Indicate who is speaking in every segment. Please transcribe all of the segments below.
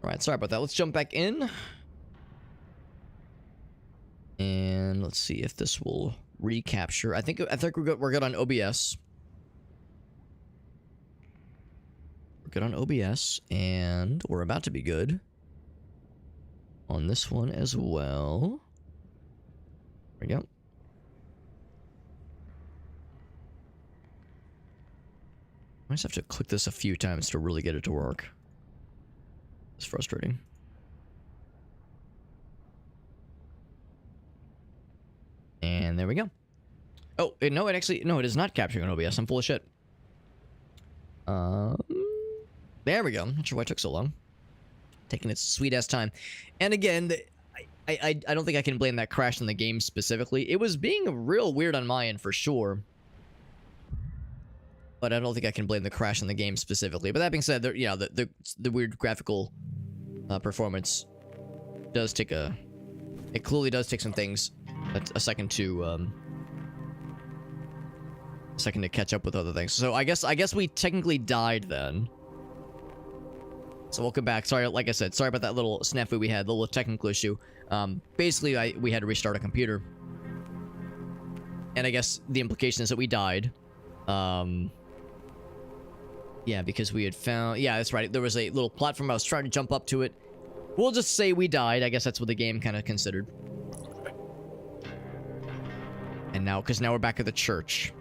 Speaker 1: Alright, sorry about that. Let's jump back in. And let's see if this will recapture. I think we're good on OBS. We're good on OBS, and we're about to be good on this one as well. There we go. I just have to click this a few times to really get it to work. It's frustrating. And there we go. Oh, no, it is not capturing on OBS. I'm full of shit. There we go. Not sure why it took so long. Taking its sweet-ass time. And again, I don't think I can blame that crash on the game specifically. It was being real weird on my end for sure. But I don't think I can blame the crash on the game specifically. But that being said, yeah, the weird graphical performance does take a... It clearly does take some things a second to catch up with other things. So I guess we technically died then. So welcome back. Sorry, like I said, sorry about that little snafu we had, the little technical issue. Basically, we had to restart a computer. And I guess the implication is that we died. Yeah, because we had found... Yeah, that's right. There was a little platform. I was trying to jump up to it. We'll just say we died. I guess that's what the game kind of considered. And now, because now we're back at the church.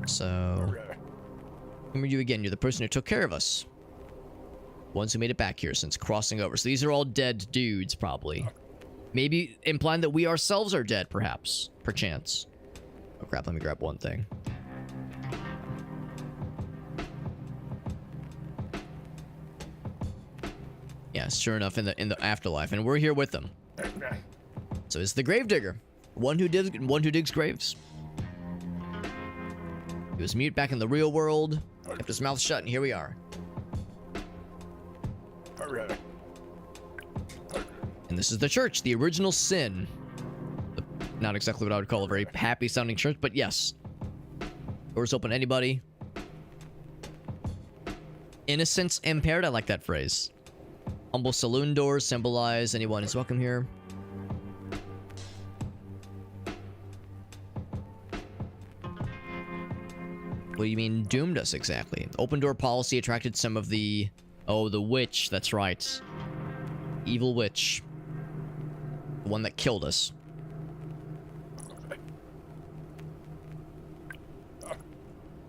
Speaker 1: So... Remember you again. You're the person who took care of us. Ones who made it back here since crossing over. So these are all dead dudes, probably. Maybe implying that we ourselves are dead, perhaps. Perchance. Oh, crap. Let me grab one thing. Yeah, sure enough, in the afterlife, and we're here with them. So it's the gravedigger, one who digs graves. He was mute back in the real world, kept his mouth shut, and here we are. And this is the church, the original sin. Not exactly what I would call a very happy-sounding church, but yes. Doors open to anybody. Innocence impaired. I like that phrase. Humble saloon doors symbolize anyone is welcome here. What do you mean doomed us exactly? Open door policy attracted some of the... Oh, the witch. That's right. Evil witch. The one that killed us.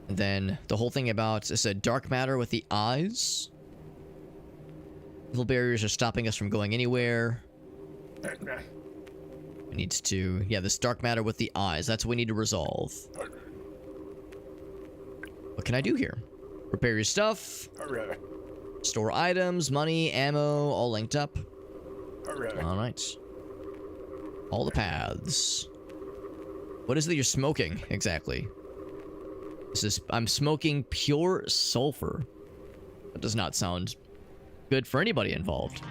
Speaker 1: And then the whole thing about... It said dark matter with the eyes. Evil barriers are stopping us from going anywhere. We need to... Yeah, this dark matter with the eyes. That's what we need to resolve. What can I do here? Repair your stuff. Store items, money, ammo, all linked up. Alright. All the paths. What is it you're smoking, exactly? This is... I'm smoking pure sulfur. That does not sound... good for anybody involved.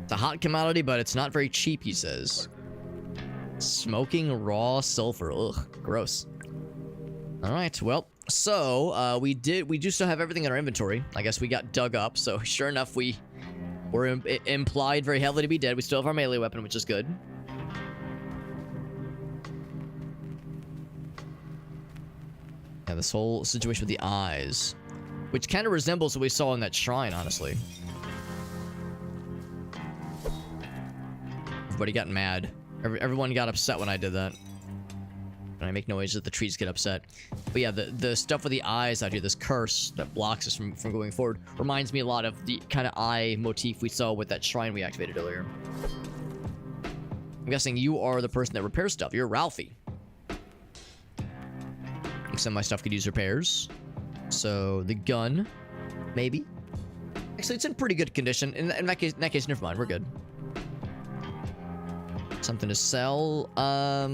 Speaker 1: It's a hot commodity, but it's not very cheap, he says. Smoking raw sulfur. Ugh, gross. Alright, well, so, we do still have everything in our inventory. I guess we got dug up, so sure enough, we were implied very heavily to be dead. We still have our melee weapon, which is good. Yeah, this whole situation with the eyes... Which kind of resembles what we saw in that shrine, honestly. Everybody got mad. Everyone got upset when I did that. When I make noises, the trees get upset. But yeah, the stuff with the eyes out here, this curse that blocks us from going forward, reminds me a lot of the kind of eye motif we saw with that shrine we activated earlier. I'm guessing you are the person that repairs stuff. You're Ralphie. Some of my stuff could use repairs. So, the gun, maybe. Actually, it's in pretty good condition. In that case, never mind. We're good. Something to sell. I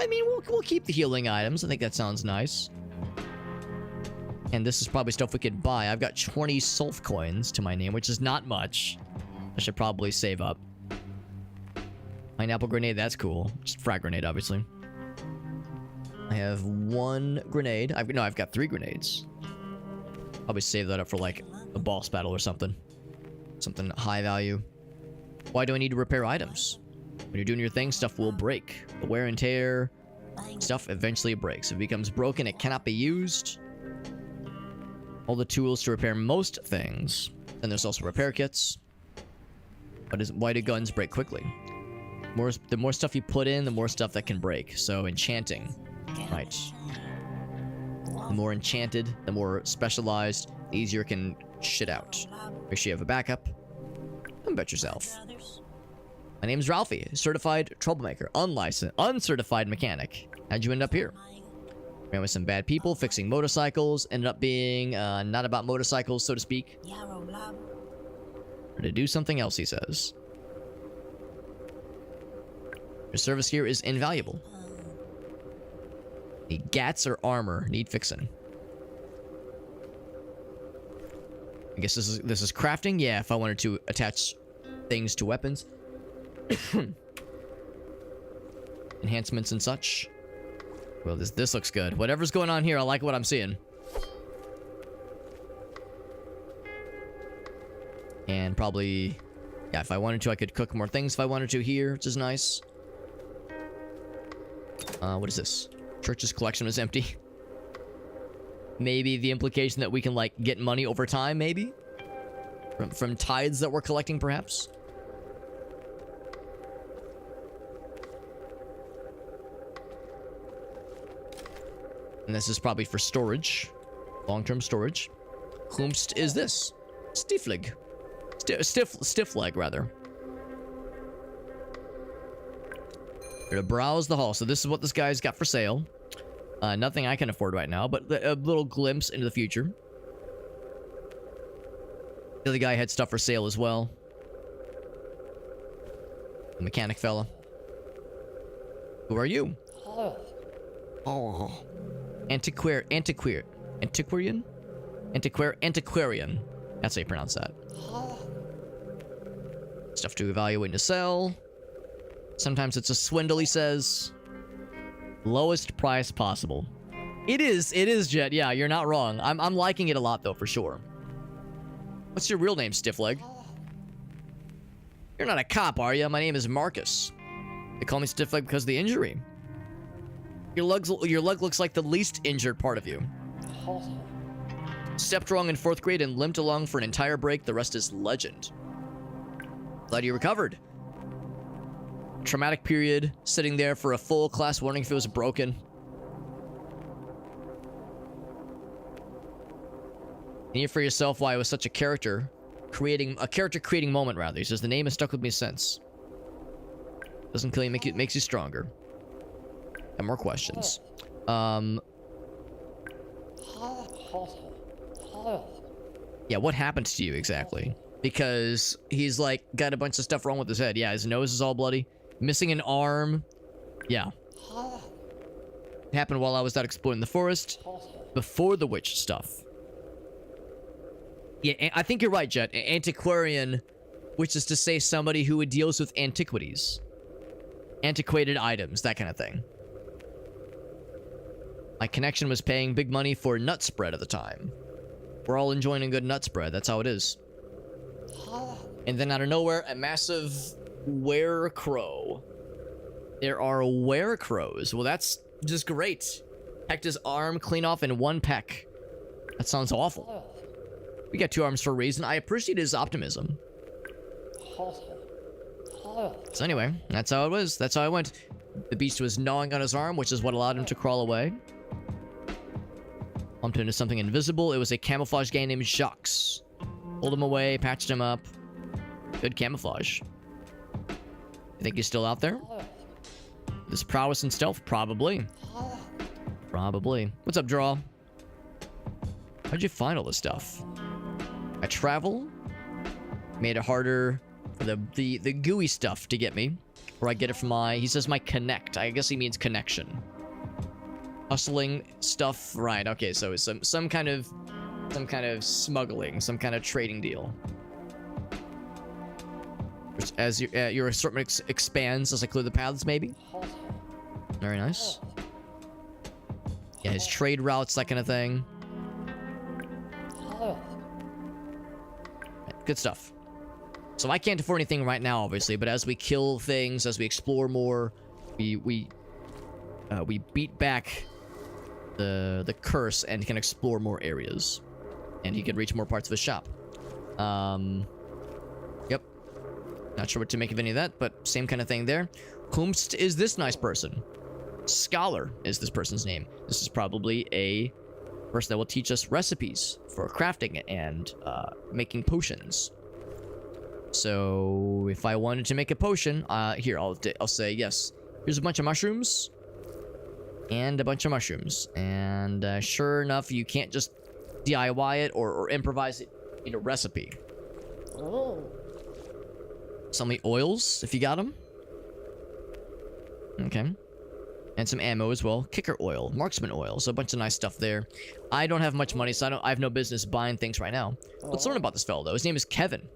Speaker 1: mean, we'll keep the healing items. I think that sounds nice. And this is probably stuff we could buy. I've got 20 sulf coins to my name, which is not much. I should probably save up. Pineapple grenade, that's cool. Just frag grenade, obviously. I have 1 grenade. I've got 3 grenades. Probably save that up for like a boss battle or something. Something high value. Why do I need to repair items? When you're doing your thing, stuff will break. The wear and tear, stuff eventually breaks. If it becomes broken, it cannot be used. All the tools to repair most things. And there's also repair kits. But why do guns break quickly? The more stuff you put in, the more stuff that can break. So enchanting. Right. The more enchanted, the more specialized, the easier it can shit out. Make sure you have a backup. Don't bet yourself. My name's Ralphie, certified troublemaker, unlicensed, uncertified mechanic. How'd you end up here? Ran with some bad people, fixing motorcycles. Ended up being not about motorcycles, so to speak. Or to do something else, he says. Your service here is invaluable. The gats or armor need fixing. I guess this is crafting. Yeah, if I wanted to attach things to weapons. Enhancements and such. Well, this looks good. Whatever's going on here, I like what I'm seeing. And probably, yeah, if I wanted to, I could cook more things if I wanted to here, which is nice. What is this? Church's collection is empty. Maybe the implication that we can, like, get money over time, maybe? From tithes that we're collecting, perhaps? And this is probably for storage. Long-term storage. Whomst is this? Stiffleg. Stiffleg, rather. We're to browse the hall. So this is what this guy's got for sale. Nothing I can afford right now, but a little glimpse into the future. The other guy had stuff for sale as well. The mechanic fella. Who are you? Oh. Antiquarian? Antiquarian. That's how you pronounce that. Stuff to evaluate and to sell. Sometimes it's a swindle, he says. Lowest price possible. It is, Jet. Yeah, you're not wrong. I'm liking it a lot, though, for sure. What's your real name, Stiffleg? You're not a cop, are you? My name is Marcus. They call me Stiffleg because of the injury. Your leg looks like the least injured part of you. Stepped wrong in 4th grade and limped along for an entire break. The rest is legend. Glad you recovered. Traumatic period, sitting there for a full class, wondering if it was broken. And you for yourself why it was such a character creating moment, rather. He says the name has stuck with me since. Doesn't kill you, makes you stronger. And more questions. Yeah, what happened to you exactly? Because he's like got a bunch of stuff wrong with his head. Yeah, his nose is all bloody. Missing an arm. Yeah. It happened while I was out exploring the forest. Before the witch stuff. Yeah, I think you're right, Jet. Antiquarian, which is to say somebody who deals with antiquities. Antiquated items, that kind of thing. My connection was paying big money for nut spread at the time. We're all enjoying a good nut spread. That's how it is. And then out of nowhere, a massive were-crow. There are were-crows. Well, that's just great. Pecked his arm clean off in 1 peck. That sounds awful. We got 2 arms for a reason. I appreciate his optimism. So anyway, that's how it was. That's how I went. The beast was gnawing on his arm, which is what allowed him to crawl away. Bumped into something invisible. It was a camouflage guy named Jacques. Pulled him away, patched him up. Good camouflage. You think he's still out there? This prowess and stealth? Probably. Probably. What's up, Draw? How'd you find all this stuff? I travel. Made it harder for the gooey stuff to get me. Or I get it from my... He says my connect. I guess he means connection. Hustling stuff. Right, okay, so it's some kind of smuggling. Some kind of trading deal. As your assortment expands as I clear the paths, maybe? Very nice. Yeah, his trade routes, that kind of thing. Good stuff. So I can't afford anything right now, obviously, but as we kill things, as we explore more, we beat back the curse and can explore more areas. And he can reach more parts of his shop. Yep. Not sure what to make of any of that, but same kind of thing there. Whomst is this nice person? Scholar is this person's name. This is probably a person that will teach us recipes for crafting and making potions. So if I wanted to make a potion, here I'll say yes. Here's a bunch of mushrooms and a bunch of mushrooms, and sure enough, you can't just DIY it or improvise it in a recipe.
Speaker 2: Oh.
Speaker 1: Some oils if you got them. Okay. And some ammo as well. Kicker oil, marksman oil, so a bunch of nice stuff there. I don't have much money, so I have no business buying things right now. Let's learn about this fellow though. His name is Kevin.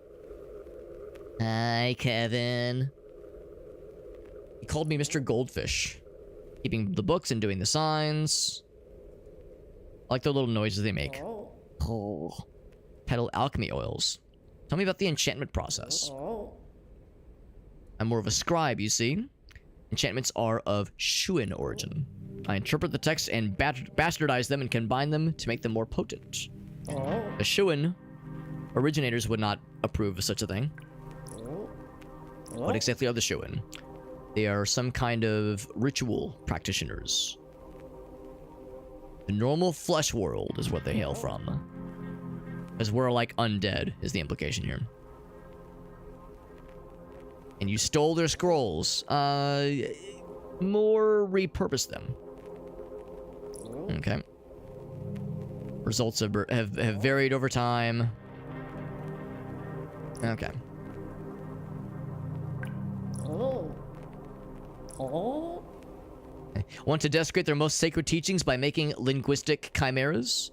Speaker 1: Hi, Kevin. He called me Mr. Goldfish. Keeping the books and doing the signs. I like the little noises they make. Oh. Petal alchemy oils. Tell me about the enchantment process. I'm more of a scribe, you see. Enchantments are of Shuin origin. I interpret the text and bastardize them and combine them to make them more potent. The Shuin originators would not approve of such a thing. What exactly are the Shuin? They are some kind of ritual practitioners. The normal flesh world is what they hail from. Because we're like undead, is the implication here. And you stole their scrolls. More repurpose them. Okay. Results have varied over time. Okay. Want to desecrate their most sacred teachings by making linguistic chimeras?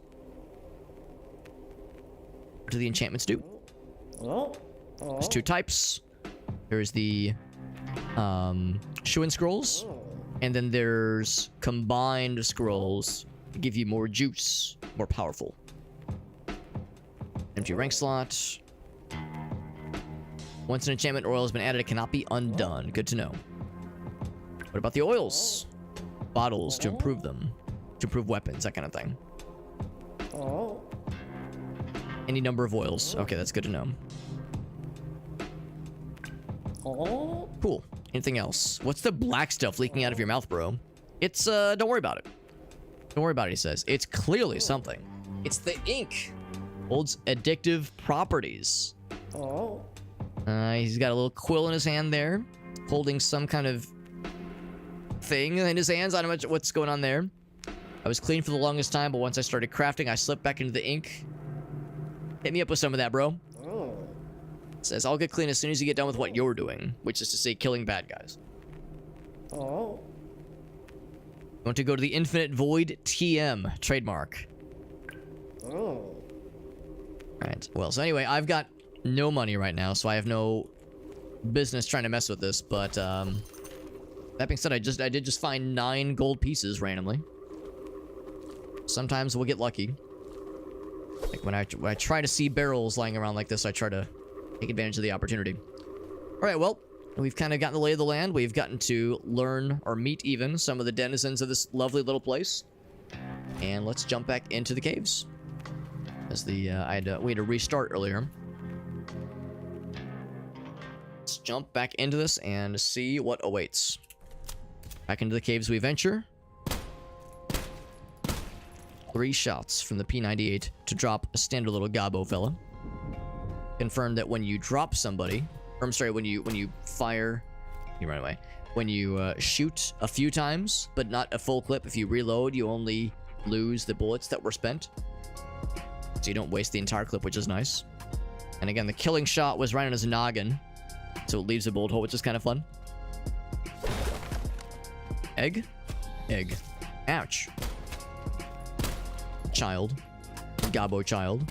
Speaker 1: What do the enchantments do? There's two types. There's the Shuin scrolls, and then there's combined scrolls to give you more juice, more powerful. Empty rank slot. Once an enchantment oil has been added, it cannot be undone. Good to know. What about the oils? Bottles to improve them. To improve weapons, that kind of thing. Any number of oils. Okay, that's good to know. Cool. Anything else? What's the black stuff leaking out of your mouth, bro? It's, don't worry about it. Don't worry about it, he says. It's clearly something. It's the ink. Holds addictive properties. He's got a little quill in his hand there. Holding some kind of thing in his hands. I don't know what's going on there. I was clean for the longest time, but once I started crafting, I slipped back into the ink. Hit me up with some of that, bro. It says, I'll get clean as soon as you get done with what you're doing, which is to say killing bad guys. You want to go to the Infinite Void TM trademark. Alright, well, so anyway, I've got no money right now, so I have no business trying to mess with this, but that being said, I did just find 9 gold pieces randomly. Sometimes we'll get lucky. Like when I try to see barrels lying around like this, I try to take advantage of the opportunity. Alright, well, we've kind of gotten the lay of the land. We've gotten to learn or meet even some of the denizens of this lovely little place. And let's jump back into the caves. As we had to restart earlier. Let's jump back into this and see what awaits. Back into the caves we venture. 3 shots from the P98 to drop a standard little gobbo fella. Confirm that when you drop somebody, or I'm sorry, when you fire, you run away. When you shoot a few times, but not a full clip, if you reload, you only lose the bullets that were spent. So you don't waste the entire clip, which is nice. And again, the killing shot was right on his noggin, so it leaves a bullet hole, which is kind of fun. Egg? Egg. Ouch. Child. Gobbo child.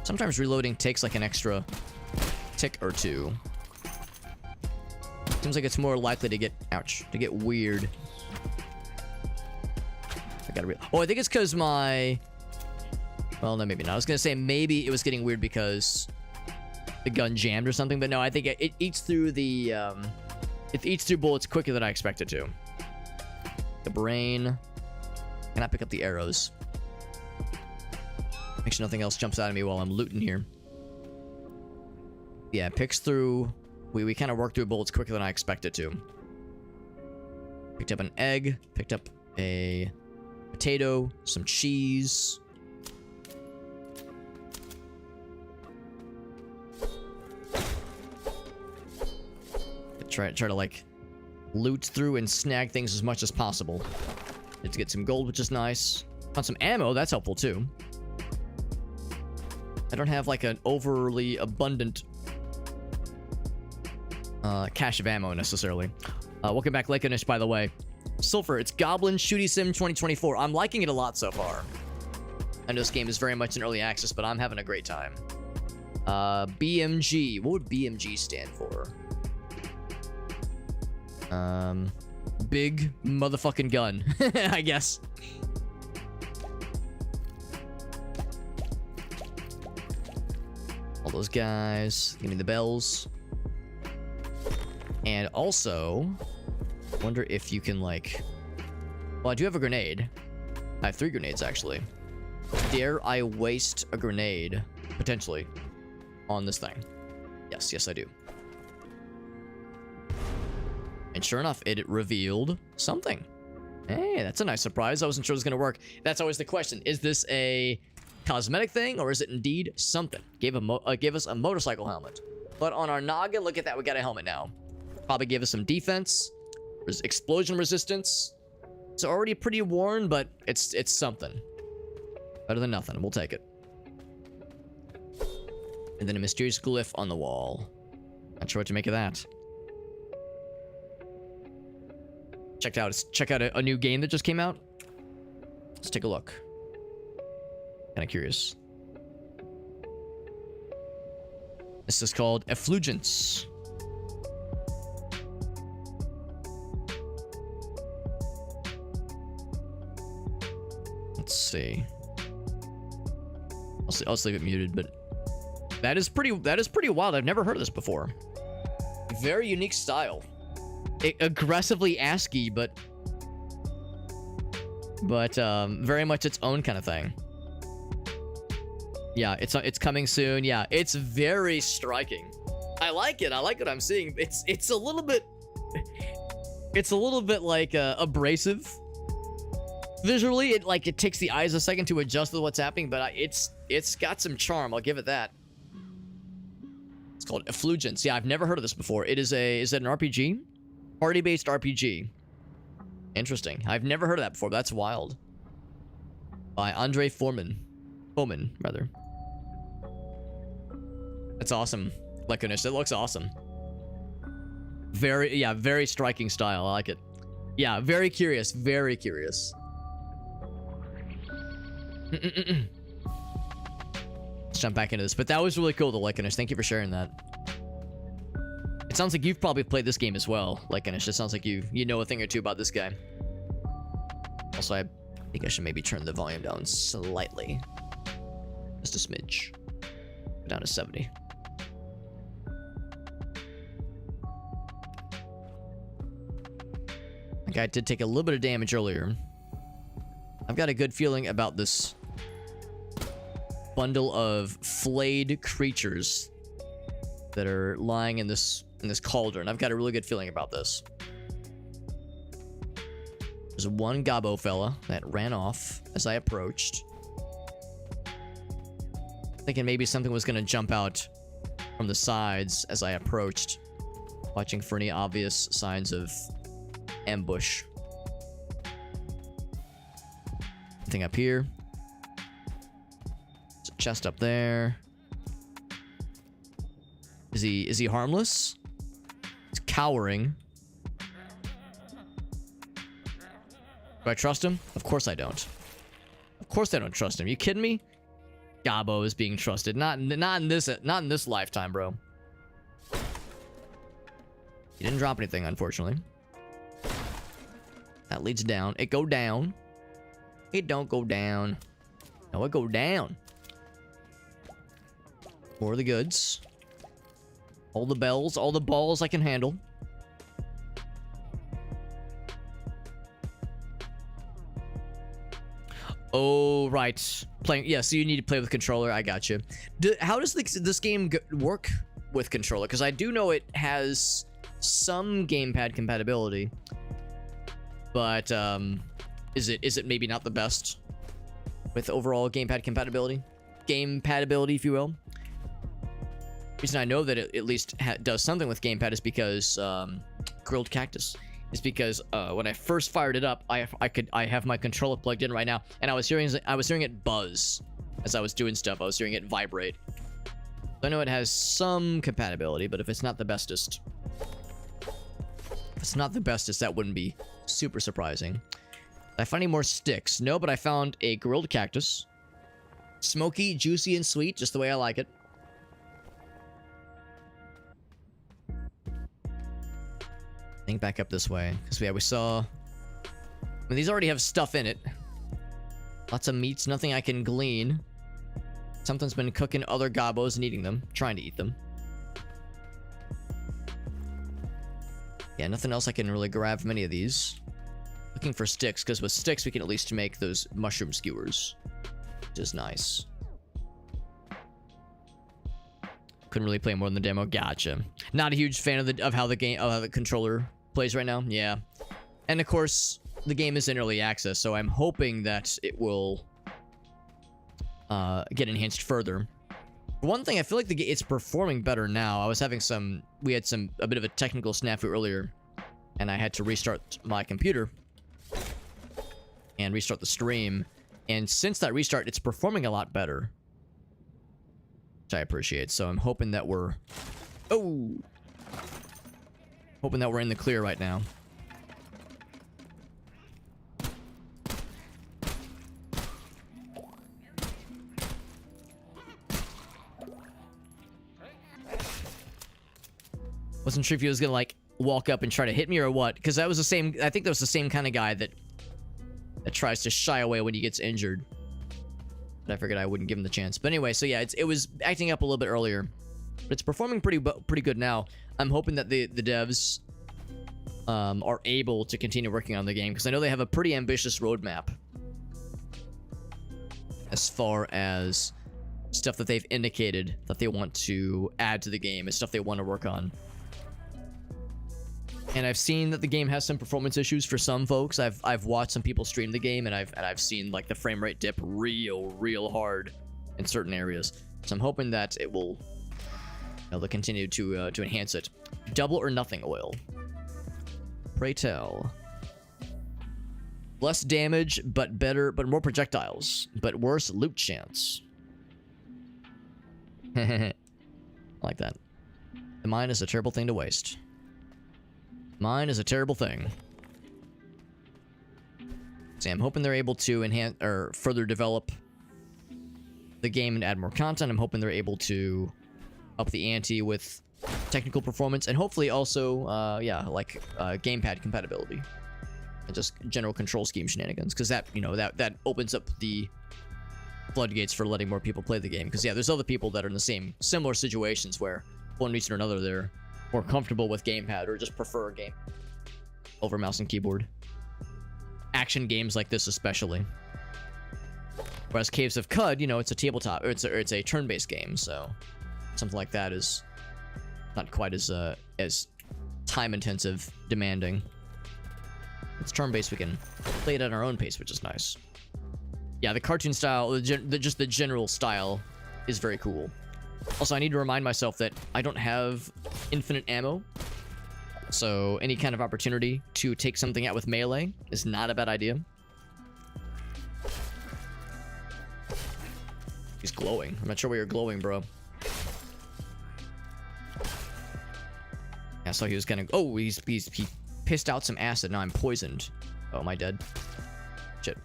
Speaker 1: Sometimes reloading takes like an extra tick or two. Seems like it's more likely to get, ouch, to get weird. I gotta I think it's because my... Well, no, maybe not. I was gonna say maybe it was getting weird because the gun jammed or something, but no, I think it eats through the, it eats through bullets quicker than I expected to. The brain. Can I pick up the arrows? Make sure nothing else jumps out at me while I'm looting here. Yeah, picks through... We kind of worked through bullets quicker than I expected to. Picked up an egg. Picked up a potato. Some cheese. Try to like loot through and snag things as much as possible. Need to get some gold, which is nice. Found some ammo. That's helpful too. I don't have like an overly abundant cache of ammo necessarily. Welcome back, Lakonish, by the way. Sulfur, it's Goblin Shooty Sim 2024. I'm liking it a lot so far. I know this game is very much in early access, but I'm having a great time. BMG. What would BMG stand for? Big motherfucking gun, I guess. All those guys. Give me the bells. And also, wonder if you can, like... Well, I do have a grenade. I have 3 grenades, actually. Dare I waste a grenade, potentially, on this thing? Yes, yes, I do. And sure enough, it revealed something. Hey, that's a nice surprise. I wasn't sure it was going to work. That's always the question. Is this a cosmetic thing, or is it indeed something? Gave us a motorcycle helmet. But on our noggin, look at that. We got a helmet now. Probably gave us some defense. There's explosion resistance. It's already pretty worn, but it's something. Better than nothing. We'll take it. And then a mysterious glyph on the wall. Not sure what to make of that. Check out a new game that just came out. Let's take a look. Kind of curious. This is called Effulgence. Let's see. I'll leave it muted, but that is pretty wild. I've never heard of this before. Very unique style. Aggressively ASCII, but very much its own kind of thing. Yeah, it's coming soon. Yeah, it's very striking. I like it. I like what I'm seeing. It's a little bit like abrasive. Visually, it takes the eyes a second to adjust to what's happening, but it's got some charm. I'll give it that. It's called Effulgence. Yeah, I've never heard of this before. Is it an RPG? Party-based RPG. Interesting. I've never heard of that before. That's wild. By Andre Foreman, rather. That's awesome. Lekonish, that looks awesome. Very striking style. I like it. Yeah, very curious. Very curious. Let's jump back into this. But that was really cool, the Lekonish. Thank you for sharing that. It sounds like you've probably played this game as well, Lekonish. It sounds like you know a thing or two about this guy. Also, I think I should maybe turn the volume down slightly. Just a smidge. Down to 70. The guy did take a little bit of damage earlier. I've got a good feeling about this bundle of flayed creatures that are lying in this cauldron. I've got a really good feeling about this. There's one gobbo fella that ran off as I approached. Thinking maybe something was going to jump out from the sides as I approached. Watching for any obvious signs of ambush. Nothing up here. There's a chest up there. Is he harmless? He's cowering. Do I trust him? Of course I don't. Of course I don't trust him. You kidding me? Gobbo is being trusted. Not in this lifetime, bro. He didn't drop anything, unfortunately. That leads down. It go down. It don't go down. No, it go down. More of the goods. All the bells, all the balls I can handle. Oh, right. Playing, yeah, so you need to play with controller. I got you. How does this game work with controller? Because I do know it has some gamepad compatibility. But, is it maybe not the best with overall gamepad compatibility? Gamepad-ability, if you will. The reason I know that it at least does something with gamepad is because, grilled cactus. Is because when I first fired it up, I have my controller plugged in right now, and I was hearing it buzz as I was doing stuff. I was hearing it vibrate. So I know it has some compatibility, but if it's not the bestest, that wouldn't be super surprising. Did I find any more sticks? No, but I found a grilled cactus. Smoky, juicy, and sweet, just the way I like it. Think back up this way, because yeah, we saw. I mean, these already have stuff in it. Lots of meats, nothing I can glean. Something's been cooking other gobos and eating them, trying to eat them. Yeah, nothing else I can really grab from any of these. Looking for sticks, because with sticks we can at least make those mushroom skewers, which is nice. Couldn't really play more than the demo. Gotcha. Not a huge fan of how the controller plays right now. Yeah, and of course the game is in early access, so I'm hoping that it will get enhanced further. One thing, I feel like it's performing better now. I was having we had a bit of a technical snafu earlier, and I had to restart my computer and restart the stream. And since that restart, it's performing a lot better, which I appreciate. So I'm hoping that we're in the clear right now. Wasn't sure if he was gonna like walk up and try to hit me or what, because that was the same. I think that was the same kind of guy that tries to shy away when he gets injured. But I figured I wouldn't give him the chance. But anyway, so yeah, it was acting up a little bit earlier, but it's performing pretty good now. I'm hoping that the devs are able to continue working on the game, because I know they have a pretty ambitious roadmap as far as stuff that they've indicated that they want to add to the game and stuff they want to work on. And I've seen that the game has some performance issues for some folks. I've watched some people stream the game, and I've seen like the frame rate dip real hard in certain areas. So I'm hoping that it will, they'll continue to enhance it. Double or nothing oil. Pray tell. Less damage, but more projectiles, but worse loot chance. I like that. The mine is a terrible thing to waste. Mine is a terrible thing. See, I'm hoping they're able to enhance or further develop the game and add more content. I'm hoping they're able to up the ante with technical performance, and hopefully also, yeah, like gamepad compatibility and just general control scheme shenanigans, because that, you know, that opens up the floodgates for letting more people play the game. Because yeah, there's other people that are in the similar situations where, for one reason or another, they're more comfortable with gamepad or just prefer a game over mouse and keyboard. Action games like this especially. Whereas Caves of Cud, you know, it's a tabletop, or it's a turn-based game, so something like that is not quite as time-intensive, demanding. It's turn-based, we can play it at our own pace, which is nice. Yeah, the cartoon style, just the general style is very cool. Also, I need to remind myself that I don't have infinite ammo, so any kind of opportunity to take something out with melee is not a bad idea. He's glowing. I'm not sure why you're glowing, bro. Yeah, so he was kind of... Oh, he pissed out some acid. Now I'm poisoned. Oh, am I dead? Shit.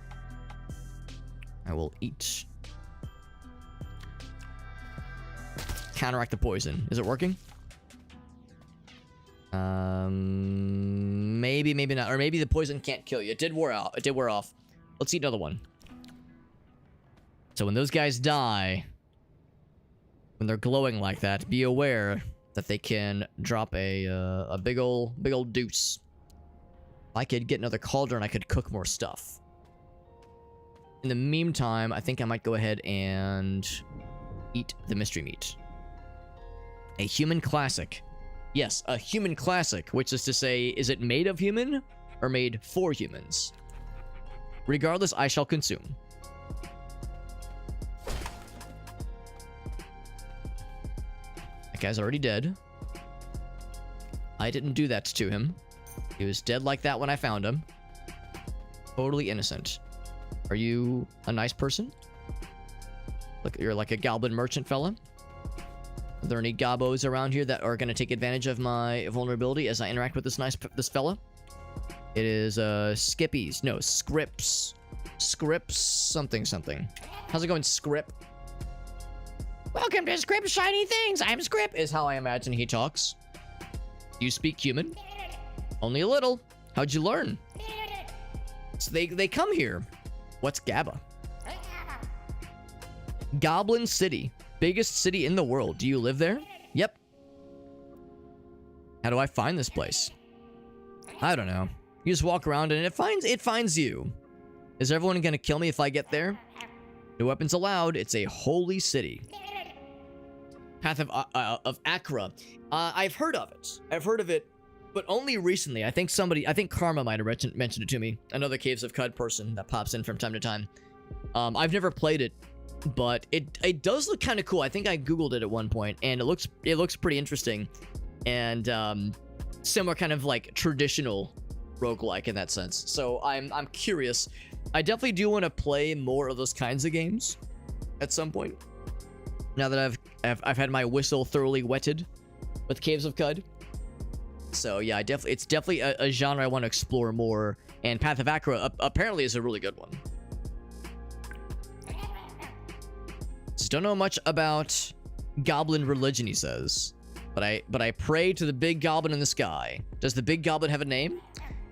Speaker 1: I will eat. Counteract the poison. Is it working? Maybe, maybe not. Or maybe the poison can't kill you. It did wear out. It did wear off. Let's eat another one. So when those guys die, when they're glowing like that, be aware that they can drop a big old deuce. If I could get another cauldron, I could cook more stuff. In the meantime, I think I might go ahead and eat the mystery meat. A human classic. Yes, a human classic, which is to say, is it made of human or made for humans? Regardless, I shall consume. That guy's already dead. I didn't do that to him. He was dead like that when I found him. Totally innocent. Are you a nice person? Look, you're like a goblin merchant fella. Are there any gobos around here that are going to take advantage of my vulnerability as I interact with this fella? It is Skippies. No, Scripps. Scripps something something. How's it going, Scrip? Welcome to Scrip Shiny Things. I'm Scrip is how I imagine he talks. You speak human? Only a little. How'd you learn? So they come here. What's GABA? Goblin City. Biggest city in the world. Do you live there? Yep. How do I find this place? I don't know. You just walk around and it finds you. Is everyone gonna kill me if I get there? No weapons allowed. It's a holy city. Path of Acra. I've heard of it. I've heard of it, but only recently. I think Karma might have mentioned it to me. Another Caves of Cud person that pops in from time to time. I've never played it, but it does look kind of cool. I think I googled it at one point, and it looks pretty interesting, and similar kind of like traditional roguelike in that sense. So I'm curious. I definitely do want to play more of those kinds of games at some point. Now that I've had my whistle thoroughly wetted with Caves of Cud. So yeah, it's definitely a genre I want to explore more. And Path of Acra apparently is a really good one. Just don't know much about goblin religion, he says. But I pray to the big goblin in the sky. Does the big goblin have a name?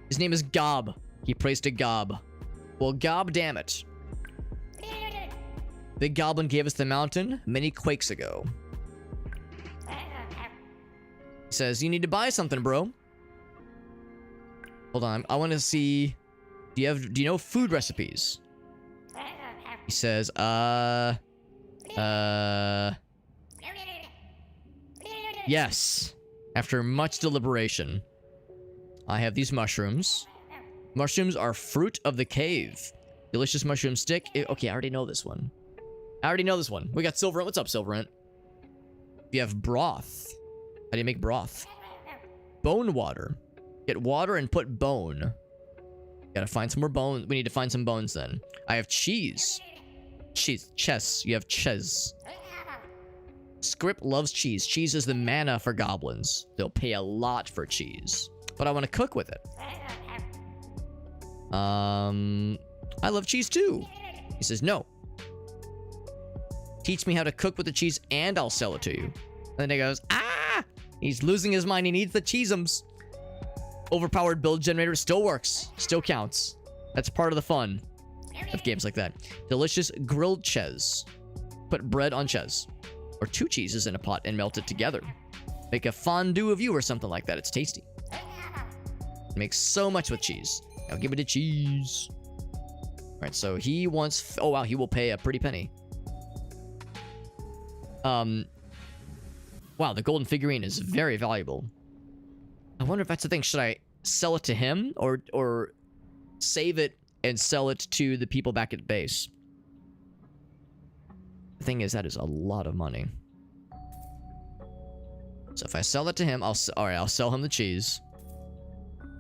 Speaker 1: His name is Gob. He prays to Gob. Well, Gob damn it. Big goblin gave us the mountain many quakes ago. He says, you need to buy something, bro. Hold on, I want to see. Do you know food recipes? He says, yes. After much deliberation, I have these mushrooms. Mushrooms are fruit of the cave. Delicious mushroom stick. Okay, I already know this one. We got Silverant. What's up, Silverant? You have broth. How do you make broth? Bone water. Get water and put bone. Gotta find some more bones. We need to find some bones then. I have cheese. Chess. You have ches. Script loves cheese. Cheese is the mana for goblins. They'll pay a lot for cheese. But I want to cook with it. I love cheese too. He says, no. Teach me how to cook with the cheese and I'll sell it to you. And then he goes, ah! He's losing his mind. He needs the cheeseums. Overpowered build generator still works. Still counts. That's part of the fun of games like that. Delicious grilled ches. Put bread on ches. Or 2 cheeses in a pot and melt it together. Make a fondue of you or something like that. It's tasty. Makes so much with cheese. Now give it a cheese. Alright, so he wants... Oh, wow, he will pay a pretty penny. Wow, the golden figurine is very valuable. I wonder if that's the thing. Should I sell it to him or save it and sell it to the people back at base? The thing is, that is a lot of money. So if I sell it to him, I'll sell him the cheese.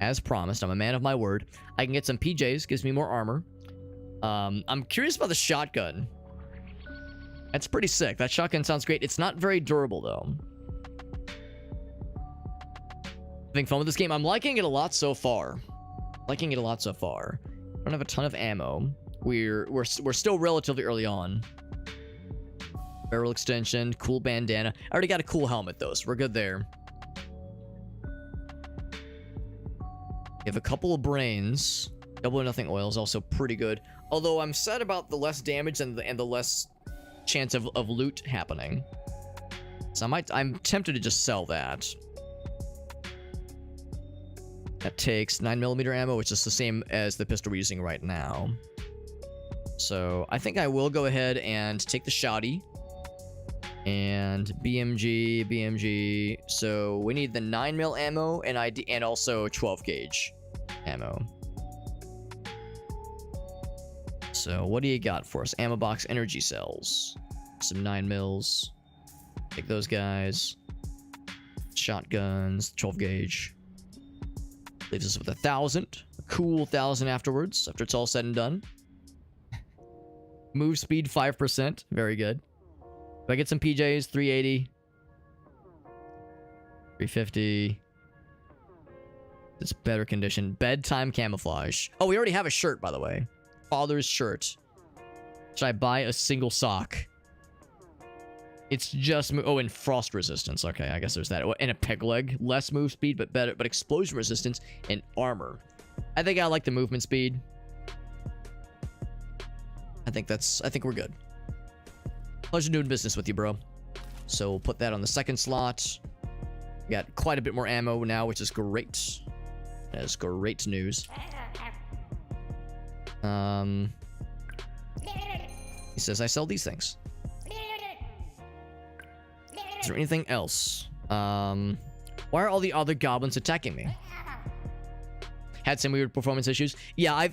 Speaker 1: As promised, I'm a man of my word. I can get some PJs, gives me more armor. I'm curious about the shotgun. That's pretty sick. That shotgun sounds great. It's not very durable, though. Having fun with this game. I'm liking it a lot so far. I don't have a ton of ammo. We're still relatively early on. Barrel extension, cool bandana. I already got a cool helmet, though, so we're good there. have a couple of brains. Double or nothing oil is also pretty good. Although I'm sad about the less damage and the less chance of loot happening. So I'm tempted to just sell that. That takes 9mm ammo, which is the same as the pistol we're using right now. So I think I will go ahead and take the shoddy. And BMG. So we need the 9mm ammo and also 12 gauge ammo. So what do you got for us? Ammo box, energy cells, some 9mm. Take those guys. Shotguns, 12 gauge. Leaves us with 1,000. A cool 1,000 afterwards, after it's all said and done. Move speed 5%. Very good. If I get some PJs, 380. 350. It's better condition. Bedtime camouflage. Oh, we already have a shirt, by the way. Father's shirt. Should I buy a single sock? It's just... Oh, and frost resistance. Okay, I guess there's that. And a peg leg. Less move speed, but better. But explosion resistance and armor. I think I like the movement speed. I think we're good. Pleasure doing business with you, bro. So we'll put that on the second slot. We got quite a bit more ammo now, which is great. That is great news. He says I sell these things. Is there anything else? Why are all the other goblins attacking me? Had some weird performance issues. Yeah,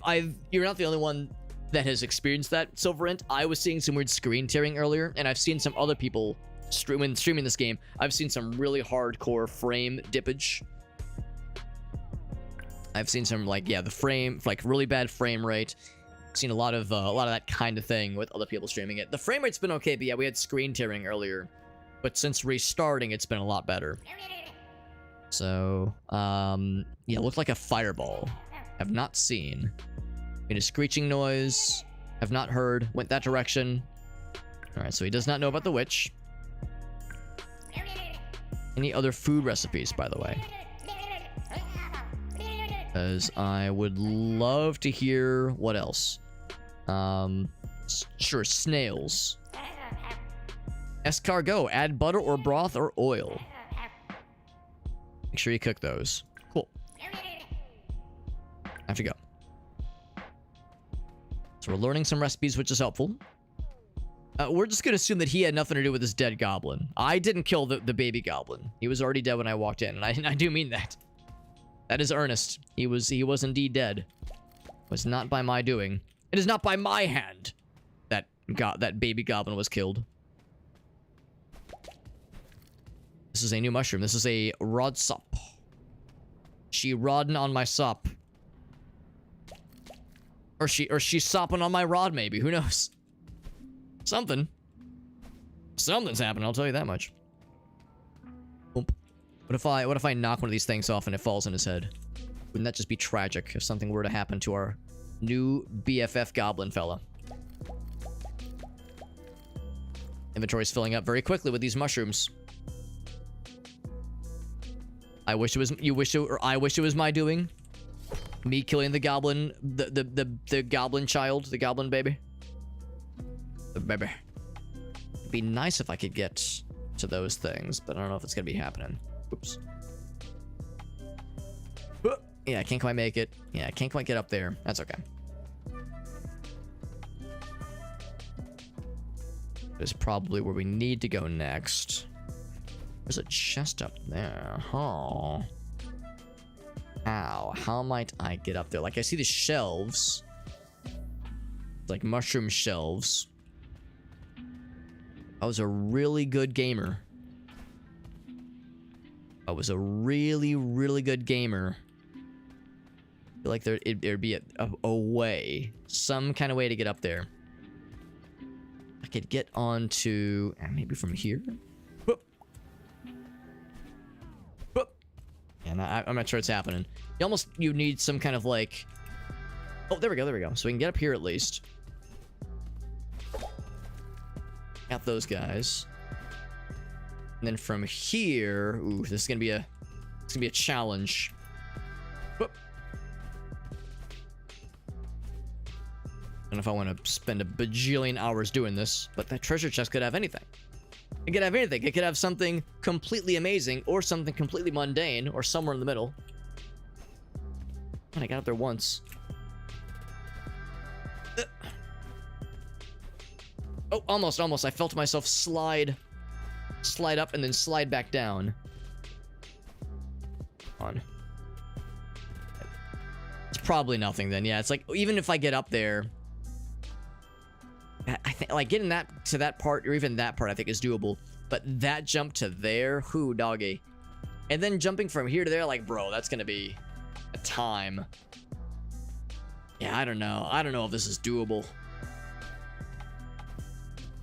Speaker 1: you're not the only one that has experienced that, Silverent. I was seeing some weird screen tearing earlier, and I've seen some other people when streaming this game. I've seen some really hardcore frame dippage. I've seen some the frame, really bad frame rate. I've seen a lot of that kind of thing with other people streaming it. The frame rate's been okay, but yeah, we had screen tearing earlier. But since restarting, it's been a lot better. So, yeah, looked like a fireball. Have not seen. Made a screeching noise. Have not heard. Went that direction. Alright, so he does not know about the witch. Any other food recipes, by the way? Because I would love to hear what else. Sure, snails. Escargot. Add butter or broth or oil. Make sure you cook those. Cool. I have to go. So we're learning some recipes, which is helpful. We're just going to assume that he had nothing to do with this dead goblin. I didn't kill the baby goblin. He was already dead when I walked in, and I do mean that. That is earnest. He was indeed dead. It was not by my doing. It is not by my hand that baby goblin was killed. This is a new mushroom. This is a rod sop. She rodding on my sop. Or she's sopping on my rod, maybe. Who knows? Something's happening, I'll tell you that much. Oop. What if I knock one of these things off and it falls in his head? Wouldn't that just be tragic if something were to happen to our new BFF goblin fella? Inventory's filling up very quickly with these mushrooms. I wish it was my doing. Me killing the goblin, the goblin child, the goblin baby. The baby. It'd be nice if I could get to those things, but I don't know if it's gonna be happening. Oops. Yeah, I can't quite make it. Yeah, I can't quite get up there. That's okay. This is probably where we need to go next. There's a chest up there. Huh. How might I get up there? Like, I see the shelves. Like mushroom shelves. I was a really good gamer. I was a really, really good gamer. I feel like there'd be a way. Some kind of way to get up there. I could get onto... maybe from here? And I'm not sure it's happening. You need some kind of like... Oh, there we go. So we can get up here at least. Got those guys. And then from here... Ooh, this is gonna be a challenge. Whoop. know if I want to spend a bajillion hours doing this, but that treasure chest could have anything. It could have anything. It could have something completely amazing or something completely mundane or somewhere in the middle. And I got up there once. Oh, almost. I felt myself slide up and then slide back down. On. It's probably nothing then. Yeah, it's like, even if I get up there, I think like getting that to that part, or even that part, I think is doable. But that jump to there, whoo, doggy. And then jumping from here to there, like, bro, that's gonna be a time. Yeah, I don't know. I don't know if this is doable.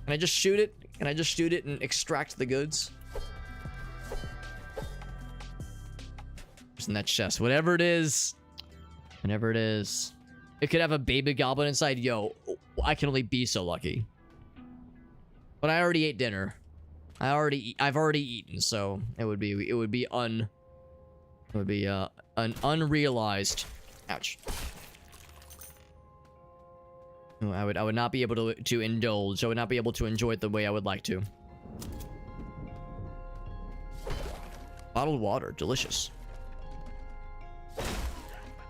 Speaker 1: Can I just shoot it? Can I just shoot it and extract the goods? What's in that chest? Whatever it is. Whatever it is. It could have a baby goblin inside. Yo, I can only be so lucky. But I already ate dinner. I've already eaten, so it would be an unrealized. Ouch. I would not be able to indulge. I would not be able to enjoy it the way I would like to. Bottled water, delicious.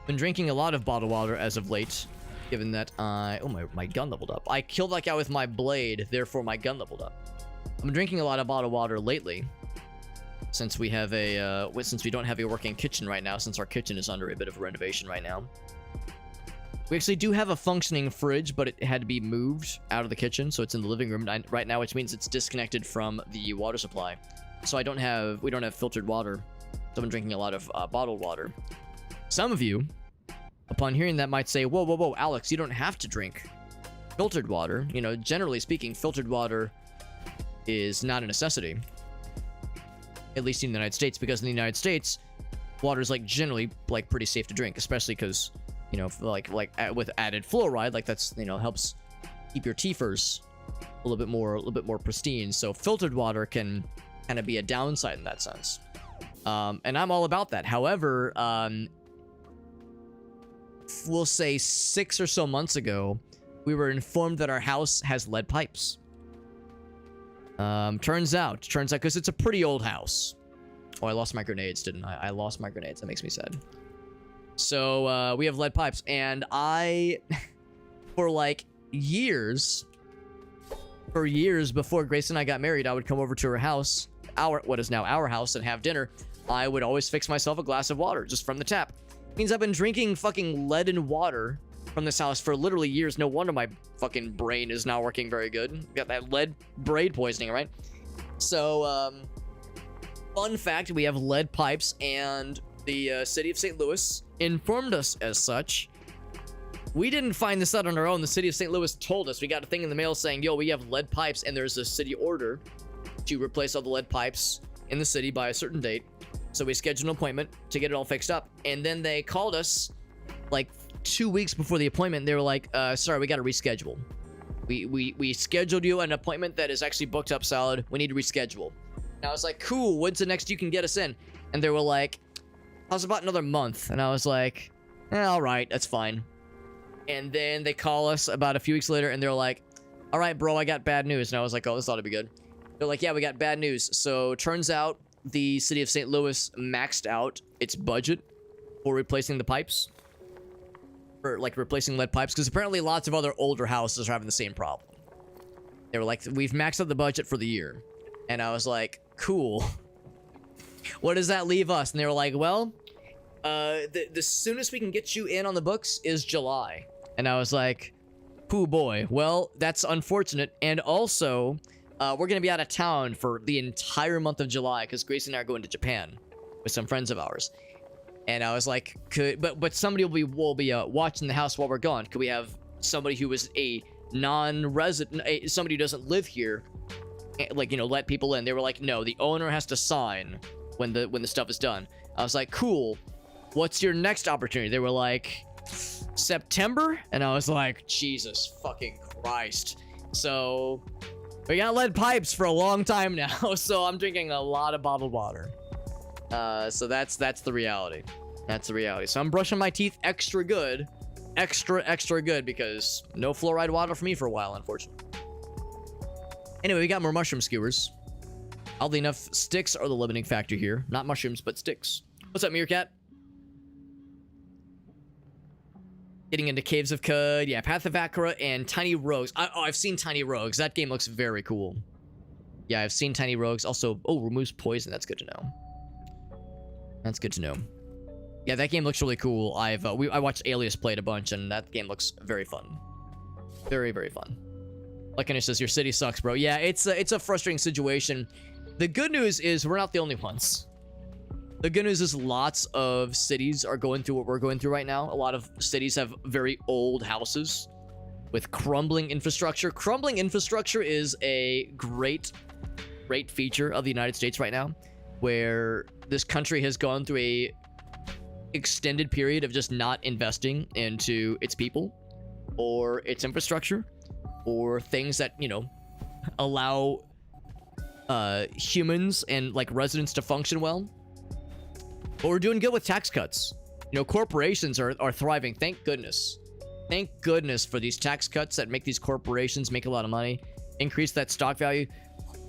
Speaker 1: Been drinking a lot of bottled water as of late, given that my gun leveled up. I killed that guy with my blade, therefore my gun leveled up. I'm drinking a lot of bottled water lately, since we have since we don't have a working kitchen right now, since our kitchen is under a bit of a renovation right now. We actually do have a functioning fridge, but it had to be moved out of the kitchen, so it's in the living room right now, which means it's disconnected from the water supply. So we don't have filtered water. So I've been drinking a lot of bottled water. Some of you, upon hearing that, might say, whoa, Alex, you don't have to drink filtered water. You know, generally speaking, filtered water is not a necessity. At least in the United States, because in the United States, water is like generally like pretty safe to drink, especially because, you know, like with added fluoride, like that's, you know, helps keep your teethers a little bit more pristine. So filtered water can kind of be a downside in that sense. And I'm all about that. However, we'll say 6 or so months ago, we were informed that our house has lead pipes. Turns out, because it's a pretty old house. Oh, I lost my grenades, didn't I? I lost my grenades. That makes me sad. So, we have lead pipes, and for like years before Grace and I got married, I would come over to her house, what is now our house, and have dinner. I would always fix myself a glass of water, just from the tap. Means I've been drinking fucking lead and water from this house for literally years. No wonder my fucking brain is not working very good. Got that lead brain poisoning, right? So, fun fact, we have lead pipes, and the city of St. Louis informed us as such. We didn't find this out on our own. The city of St. Louis told us. We got a thing in the mail saying, yo, we have lead pipes, and there's a city order to replace all the lead pipes in the city by a certain date. So we scheduled an appointment to get it all fixed up. And then they called us like 2 weeks before the appointment. They were like, sorry, we got to reschedule. We scheduled you an appointment that is actually booked up solid. We need to reschedule. And I was like, cool, when's the next you can get us in? And they were like, how's about another month? And I was like, all right, that's fine. And then they call us about a few weeks later, and they're like, all right, bro, I got bad news. And I was like, oh, this ought to be good. They're like, yeah, we got bad news. So turns out the city of St. Louis maxed out its budget for replacing the pipes. For, like, replacing lead pipes. Because apparently lots of other older houses are having the same problem. They were like, we've maxed out the budget for the year. And I was like, cool. What does that leave us? And they were like, well, the soonest we can get you in on the books is July. And I was like, poo boy. Well, that's unfortunate. And also, we're going to be out of town for the entire month of July because Grace and I are going to Japan with some friends of ours. And I was like, but somebody will be watching the house while we're gone. Could we have somebody who is a non-resident, somebody who doesn't live here, like, you know, let people in? They were like, no, the owner has to sign when the stuff is done. I was like, cool. What's your next opportunity? They were like, September? And I was like, Jesus fucking Christ. So we got lead pipes for a long time now. So I'm drinking a lot of bottled water. So that's the reality. That's the reality. So I'm brushing my teeth extra good extra good because no fluoride water for me for a while, unfortunately. Anyway, we got more mushroom skewers. Oddly enough, sticks are the limiting factor here. Not mushrooms, but sticks. What's up, Meerkat? Getting into Caves of Cud. Yeah, Path of Akra and Tiny Rogues. I've seen Tiny Rogues. That game looks very cool. Yeah, I've seen Tiny Rogues. Also, removes poison. That's good to know. That's good to know. Yeah, that game looks really cool. I watched Alias play it a bunch, and that game looks very fun. Very, very fun. Like says, your city sucks, bro. Yeah, it's a frustrating situation. The good news is we're not the only ones. The good news is lots of cities are going through what we're going through right now. A lot of cities have very old houses with crumbling infrastructure. Crumbling infrastructure is a great feature of the United States right now, where this country has gone through a extended period of just not investing into its people or its infrastructure or things that, you know, allow humans and like residents to function well. But we're doing good with tax cuts. You know, corporations are thriving. Thank goodness. Thank goodness for these tax cuts that make these corporations make a lot of money, increase that stock value.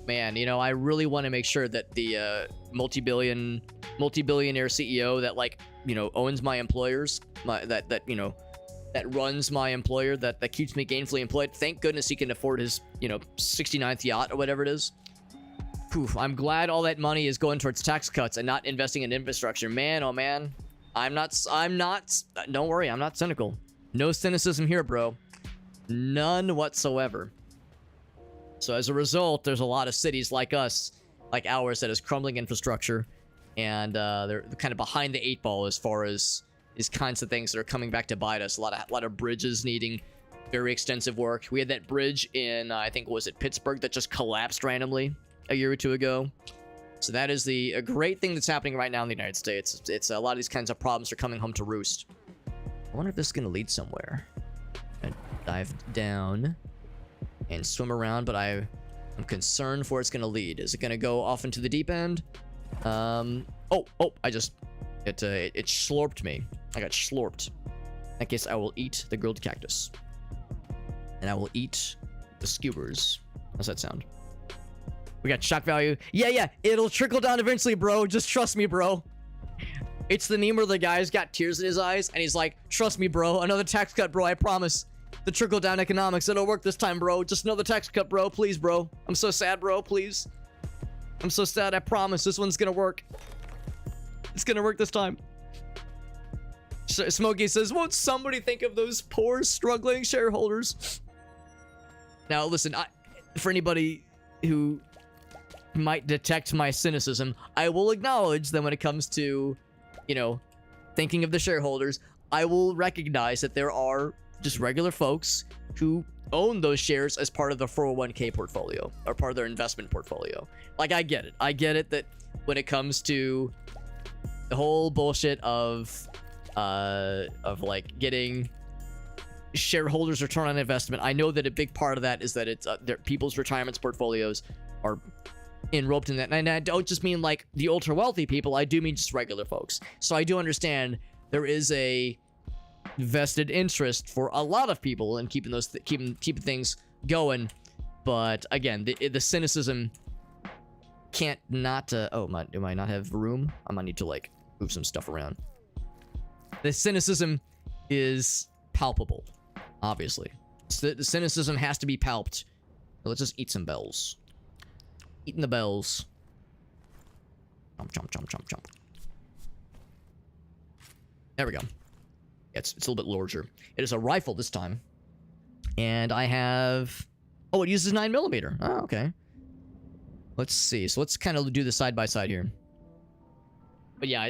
Speaker 1: Man, you know, I really want to make sure that the multi-billionaire CEO that, like, you know, owns my employers, that runs my employer, that keeps me gainfully employed. Thank goodness he can afford his, you know, 69th yacht or whatever it is. Poof, I'm glad all that money is going towards tax cuts and not investing in infrastructure. Man, oh man. I'm not, don't worry, I'm not cynical. No cynicism here, bro. None whatsoever. So as a result, there's a lot of cities like us, like ours, that is crumbling infrastructure. And they're kind of behind the 8 ball as far as these kinds of things that are coming back to bite us. A lot of bridges needing very extensive work. We had that bridge in, I think, was it Pittsburgh, that just collapsed randomly a year or two ago. So that is a great thing that's happening right now in the United States. It's a lot of these kinds of problems are coming home to roost. I wonder if this is going to lead somewhere. I dive down and swim around, but I'm concerned for where it's going to lead. Is it going to go off into the deep end? It slurped me. I got slurped. In that case, I will eat the grilled cactus. And I will eat the skewers. How's that sound? We got shock value. Yeah, it'll trickle down eventually, bro. Just trust me, bro. It's the meme where the guy's got tears in his eyes, and he's like, trust me, bro. Another tax cut, bro. I promise. The trickle down economics. It'll work this time, bro. Just another tax cut, bro. Please, bro. I'm so sad, bro. Please. I'm so sad. I promise this one's gonna work. It's gonna work this time. Smokey says, won't somebody think of those poor, struggling shareholders? Now, listen, for anybody who might detect my cynicism, I will acknowledge that when it comes to, you know, thinking of the shareholders, I will recognize that there are just regular folks who own those shares as part of their 401k portfolio or part of their investment portfolio. Like, I get it. I get it that when it comes to the whole bullshit of like getting shareholders return on investment, I know that a big part of that is that it's people's retirement portfolios are enroped in that. And I don't just mean like the ultra wealthy people, I do mean just regular folks. So I do understand there is a vested interest for a lot of people in keeping those keeping things going. But again, the cynicism can't not do I not have room? I might need to like move some stuff around. The cynicism is palpable, obviously. The cynicism has to be palped. Let's just eat some bells. Eating the bells. Chomp, chomp, chomp, chomp, chomp. There we go. It's a little bit larger. It is a rifle this time. And I have... Oh, it uses 9mm. Oh, okay. Let's see. So let's kind of do the side-by-side here. But yeah,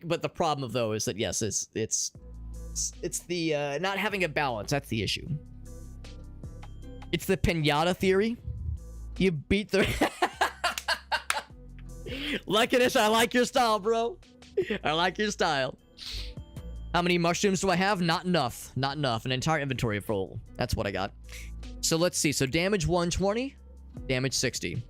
Speaker 1: but the problem, though, is that, yes, it's the not having a balance. That's the issue. It's the pinata theory. You beat the... Luckiness, I like your style, bro. I like your style. How many mushrooms do I have? Not enough. Not enough. An entire inventory full. That's what I got. So let's see. So damage 120. Damage 60.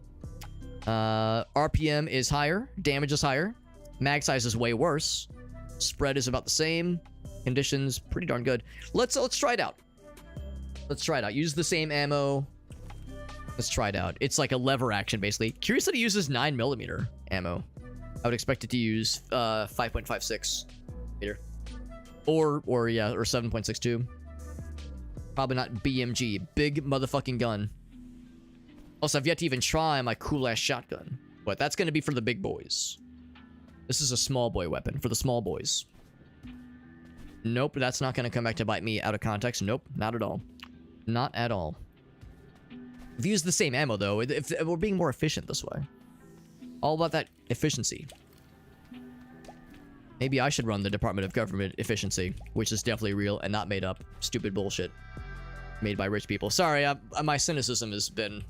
Speaker 1: RPM is higher. Damage is higher. Mag size is way worse. Spread is about the same. conditions, pretty darn good. Let's try it out. Let's try it out. Use the same ammo. Let's try it out. It's like a lever action, basically. Curious that it uses 9mm ammo. I would expect it to use 5.56 meter. Or 7.62. Probably not BMG. Big motherfucking gun. Also, I've yet to even try my cool-ass shotgun. But that's going to be for the big boys. This is a small boy weapon for the small boys. Nope, that's not going to come back to bite me out of context. Nope, not at all. Not at all. We've used the same ammo, though. If we're being more efficient this way. All about that efficiency. Maybe I should run the Department of Government Efficiency, which is definitely real and not made up. Stupid bullshit. Made by rich people. Sorry, my cynicism has been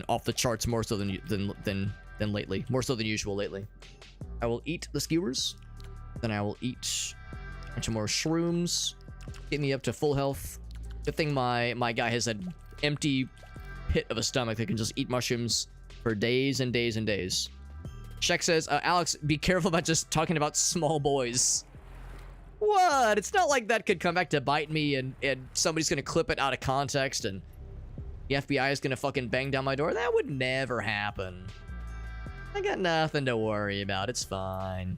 Speaker 1: off the charts more so than lately. More so than usual lately. I will eat the skewers. Then I will eat a bunch of more shrooms. Get me up to full health. Good thing my guy has an empty pit of a stomach that can just eat mushrooms for days and days and days. Shek says, Alex, be careful about just talking about small boys. What? It's not like that could come back to bite me and somebody's gonna clip it out of context and the FBI is gonna fucking bang down my door. That would never happen. I got nothing to worry about. It's fine.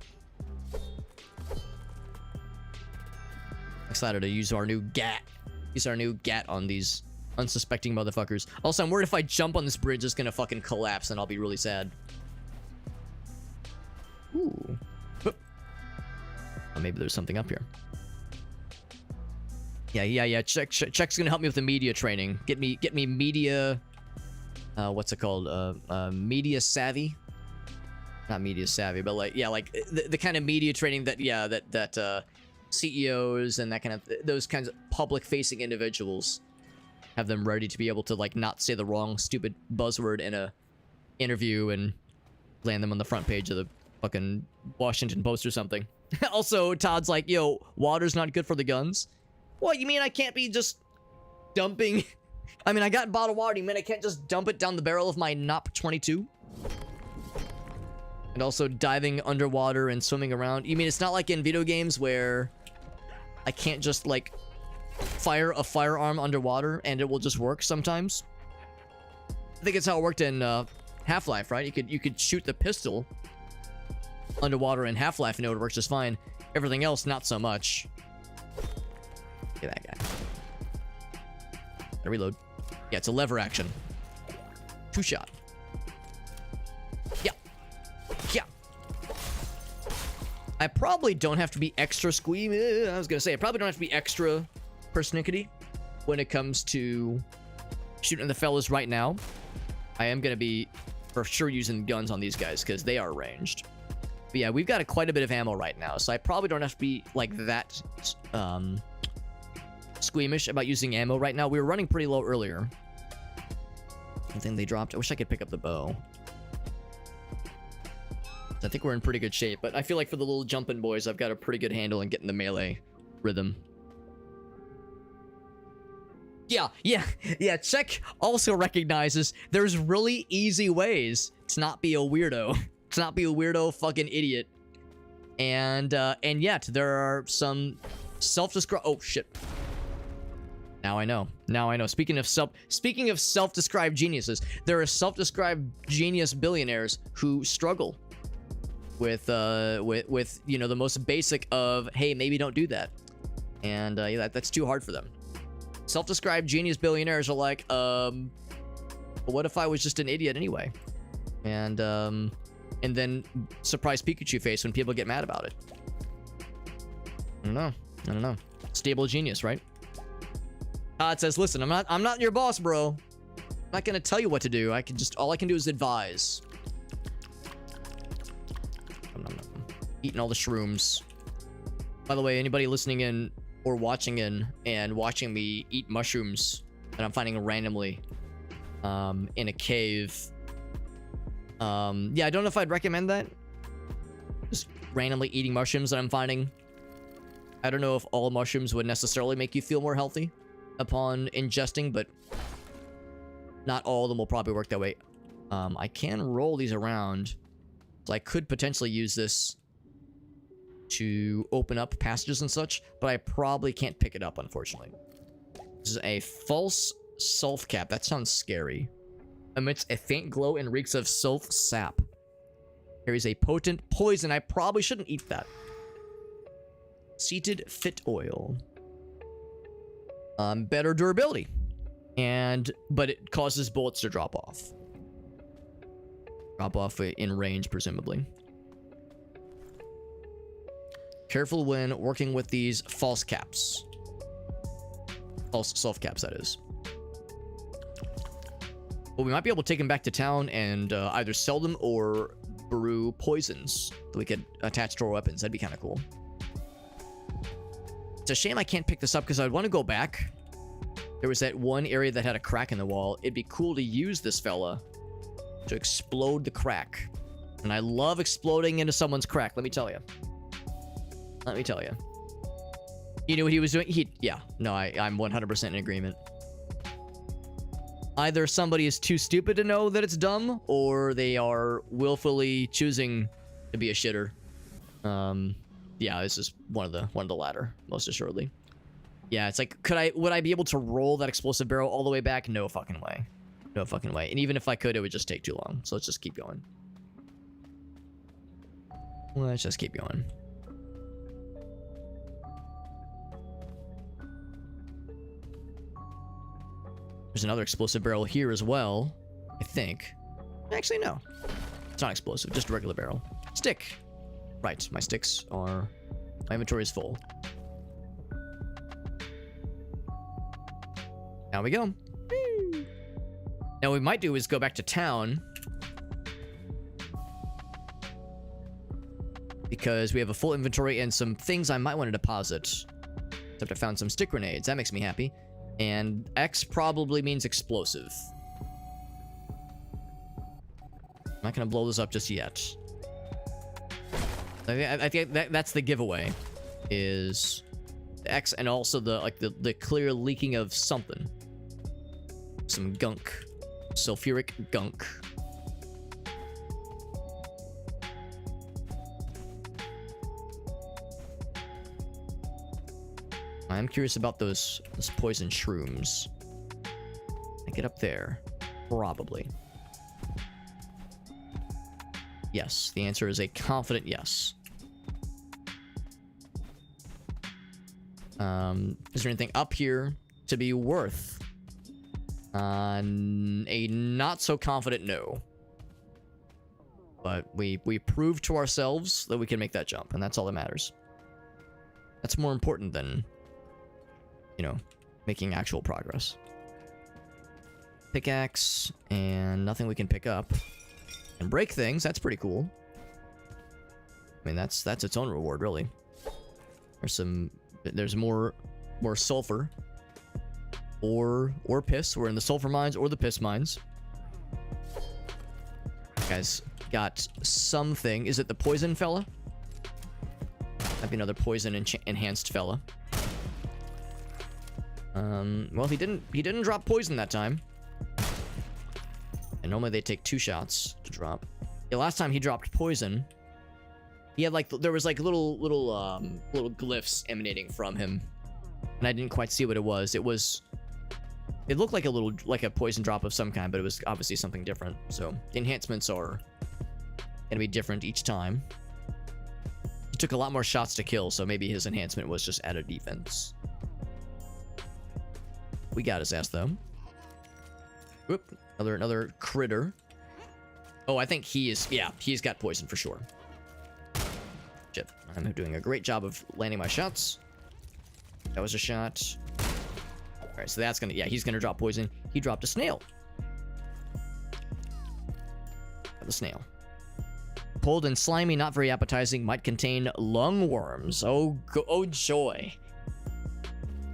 Speaker 1: Excited to use our new GAT. Use our new GAT on these unsuspecting motherfuckers. Also, I'm worried if I jump on this bridge, it's gonna fucking collapse and I'll be really sad. Ooh. Oh, maybe there's something up here. Yeah. Check's gonna help me with the media training. Get me media. What's it called? Media savvy. Not media savvy, but like the kind of media training that CEOs and that kind of those kinds of public-facing individuals have them ready to be able to like not say the wrong stupid buzzword in a interview and land them on the front page of the fucking Washington Post or something. Also, Todd's like, yo, water's not good for the guns. What, you mean I can't be just dumping? I mean, I got bottled water. You mean I can't just dump it down the barrel of my NOP 22? And also diving underwater and swimming around. You mean it's not like in video games where I can't just like fire a firearm underwater and it will just work sometimes? I think it's how it worked in Half-Life, right? You could shoot the pistol underwater in Half-Life and it would work just fine. Everything else, not so much. Look at that guy. Gotta reload. Yeah, it's a lever action. 2-shot. Yeah. I probably don't have to be extra squeamy. I was gonna say, I probably don't have to be extra persnickety when it comes to shooting the fellas right now. I am gonna be for sure using guns on these guys because they are ranged. But yeah, we've got quite a bit of ammo right now, so I probably don't have to be like that squeamish about using ammo right now. We were running pretty low earlier. I think they dropped. I wish I could pick up the bow. I think we're in pretty good shape, but I feel like for the little jumping boys, I've got a pretty good handle on getting the melee rhythm. Yeah. Check also recognizes there's really easy ways to not be a weirdo. To not be a weirdo fucking idiot. And yet there are some self-described. Oh shit. Now I know. Speaking of self-described geniuses, there are self-described genius billionaires who struggle with you know the most basic of, hey, maybe don't do that. And yeah, that's too hard for them. Self-described genius billionaires are like, what if I was just an idiot anyway? And then surprise Pikachu face when people get mad about it. I don't know. Stable genius, right? Todd says, listen, I'm not your boss, bro. I'm not gonna tell you what to do. All I can do is advise. Eating all the shrooms. By the way, anybody listening in or watching in and watching me eat mushrooms that I'm finding randomly in a cave. Yeah, I don't know if I'd recommend that. Just randomly eating mushrooms that I'm finding. I don't know if all mushrooms would necessarily make you feel more healthy upon ingesting, but not all of them will probably work that way. I can roll these around, so I could potentially use this to open up passages and such, but I probably can't pick it up, unfortunately. This is a false sulf cap. That sounds scary. Emits a faint glow and reeks of sulf sap. Carries a potent poison. I probably shouldn't eat that. Seated fit oil. Better durability. But it causes bullets to drop off. Drop off in range, presumably. Careful when working with these false caps. False sulf caps, that is. Well, we might be able to take them back to town and either sell them or brew poisons that we could attach to our weapons. That'd be kind of cool. It's a shame I can't pick this up because I'd want to go back. There was that one area that had a crack in the wall. It'd be cool to use this fella to explode the crack. And I love exploding into someone's crack, let me tell you. Let me tell you. You knew what he was doing? Yeah. No, I'm 100% in agreement. Either somebody is too stupid to know that it's dumb, or they are willfully choosing to be a shitter. Yeah, this is one of the latter, most assuredly. Yeah, it's like, would I be able to roll that explosive barrel all the way back? No fucking way. No fucking way. And even if I could, it would just take too long. So let's just keep going. Let's just keep going. There's another explosive barrel here as well, I think. Actually, no. It's not explosive, just a regular barrel. Stick. Right, my sticks are... My inventory is full. Now we go. Woo. Now what we might do is go back to town. Because we have a full inventory and some things I might want to deposit. Except I found some stick grenades. That makes me happy. And X probably means explosive. I'm not going to blow this up just yet. I think that's the giveaway. Is X and also the clear leaking of something. Some gunk. Sulfuric gunk. I'm curious about those poison shrooms. I get up there. Probably. Yes, the answer is a confident yes. Is there anything up here to be worth? A not so confident no. But we proved to ourselves that we can make that jump, and that's all that matters. That's more important than, you know, making actual progress. Pickaxe, and nothing we can pick up. And break things, that's pretty cool. I mean, that's its own reward, really. There's more sulfur. Or piss. We're in the sulfur mines or the piss mines. Guys, got something. Is it the poison fella? Might be another poison enhanced fella. Well, he didn't drop poison that time. And normally they take 2 shots to drop. Yeah, last time he dropped poison, he had there was little glyphs emanating from him, and I didn't quite see what it was. It looked like a poison drop of some kind, but it was obviously something different. So the enhancements are gonna be different each time. He took a lot more shots to kill, so maybe his enhancement was just added defense. We got his ass though. Whoop. Another critter. Oh, I think he's got poison for sure. Shit. I'm doing a great job of landing my shots. That was a shot. Alright, so that's gonna... Yeah, he's gonna drop poison. He dropped a snail. The snail. Cold and slimy, not very appetizing, might contain lungworms. Oh joy.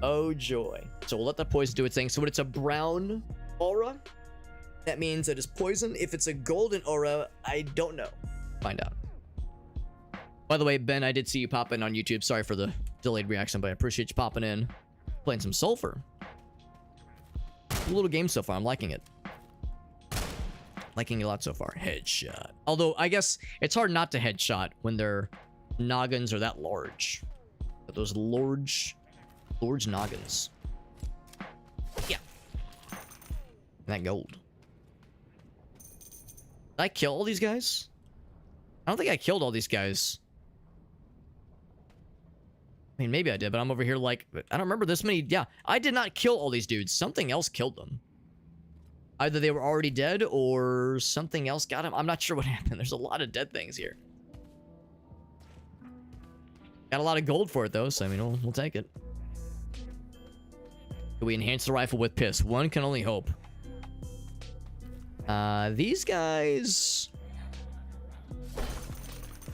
Speaker 1: Oh joy. So we'll let that poison do its thing. So when it's a brown aura, that means that it's poison. If it's a golden aura, I don't know. Find out. By the way, Ben, I did see you pop in on YouTube. Sorry for the delayed reaction, but I appreciate you popping in. Playing some Sulfur. A little game so far. I'm liking it. Liking it a lot so far. Headshot. Although, I guess it's hard not to headshot when they're noggins are that large. Those large noggins. Yeah. And that gold. Did I kill all these guys? I don't think I killed all these guys. I mean, maybe I did, but I'm over here like... I don't remember this many... Yeah, I did not kill all these dudes. Something else killed them. Either they were already dead or something else got them. I'm not sure what happened. There's a lot of dead things here. Got a lot of gold for it, though, so, I mean, we'll take it. We enhance the rifle with piss. One can only hope. These guys...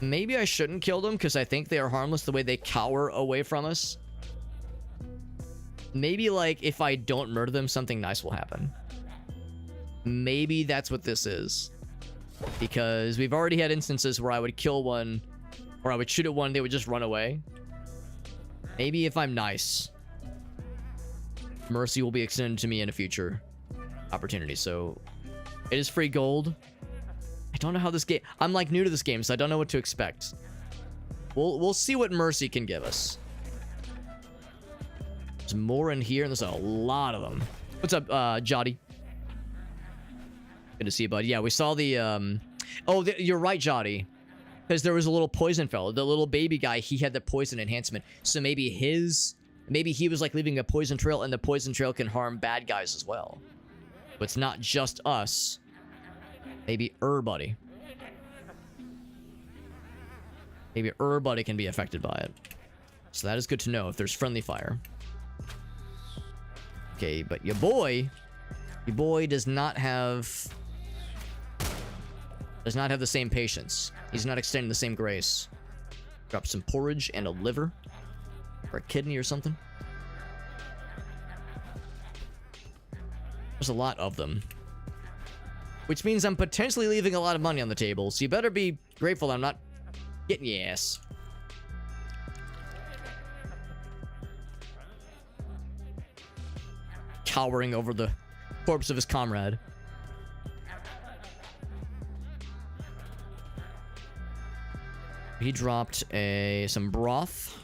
Speaker 1: Maybe I shouldn't kill them, because I think they are harmless the way they cower away from us. Maybe, like, if I don't murder them, something nice will happen. Maybe that's what this is. Because we've already had instances where I would kill one, or I would shoot at one, they would just run away. Maybe if I'm nice, mercy will be extended to me in a future opportunity. So, it is free gold. I don't know how this game... I'm, like, new to this game, so I don't know what to expect. We'll see what mercy can give us. There's more in here, and there's a lot of them. What's up, Jotty? Good to see you, bud. Yeah, we saw the... Oh, you're right, Jotty. Because there was a little poison fellow. The little baby guy, he had the poison enhancement. So maybe he was, like, leaving a poison trail, and the poison trail can harm bad guys as well. But it's not just us. Maybe everybody. Maybe everybody can be affected by it. So that is good to know if there's friendly fire. Okay, but your boy does not have the same patience. He's not extending the same grace. Drop some porridge and a liver. Or a kidney or something. There's a lot of them. Which means I'm potentially leaving a lot of money on the table, so you better be grateful I'm not getting your ass. Cowering over the corpse of his comrade. He dropped some broth.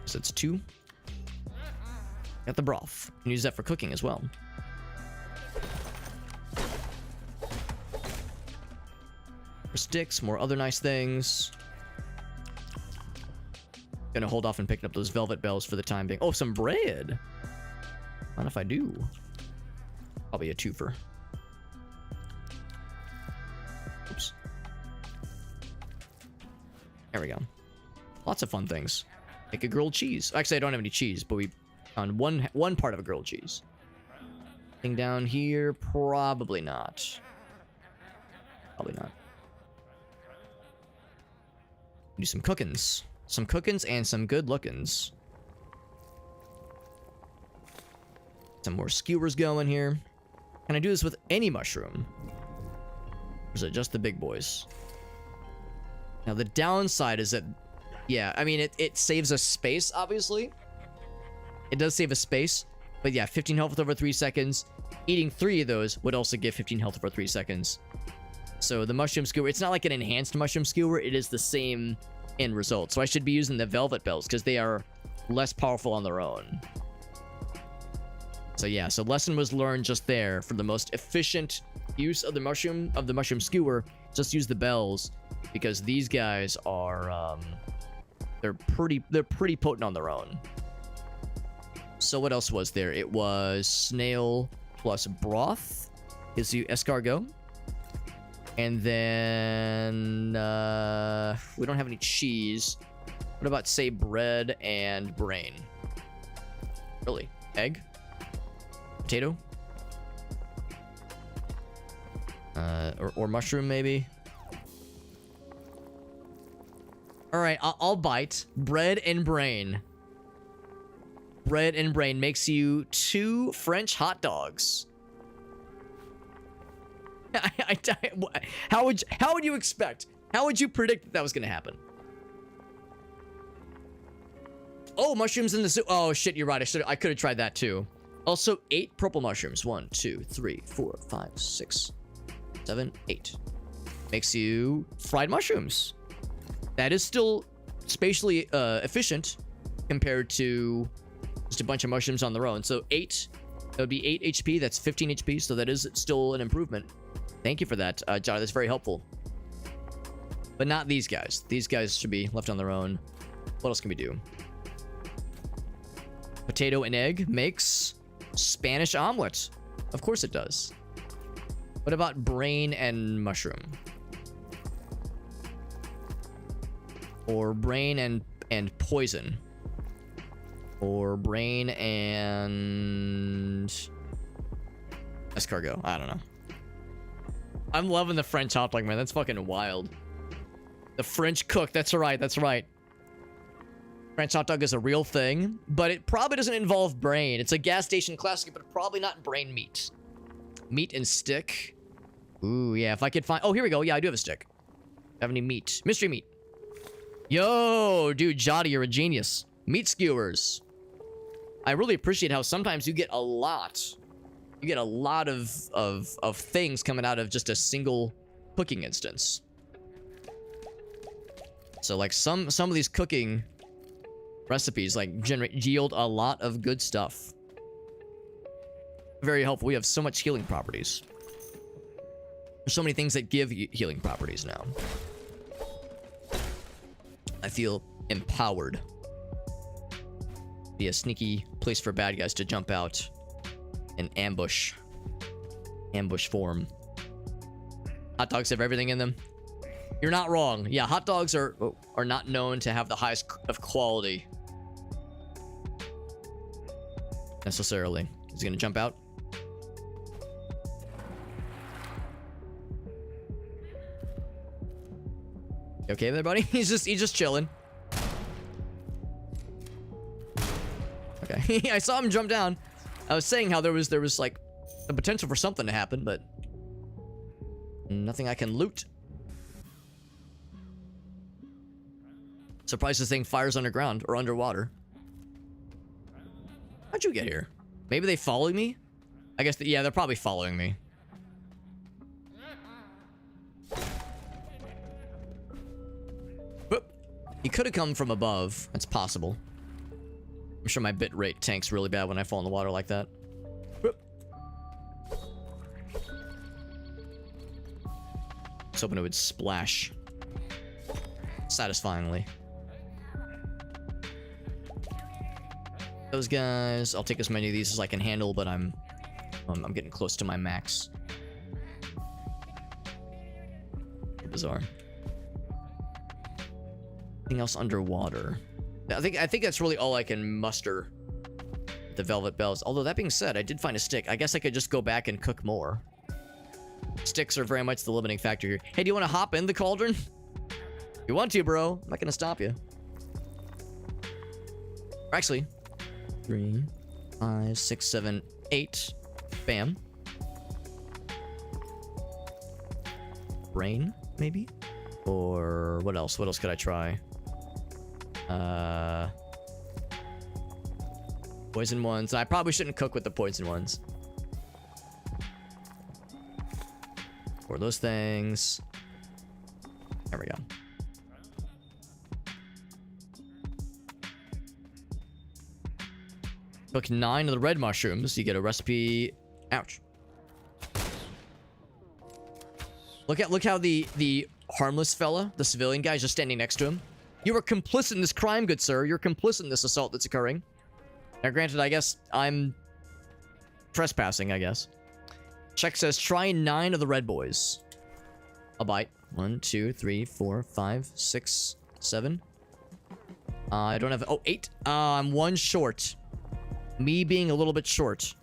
Speaker 1: So it's 2. Got the broth. You can use that for cooking as well. For sticks, more other nice things. Gonna hold off and picking up those velvet bells for the time being. Oh, some bread. What if I do? Probably a twofer. Oops. There we go. Lots of fun things. Make a grilled cheese. Actually, I don't have any cheese, but we found one part of a grilled cheese. Thing down here, probably not. Probably not. Do some cookins. Some cookins and some good lookins. Some more skewers going here. Can I do this with any mushroom? Or is it just the big boys? Now the downside is that, yeah, I mean, it saves us space, obviously. It does save us space. But yeah, 15 health over 3 seconds. Eating 3 of those would also give 15 health over 3 seconds. So the mushroom skewer, it's not like an enhanced mushroom skewer. It is the same end result. So I should be using the velvet bells because they are less powerful on their own. So yeah, so lesson was learned just there. For the most efficient use of the mushroom skewer, just use the bells because these guys are they're pretty potent on their own. So what else was there? It was snail plus broth gives you escargot. And then we don't have any cheese. What about, say, bread and brain? Really? Egg? Potato? Or mushroom, maybe? Alright, I'll bite. Bread and brain. Bread and brain makes you 2 French hot dogs. How would you expect? How would you predict that was gonna happen? Oh, mushrooms in the soup. Oh shit, you're right. I could have tried that too. Also, 8 purple mushrooms. 1, 2, 3, 4, 5, 6. 7, 8. Makes you fried mushrooms. That is still spatially efficient compared to just a bunch of mushrooms on their own. So 8, that would be 8 HP. That's 15 HP. So that is still an improvement. Thank you for that, Johnny. That's very helpful. But not these guys. These guys should be left on their own. What else can we do? Potato and egg makes Spanish omelet. Of course it does. What about brain and mushroom? Or brain and poison? Or brain and escargot? I don't know. I'm loving the French hot dog, man. That's fucking wild. The French cook. That's right. That's right. French hot dog is a real thing, but it probably doesn't involve brain. It's a gas station classic, but probably not brain meat. Meat and stick. Ooh, yeah. If I could find... Oh, here we go. Yeah, I do have a stick. Have any meat? Mystery meat. Yo, dude, Jotty, you're a genius. Meat skewers. I really appreciate how sometimes you get a lot. You get a lot of things coming out of just a single cooking instance. So, like, some of these cooking recipes, like, yield a lot of good stuff. Very helpful. We have so much healing properties. There's so many things that give healing properties now. I feel empowered. Be a sneaky place for bad guys to jump out and ambush. Ambush form. Hot dogs have everything in them. You're not wrong. Yeah, hot dogs are not known to have the highest of quality. Necessarily. Is he gonna jump out? You okay, everybody? He's just chilling. Okay. I saw him jump down. I was saying how there was like the potential for something to happen, but nothing I can loot. Surprised this thing fires underground or underwater. How'd you get here? Maybe they following me? I guess, yeah, they're probably following me. Whoop. He could have come from above. That's possible. I'm sure my bit rate tanks really bad when I fall in the water like that. Whoop. I was hoping it would splash satisfyingly. Those guys, I'll take as many of these as I can handle, but I'm getting close to my max. Bizarre. Anything else underwater? I think that's really all I can muster. The velvet bells. Although that being said, I did find a stick. I guess I could just go back and cook more. Sticks are very much the limiting factor here. Hey, do you want to hop in the cauldron? If you want to, bro. I'm not gonna stop you. Or actually, 3, 5, 6, 7, 8. Bam. Brain, maybe? Or what else? What else could I try? Poison ones. I probably shouldn't cook with the poison ones. Or those things. There we go. Cook 9 of the red mushrooms. You get a recipe. Ouch. Look how the harmless fella, the civilian guy, is just standing next to him. You are complicit in this crime, good sir. You're complicit in this assault that's occurring. Now, granted, I guess I'm trespassing, I guess. Check says, try 9 of the red boys. I'll bite. 1, 2, 3, 4, 5, 6, 7. I don't have... Oh, 8. I'm 1 short. Me being a little bit short.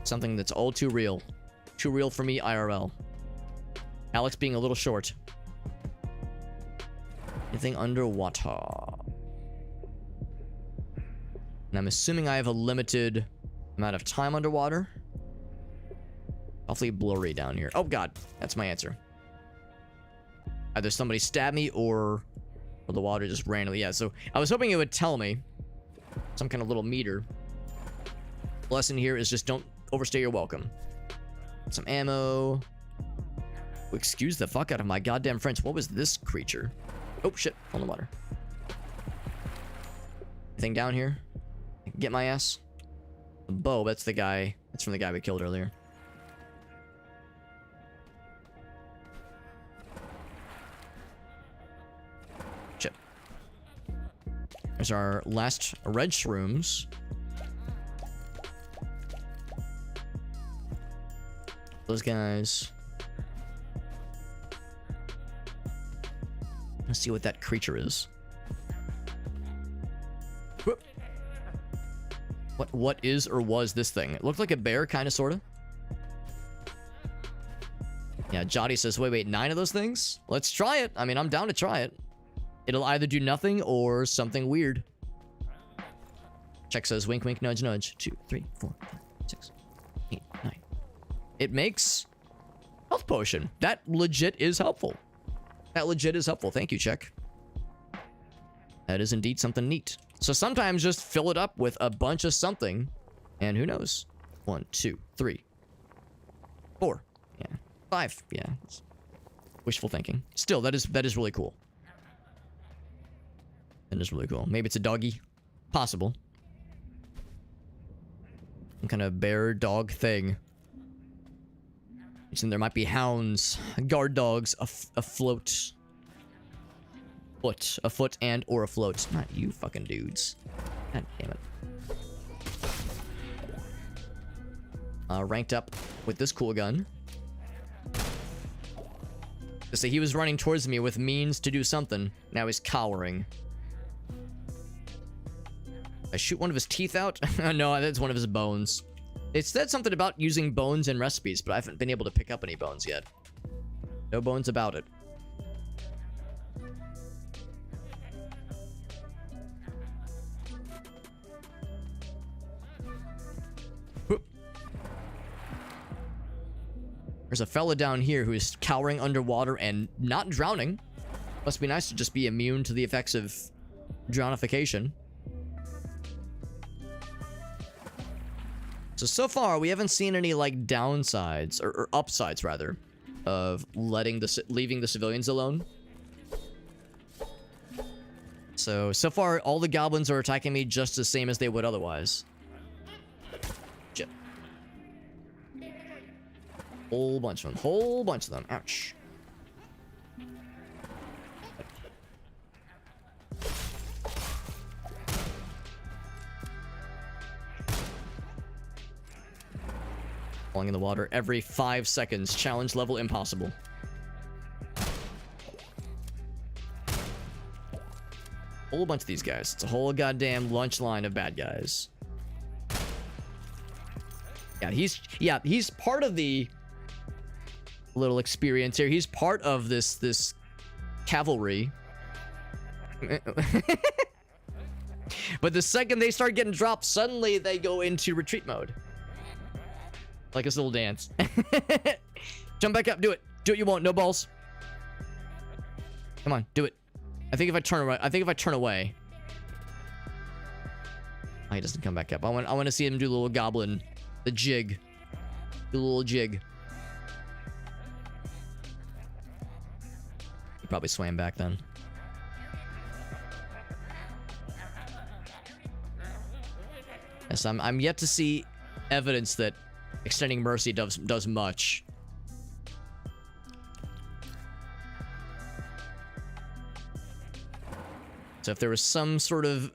Speaker 1: Something that's all too real. Too real for me, IRL. Alex being a little short. Anything underwater? And I'm assuming I have a limited amount of time underwater. Awfully blurry down here. Oh god, that's my answer. Either somebody stabbed me or the water just randomly. Yeah, so I was hoping it would tell me some kind of little meter. The lesson here is just don't overstay your welcome. Some ammo. Excuse the fuck out of my goddamn French. What was this creature? Oh, shit. On the water. Anything down here? Get my ass. The bow, that's the guy. That's from the guy we killed earlier. Shit. There's our last red shrooms. Those guys. Let's see what that creature is. Whoop. What is or was this thing? It looked like a bear, kind of, sort of. Yeah, Jotty says, wait, 9 of those things? Let's try it. I mean, I'm down to try it. It'll either do nothing or something weird. Check says, wink, wink, nudge, nudge. 2, 3, 4, 5, 6, 8, 9. It makes health potion. That legit is helpful. That legit is helpful. Thank you, Check. That is indeed something neat. So sometimes just fill it up with a bunch of something, and who knows? 1, 2, 3, 4. Yeah. 5. Yeah. It's wishful thinking. Still, that is really cool. That is really cool. Maybe it's a doggy. Possible. Some kind of bear dog thing. And there might be hounds, guard dogs afloat. Afoot and or afloat. Not you fucking dudes. God damn it. Ranked up with this cool gun. So he was running towards me with means to do something. Now he's cowering. I shoot one of his teeth out? No, that's one of his bones. It said something about using bones in recipes, but I haven't been able to pick up any bones yet. No bones about it. Whoop. There's a fella down here who is cowering underwater and not drowning. Must be nice to just be immune to the effects of drownification. So far, we haven't seen any, like, downsides, or upsides, rather, of leaving the civilians alone. So far, all the goblins are attacking me just the same as they would otherwise. Shit. Whole bunch of them. Ouch. Falling in the water every 5 seconds. Challenge level impossible. Whole bunch of these guys. It's a whole goddamn lunch line of bad guys. Yeah, he's part of the little experience here. He's part of this cavalry. But the second they start getting dropped, suddenly they go into retreat mode. Like this little dance. Jump back up. Do it. Do what you want. No balls. Come on. Do it. I think if I turn away. Oh, he doesn't come back up. I want to see him do the little goblin. The jig. The little jig. He probably swam back then. Yes, I'm yet to see evidence that extending mercy does much. So if there was some sort of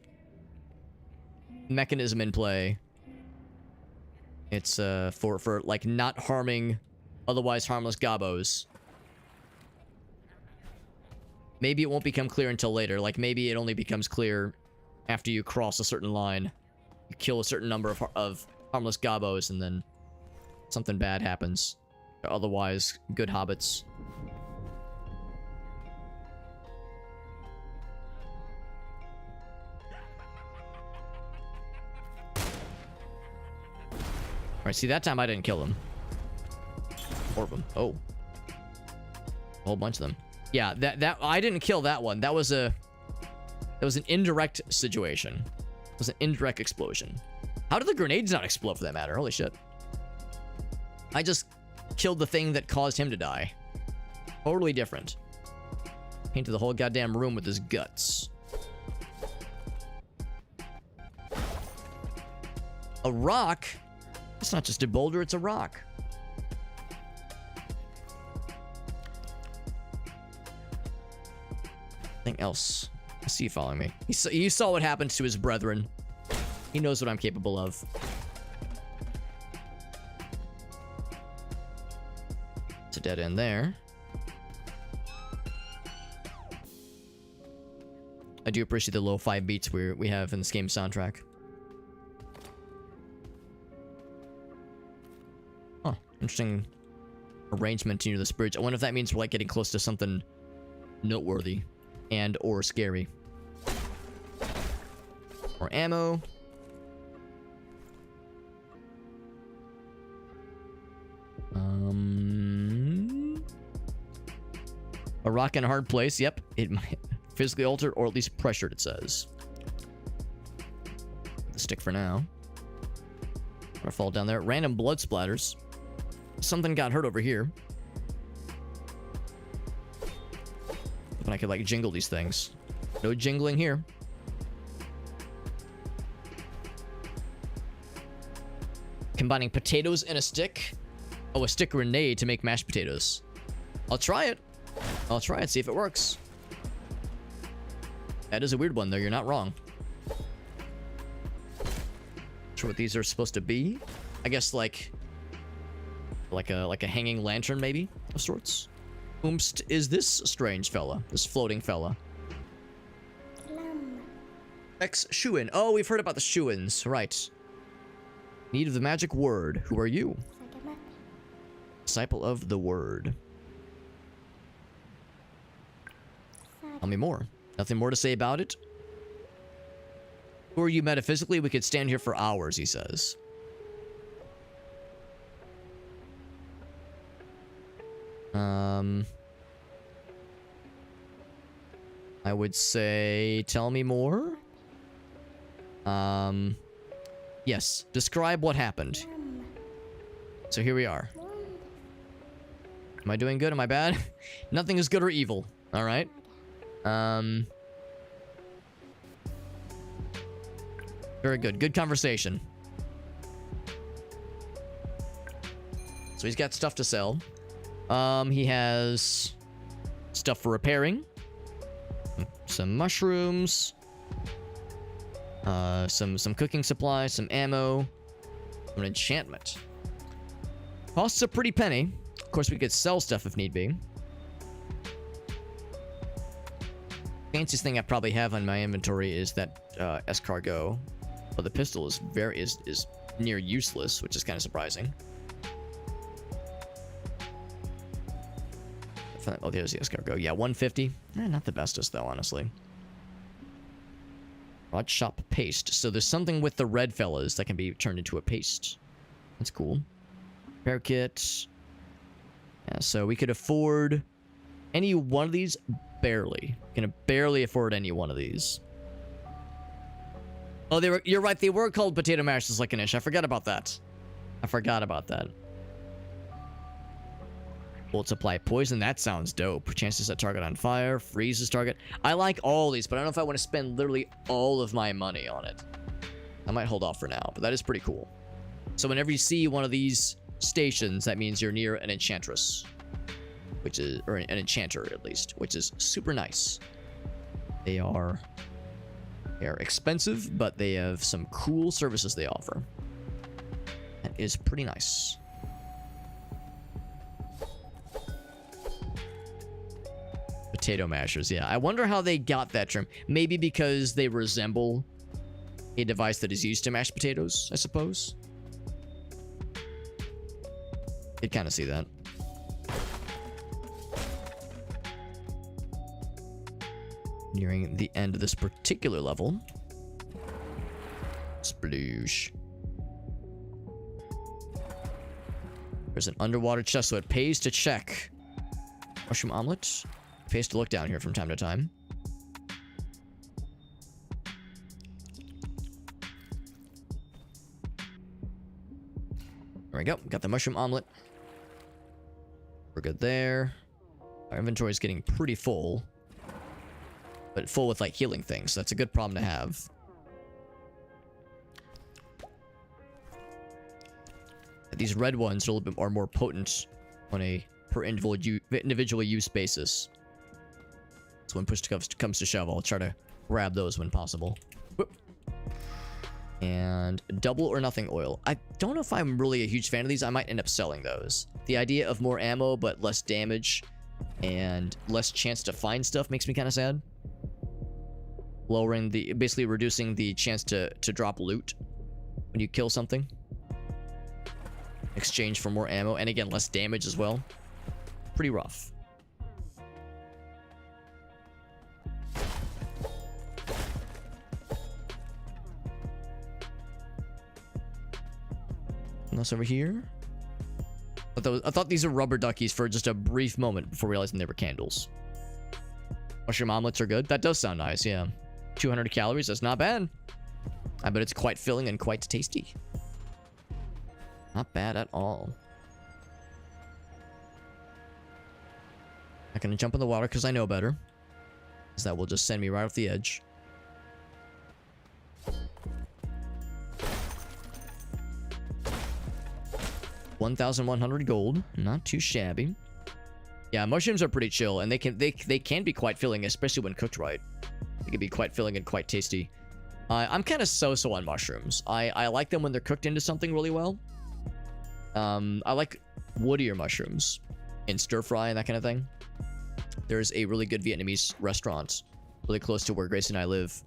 Speaker 1: mechanism in play, it's for like not harming otherwise harmless gobos. Maybe it won't become clear until later. Like maybe it only becomes clear after you cross a certain line. You kill a certain number of harmless gobos and then something bad happens. Otherwise, good hobbits. Alright, see, that time I didn't kill them. 4 of them. Oh. A whole bunch of them. Yeah, that I didn't kill that one. That was an indirect situation. It was an indirect explosion. How did the grenades not explode for that matter? Holy shit. I just killed the thing that caused him to die. Totally different. Painted the whole goddamn room with his guts. A rock? It's not just a boulder, it's a rock. Anything else? I see you following me. You saw what happened to his brethren. He knows what I'm capable of. It's a dead end there. I do appreciate the low 5 beats we have in this game soundtrack. Huh. Interesting arrangement near this bridge. I wonder if that means we're like getting close to something noteworthy and or scary. More ammo. A rock in a hard place. Yep. It might physically altered or at least pressured, it says. The stick for now. Gonna fall down there. Random blood splatters. Something got hurt over here. But I could like jingle these things. No jingling here. Combining potatoes and a stick. Oh, a stick grenade to make mashed potatoes. I'll try it. I'll try it, see if it works. That is a weird one, though. You're not wrong. Not sure what these are supposed to be. I guess like a hanging lantern, maybe, of sorts. Whomst is this strange fella? This floating fella? Ex-Shuin. Oh, we've heard about the Shuins. Right. Need of the magic word. Who are you? Disciple of the word. Tell me more. Nothing more to say about it? Who are you metaphysically? We could stand here for hours, he says. I would say, tell me more. Yes, describe what happened. So here we are. Am I doing good? Am I bad? Nothing is good or evil. All right. Very good. Good conversation. So he's got stuff to sell. He has stuff for repairing. Some mushrooms. Some cooking supplies, some ammo, an enchantment. Costs a pretty penny. Of course, we could sell stuff if need be. Fanciest thing I probably have on my inventory is that escargot, but the pistol is is near useless, which is kind of surprising. Oh, there's the escargot. Yeah, 150. Not the bestest though, honestly. Rod shop paste. So there's something with the red fellas that can be turned into a paste. That's cool. Repair kit. Yeah, so we could afford any one of these. Barely. Can barely afford any one of these. Oh, you're right. They were called potato mashes like an ish. I forgot about that. Bullet supply poison. That sounds dope. Chances set target on fire. Freezes target. I like all these, but I don't know if I want to spend literally all of my money on it. I might hold off for now, but that is pretty cool. So whenever you see one of these stations, that means you're near an enchantress. Which is, or an enchanter at least, which is super nice. They are expensive, but they have some cool services they offer. That is pretty nice. Potato mashers, yeah. I wonder how they got that term. Maybe because they resemble a device that is used to mash potatoes, I suppose. You'd kind of see that. Nearing the end of this particular level. Sploosh. There's an underwater chest, so it pays to check. Mushroom omelet. Pays to look down here from time to time. There we go. Got the mushroom omelet. We're good there. Our inventory is getting pretty full. But full with, like, healing things. So that's a good problem to have. These red ones are a little bit more potent on a per individual use basis. So when push comes to shove, I'll try to grab those when possible. Whoop. And double or nothing oil. I don't know if I'm really a huge fan of these. I might end up selling those. The idea of more ammo but less damage and less chance to find stuff makes me kind of sad. Basically reducing the chance to drop loot when you kill something. Exchange for more ammo, and again, less damage as well. Pretty rough. And that's over here. I thought these were rubber duckies for just a brief moment before realizing they were candles. Mushroom omelets are good. That does sound nice, yeah. 200 calories, that's not bad. I bet it's quite filling and quite tasty. Not bad at all. I'm gonna jump in the water because I know better. Because that will just send me right off the edge. $1,100 gold. Not too shabby. Yeah, mushrooms are pretty chill, and they can be quite filling, especially when cooked right. They can be quite filling and quite tasty. I'm kind of so-so on mushrooms. I like them when they're cooked into something really well. I like woodier mushrooms in stir fry and that kind of thing. There's a really good Vietnamese restaurant really close to where Grace and I live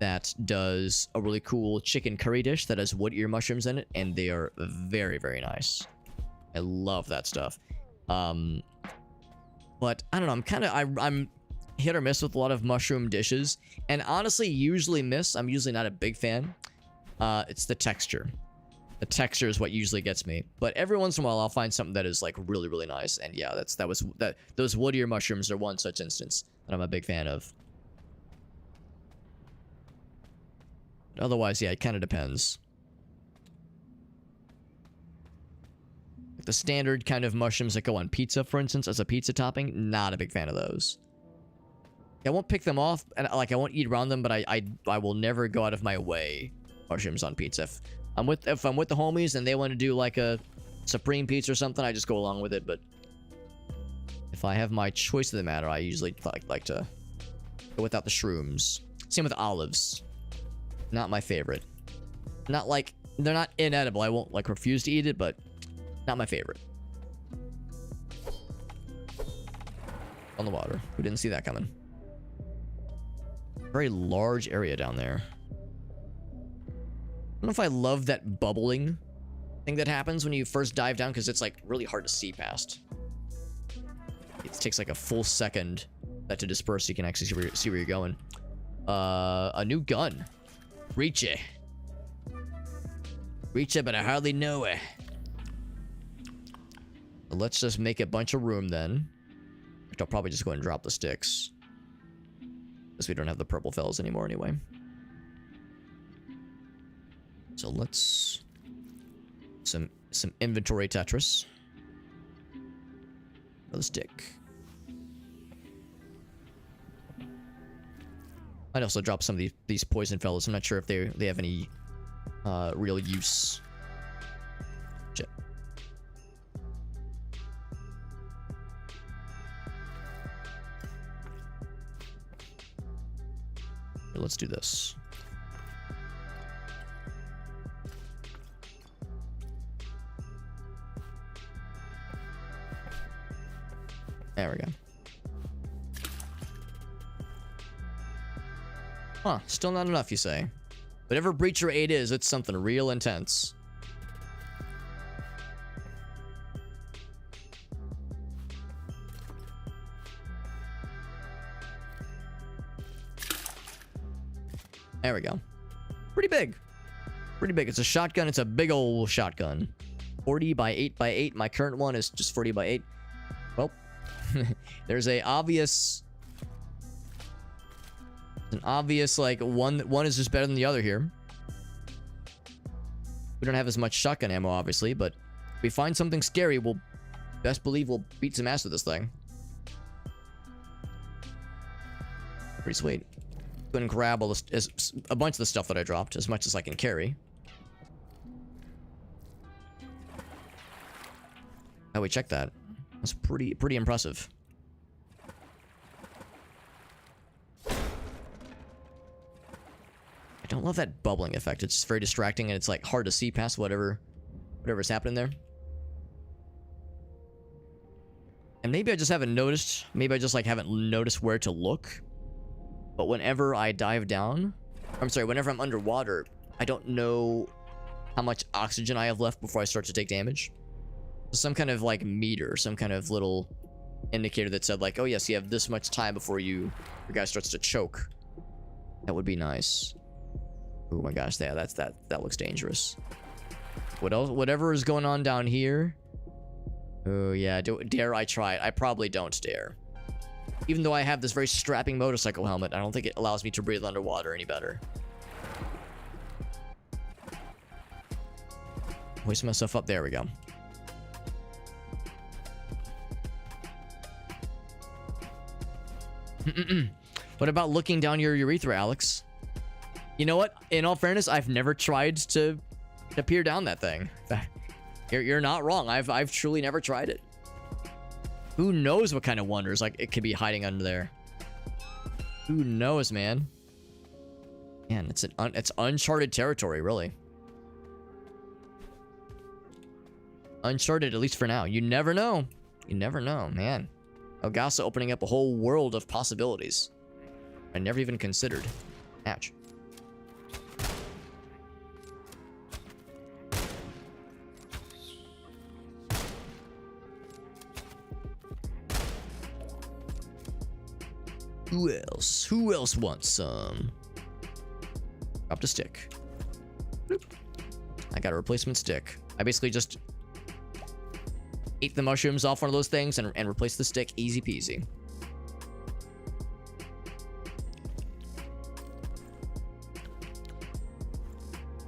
Speaker 1: that does a really cool chicken curry dish that has wood ear mushrooms in it, and they are very, very nice. I love that stuff. But I don't know, I'm hit or miss with a lot of mushroom dishes, and honestly I'm usually not a big fan. It's the texture. The texture is what usually gets me, but every once in a while I'll find something that is like really, really nice, and yeah, those wood ear mushrooms are one such instance that I'm a big fan of. Otherwise, yeah, it kind of depends. Like the standard kind of mushrooms that go on pizza, for instance, as a pizza topping, not a big fan of those. I won't pick them off, and like I won't eat around them, but I will never go out of my way mushrooms on pizza. If I'm with the homies and they want to do like a supreme pizza or something, I just go along with it. But if I have my choice of the matter, I usually like to go without the shrooms. Same with olives. Not my favorite. Not like, they're not inedible. I won't like refuse to eat it, but not my favorite. On the water. Who didn't see that coming? Very large area down there. I don't know if I love that bubbling thing that happens when you first dive down, because it's like really hard to see past. It takes like a full second that to disperse so you can actually see where you're going. A new gun. Reach it. Reach it, but I hardly know it. Let's just make a bunch of room then. I'll probably just go ahead and drop the sticks, because we don't have the purple fells anymore anyway. So let's some inventory Tetris. Another stick. I'd also drop some of these poison fellows. I'm not sure if they have any real use. Shit. Here, let's do this. There we go. Huh, still not enough, you say? Whatever Breacher 8 is, it's something real intense. There we go. Pretty big. Pretty big. It's a shotgun. It's a big old shotgun. 40 by 8 by 8. My current one is just 40 by 8. Well, there's an obvious like one is just better than the other here. We don't have as much shotgun ammo, obviously, but if we find something scary, we'll best believe we'll beat some ass with this thing. Pretty sweet. Go ahead and grab all this, a bunch of the stuff that I dropped, as much as I can carry. Oh, wait, check that. That's pretty impressive. I don't love that bubbling effect. It's just very distracting, and it's like hard to see past whatever's happening there. And maybe I just haven't noticed. Maybe I just like haven't noticed where to look. But whenever I dive down, I'm sorry, whenever I'm underwater, I don't know how much oxygen I have left before I start to take damage. Some kind of like meter, some kind of little indicator that said like, oh yes, you have this much time before your guy starts to choke. That would be nice. Oh my gosh, yeah, that looks dangerous. What else? Whatever is going on down here. Oh yeah, dare I try it? I probably don't dare. Even though I have this very strapping motorcycle helmet, I don't think it allows me to breathe underwater any better. Hoist myself up. There we go. What about looking down your urethra, Alex? You know what? In all fairness, I've never tried to peer down that thing. You're not wrong. I've truly never tried it. Who knows what kind of wonders like it could be hiding under there? Who knows, man? Man, it's uncharted territory, really. Uncharted, at least for now. You never know. You never know, man. Elgasa opening up a whole world of possibilities I never even considered. Ouch. Who else? Who else wants some? Dropped a stick. Boop. I got a replacement stick. I basically just ate the mushrooms off one of those things and replaced the stick. Easy peasy.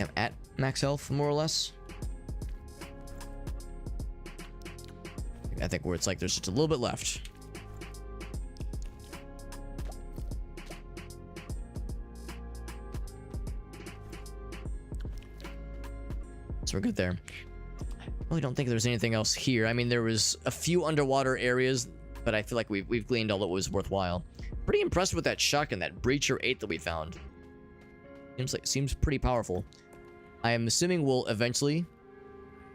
Speaker 1: I'm at max health, more or less. I think where it's like there's just a little bit left. So we're good there. I really don't think there's anything else here. I mean, there was a few underwater areas, but I feel like we've gleaned all that was worthwhile. Pretty impressed with that shotgun, that Breacher 8 that we found. Seems pretty powerful. I am assuming we'll eventually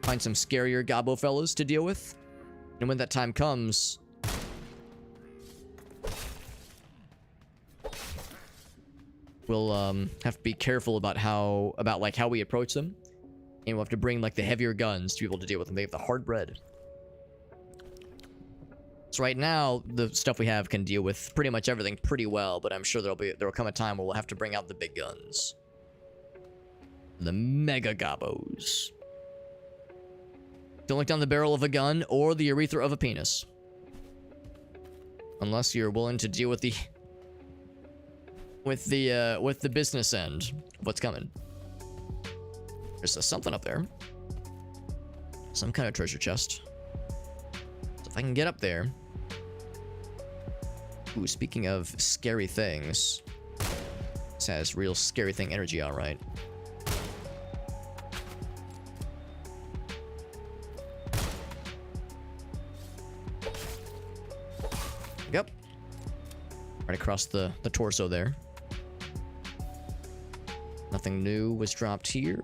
Speaker 1: find some scarier gobbo fellows to deal with. And when that time comes, we'll have to be careful about how we approach them. And we'll have to bring like the heavier guns to be able to deal with them. They have the hard bread. So right now, the stuff we have can deal with pretty much everything pretty well, but I'm sure there'll come a time where we'll have to bring out the big guns. The mega gobbos. Don't look down the barrel of a gun or the urethra of a penis. Unless you're willing to deal with the business end of what's coming. There's something up there. Some kind of treasure chest. So if I can get up there. Ooh, speaking of scary things. This has real scary thing energy, alright. Yep. Right across the torso there. Nothing new was dropped here.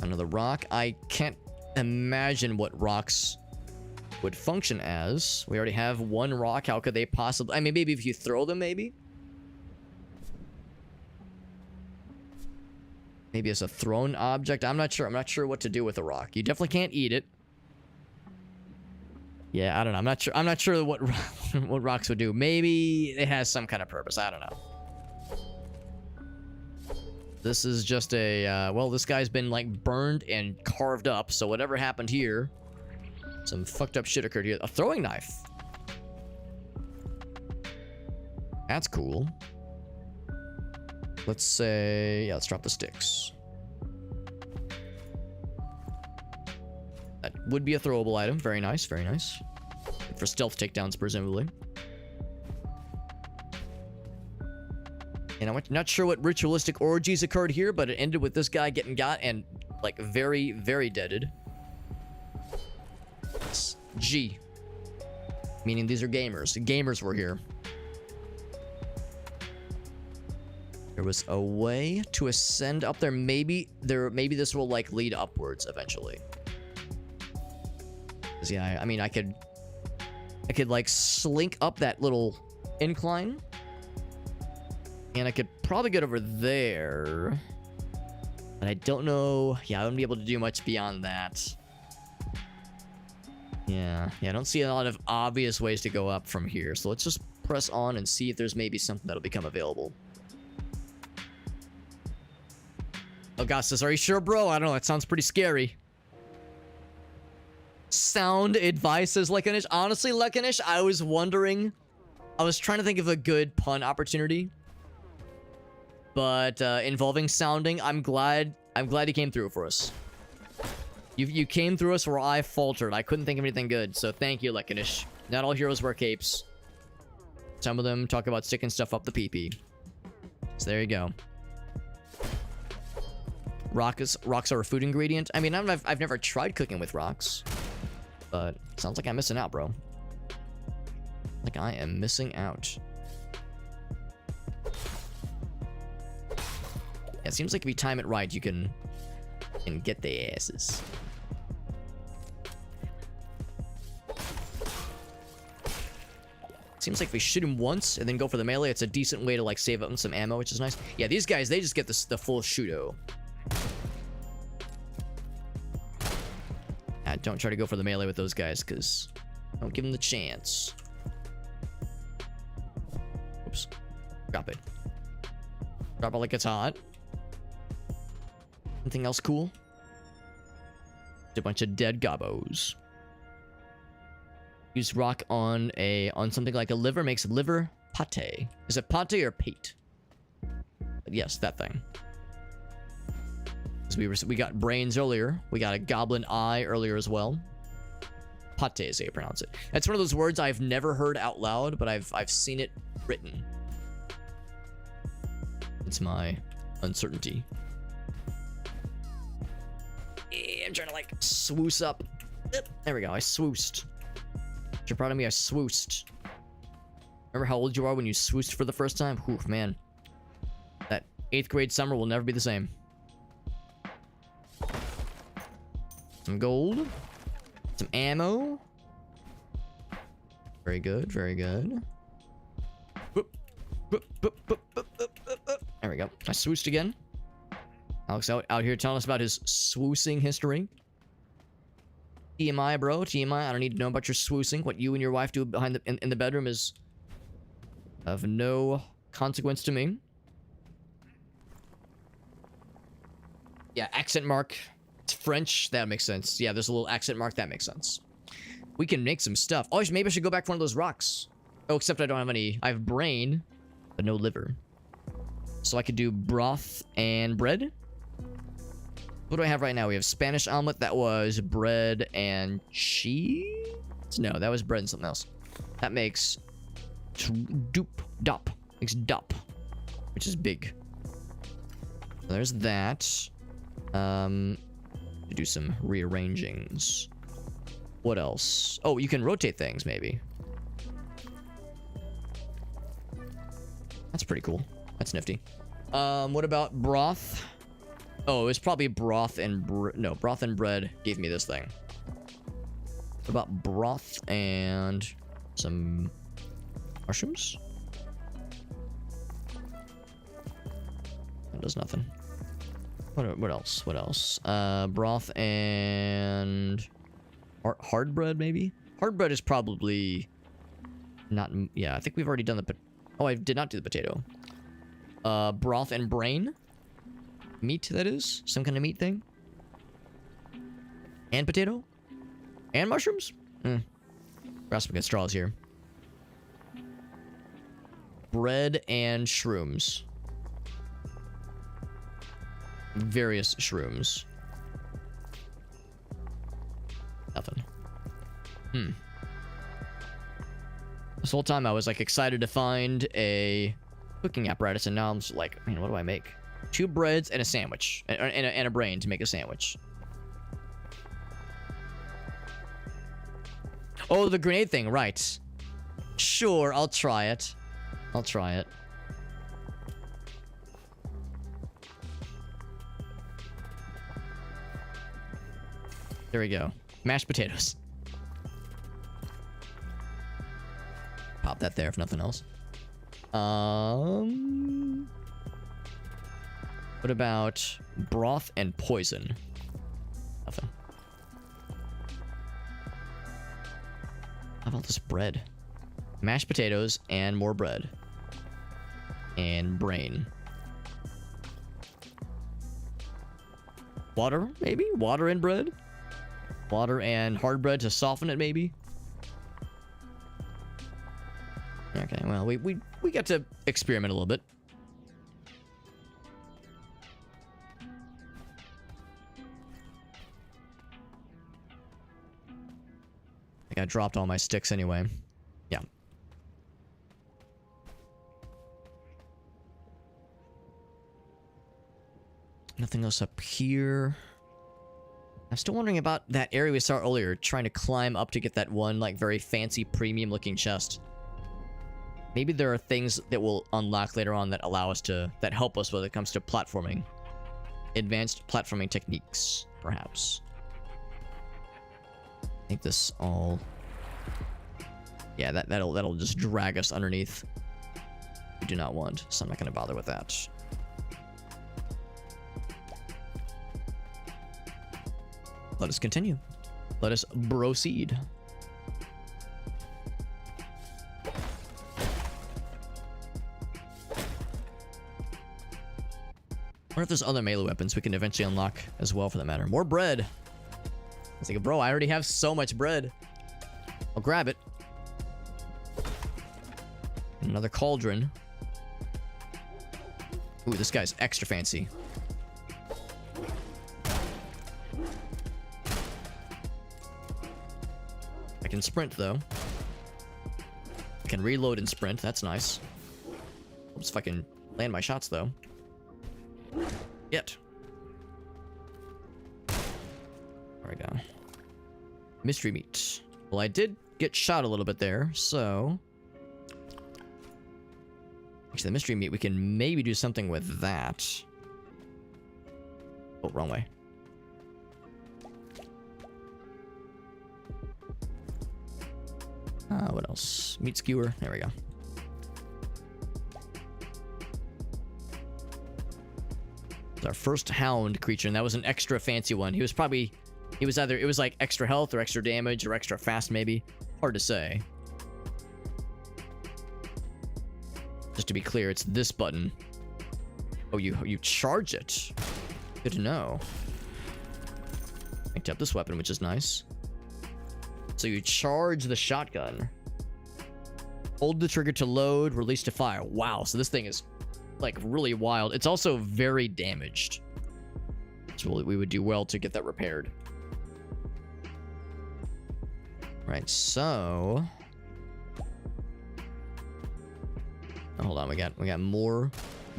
Speaker 1: Another rock. I can't imagine what rocks would function as. We already have one rock. How could they possibly... I mean, maybe if you throw them, maybe? Maybe as a thrown object. I'm not sure. I'm not sure what to do with a rock. You definitely can't eat it. Yeah, I don't know. I'm not sure what what rocks would do. Maybe it has some kind of purpose. I don't know. This is just a, well, this guy's been, like, burned and carved up, so whatever happened here, some fucked up shit occurred here. A throwing knife. That's cool. Let's say, yeah, let's drop the sticks. That would be a throwable item. Very nice, very nice. for stealth takedowns, presumably. And I'm not sure what ritualistic orgies occurred here, but it ended with this guy getting got and, like, very, very deaded. G. Meaning these are gamers. Gamers were here. There was a way to ascend up there. Maybe this will, like, lead upwards eventually. 'Cause, yeah, I mean, I could, like, slink up that little incline. And I could probably get over there. But I don't know. Yeah, I wouldn't be able to do much beyond that. Yeah, I don't see a lot of obvious ways to go up from here. So let's just press on and see if there's maybe something that'll become available. Augustus, are you sure, bro? I don't know. That sounds pretty scary. Sound advice, says Lekanish. Honestly, Lekanish, I was wondering. I was trying to think of a good pun opportunity. But involving sounding, I'm glad you came through for us. You came through us where I faltered. I couldn't think of anything good, so thank you, Lekanish. Not all heroes wear capes. Some of them talk about sticking stuff up the pee-pee. So there you go. Rocks are a food ingredient. I mean, I've never tried cooking with rocks, but sounds like I'm missing out, bro. Like I am missing out. Yeah, it seems like if you time it right, you can get the asses. Seems like if we shoot him once and then go for the melee, it's a decent way to like save up some ammo, which is nice. Yeah, these guys, they just get the full shooto. Don't try to go for the melee with those guys, because don't give them the chance. Oops. Drop it. Drop it like it's hot. Anything else cool? Just a bunch of dead gobbos. Use rock on something like a liver, makes liver pate. Is it pate or pate? But yes, that thing. So we got brains earlier. We got a goblin eye earlier as well. Pate is how you pronounce it. That's one of those words I've never heard out loud, but I've seen it written. It's my uncertainty. I'm trying to like swoosh up. There we go. I swooshed. If you're proud of me, I swooshed. Remember how old you are when you swooshed for the first time? Whew, man. That 8th grade summer will never be the same. Some gold. Some ammo. Very good, very good. There we go. I swooshed again. Alex out here telling us about his swooshing history. TMI, bro. TMI. I don't need to know about your swooshing. What you and your wife do behind in the bedroom is of no consequence to me. Yeah, accent mark. It's French. That makes sense. Yeah, there's a little accent mark. That makes sense. We can make some stuff. Oh, maybe I should go back for one of those rocks. Oh, except I don't have any. I have brain, but no liver. So I could do broth and bread. What do I have right now? We have Spanish omelet. That was bread and cheese? No, that was bread and something else. That makes dop. Makes dop, which is big. So there's that. To do some rearrangings. What else? Oh, you can rotate things, maybe. That's pretty cool. That's nifty. What about broth? Oh, it was probably broth and broth and bread gave me this thing. What about broth and some mushrooms? That does nothing. What else? What else? Broth and hard bread, maybe? Hard bread is probably not. Yeah, I think we've already done the. Oh, I did not do the potato. Broth and brain. Meat, that is. Some kind of meat thing. And potato. And mushrooms. Grasping at straws here. Bread and shrooms. Various shrooms. This whole time I was like excited to find a cooking apparatus, and now I'm just like, man, what do I make? 2 breads and a sandwich, and a brain to make a sandwich. Oh, the grenade thing, right. Sure, I'll try it. I'll try it. There we go. Mashed potatoes. Pop that there if nothing else. What about broth and poison? Nothing. How about this bread? Mashed potatoes and more bread. And brain. Water, maybe? Water and bread? Water and hard bread to soften it, maybe? Okay, well, we got to experiment a little bit. I think I dropped all my sticks anyway. Yeah. Nothing else up here. I'm still wondering about that area we saw earlier, trying to climb up to get that one, like, very fancy premium looking chest. Maybe there are things that will unlock later on that allow us to, that help us when it comes to platforming. Advanced platforming techniques, perhaps. I think this all... Yeah, that'll just drag us underneath. We do not want, so I'm not going to bother with that. Let us continue. Let us proceed. What if there's other melee weapons we can eventually unlock as well, for that matter? More bread. I was like, bro, I already have so much bread. I'll grab it. Another cauldron. Ooh, this guy's extra fancy. I can sprint, though. I can reload and sprint. That's nice. Oops, if I can land my shots, though. Get. There we go. Mystery meat. Well, I did get shot a little bit there, so... Actually, the mystery meat, we can maybe do something with that. Oh, wrong way. What else? Meat skewer. There we go. It's our first hound creature, and that was an extra fancy one. He was probably... It was either... It was like extra health or extra damage or extra fast, maybe. Hard to say. Just to be clear, it's this button. Oh, you charge it. Good to know. Picked up this weapon, which is nice. So you charge the shotgun. Hold the trigger to load, release to fire. Wow, so this thing is, like, really wild. It's also very damaged. So we would do well to get that repaired. Right, so... Oh, hold on, we got more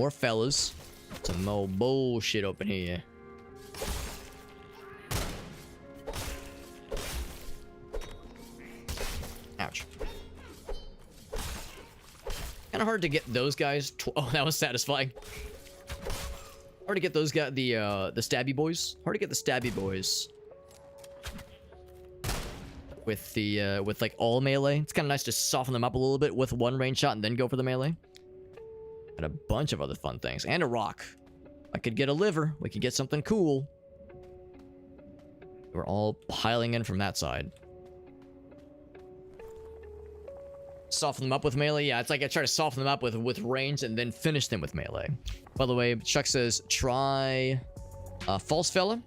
Speaker 1: fellas. Some more bullshit open here. Ouch. Kind of hard to get those guys. Oh, that was satisfying. Hard to get those guys, the stabby boys. Hard to get the stabby boys with the with like all melee. It's kind of nice to soften them up a little bit with one range shot and then go for the melee. And a bunch of other fun things, and a rock. I could get a liver. We could get something cool. We're all piling in from that side. Soften them up with melee. Yeah, it's like I try to soften them up with range and then finish them with melee. By the way, Chuck says try false fella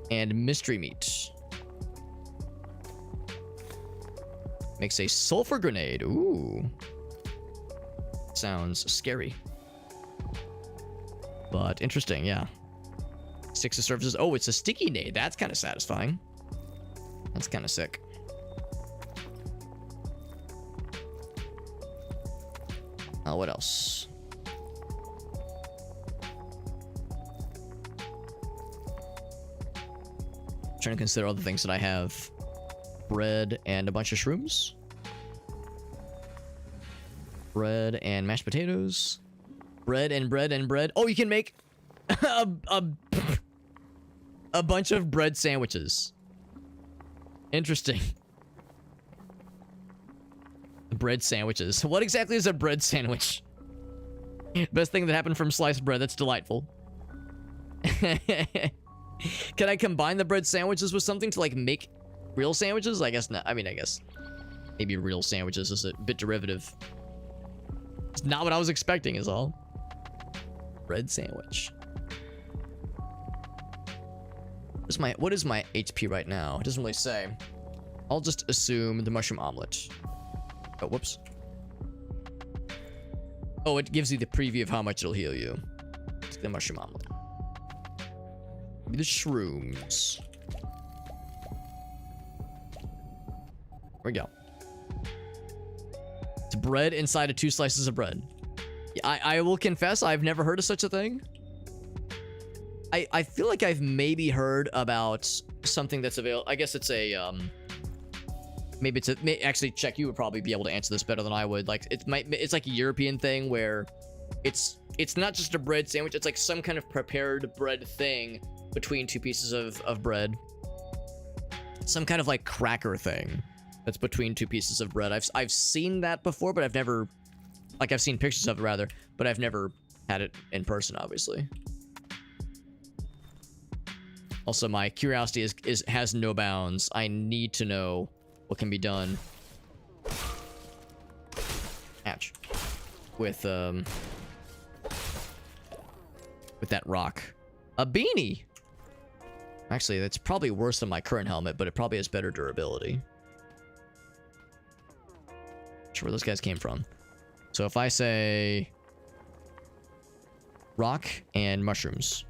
Speaker 1: and mystery meat. Makes a sulfur grenade. Ooh. Sounds scary. But interesting, yeah. 6 of surfaces. Oh, it's a sticky nade. That's kind of satisfying. That's kind of sick. What else? Trying to consider all the things that I have. Bread and a bunch of shrooms. Bread and mashed potatoes. Bread and bread and bread. Oh, you can make a bunch of bread sandwiches. Interesting. Bread sandwiches. What exactly is a bread sandwich? Best thing that happened from sliced bread. That's delightful. Can I combine the bread sandwiches with something to like make real sandwiches? I guess not. I mean, I guess maybe real sandwiches is a bit derivative. It's not what I was expecting is all. Bread sandwich. What is my HP right now? It doesn't really say. I'll just assume the mushroom omelet. Oh, whoops. Oh, it gives you the preview of how much it'll heal you. It's the mushroom omelet. Maybe the shrooms. There we go. It's bread inside of 2 slices of bread. I will confess, I've never heard of such a thing. I feel like I've maybe heard about something that's available. I guess it's a, maybe it's a, actually, Check, you would probably be able to answer this better than I would. Like, it's like a European thing where it's not just a bread sandwich. It's like some kind of prepared bread thing between 2 pieces of bread. Some kind of like cracker thing that's between 2 pieces of bread. I've seen that before, but I've never, like, I've seen pictures of it rather, but I've never had it in person, obviously. Also, my curiosity has no bounds. I need to know what can be done. Ouch. With that rock. A beanie! Actually, that's probably worse than my current helmet, but it probably has better durability. Not sure where those guys came from. So if I say rock and mushrooms.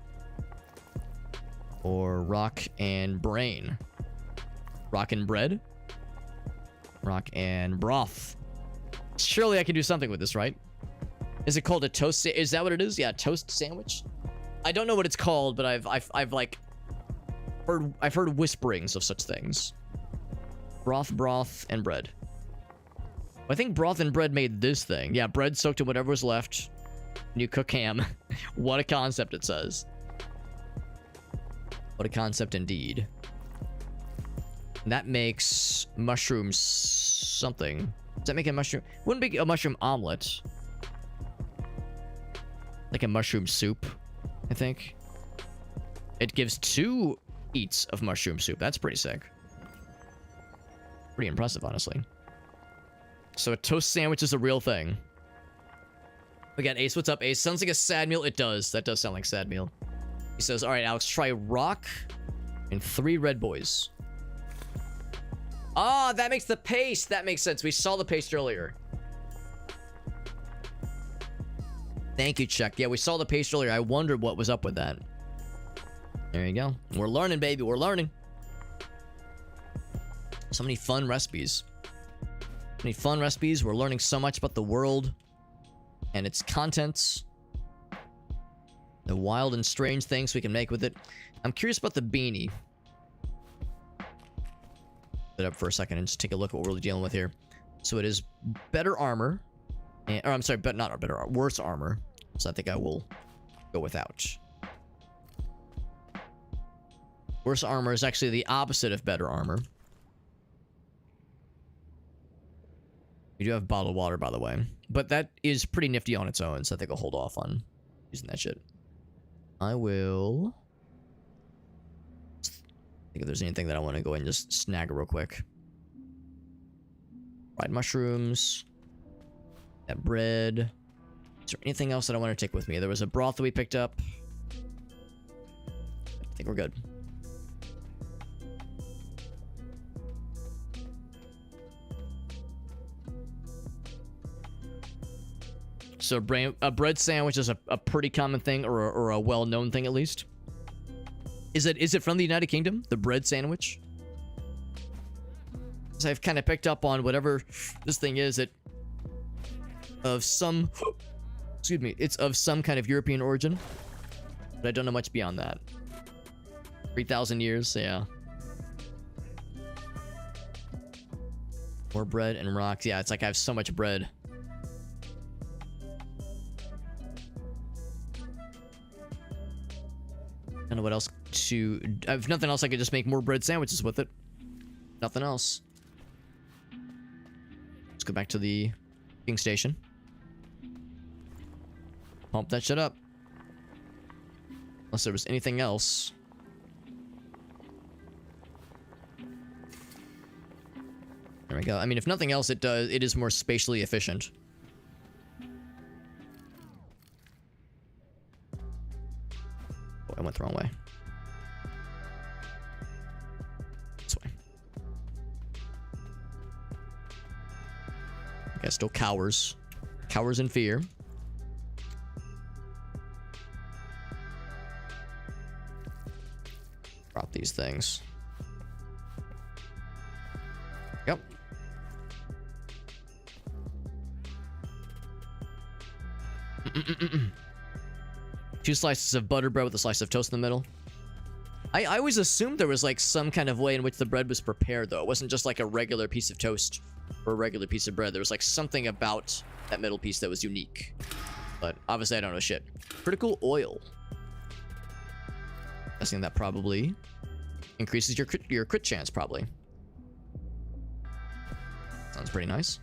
Speaker 1: Or rock and brain. Rock and bread. Rock and broth. Surely I can do something with this, right? Is it called a toast? Is that what it is? Yeah, toast sandwich. I don't know what it's called, but I've like heard whisperings of such things. Broth, and bread. I think broth and bread made this thing. Yeah, bread soaked in whatever was left. And you cook ham. What a concept, it says. What a concept indeed. That makes mushrooms something. Does that make a mushroom? Wouldn't be a mushroom omelet. Like a mushroom soup, I think. It gives 2 eats of mushroom soup. That's pretty sick. Pretty impressive, honestly. So a toast sandwich is a real thing. We got Ace. What's up, Ace? Sounds like a sad meal. It does. That does sound like sad meal. He says, all right, Alex, try rock and 3 red boys. Ah, that makes the paste. That makes sense. We saw the paste earlier. Thank you, Chuck. Yeah, we saw the paste earlier. I wondered what was up with that. There you go. We're learning, baby. We're learning. So many fun recipes. So many fun recipes. We're learning so much about the world and its contents. The wild and strange things we can make with it. I'm curious about the beanie. Put it up for a second and just take a look at what we're dealing with here. So it is better armor. Or I'm sorry, but not better, worse armor. So I think I will go without. Worse armor is actually the opposite of better armor. We do have bottled water, by the way. But that is pretty nifty on its own, so I think I'll hold off on using that shit. I will think if there's anything that I want to go ahead and just snag real quick. Fried mushrooms. That bread. Is there anything else that I want to take with me? There was a broth that we picked up. I think we're good. So a bread sandwich is a pretty common thing, or a well-known thing at least. Is it from the United Kingdom? The bread sandwich? So I've kind of picked up on whatever this thing is. of some... Excuse me. It's of some kind of European origin. But I don't know much beyond that. 3,000 years, yeah. More bread and rocks. Yeah, it's like I have so much bread. I don't know what else to... If nothing else, I could just make more bread sandwiches with it. Nothing else. Let's go back to the king station. Pump that shit up. Unless there was anything else. There we go. I mean, if nothing else, it is more spatially efficient. Oh, I went the wrong way. This way. Okay, still cowers. Cowers in fear. Drop these things. Yep. Two slices of butter bread with a slice of toast in the middle. I always assumed there was like some kind of way in which the bread was prepared, though. It wasn't just like a regular piece of toast or a regular piece of bread. There was like something about that middle piece that was unique. But obviously I don't know shit. Critical oil. Guessing that probably increases your crit chance, probably. Sounds pretty nice.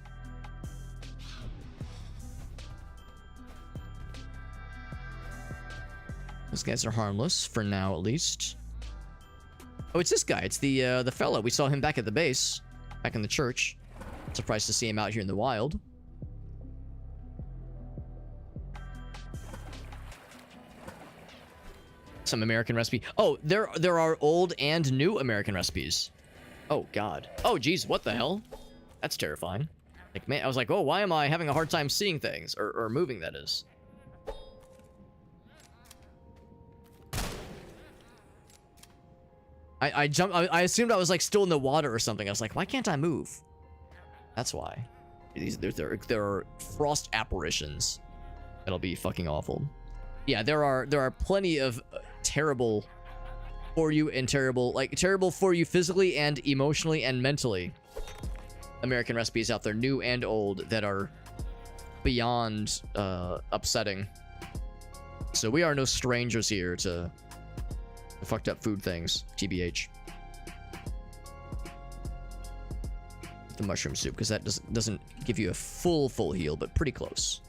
Speaker 1: Those guys are harmless for now, at least. Oh, it's this guy. It's the fella. We saw him back at the base, back in the church. Surprised to see him out here in the wild. Some American recipe. Oh, there are old and new American recipes. Oh God. Oh geez, what the hell? That's terrifying. Like, man, I was like, oh, why am I having a hard time seeing things or moving? That is. I jumped. I assumed I was like still in the water or something. I was like, why can't I move? That's why. There are frost apparitions. That'll be fucking awful. Yeah, there are plenty of terrible for you and terrible for you physically and emotionally and mentally American recipes out there, new and old, that are beyond upsetting. So we are no strangers here to fucked up food things, TBH. The mushroom soup, because that doesn't give you a full heal, but pretty close.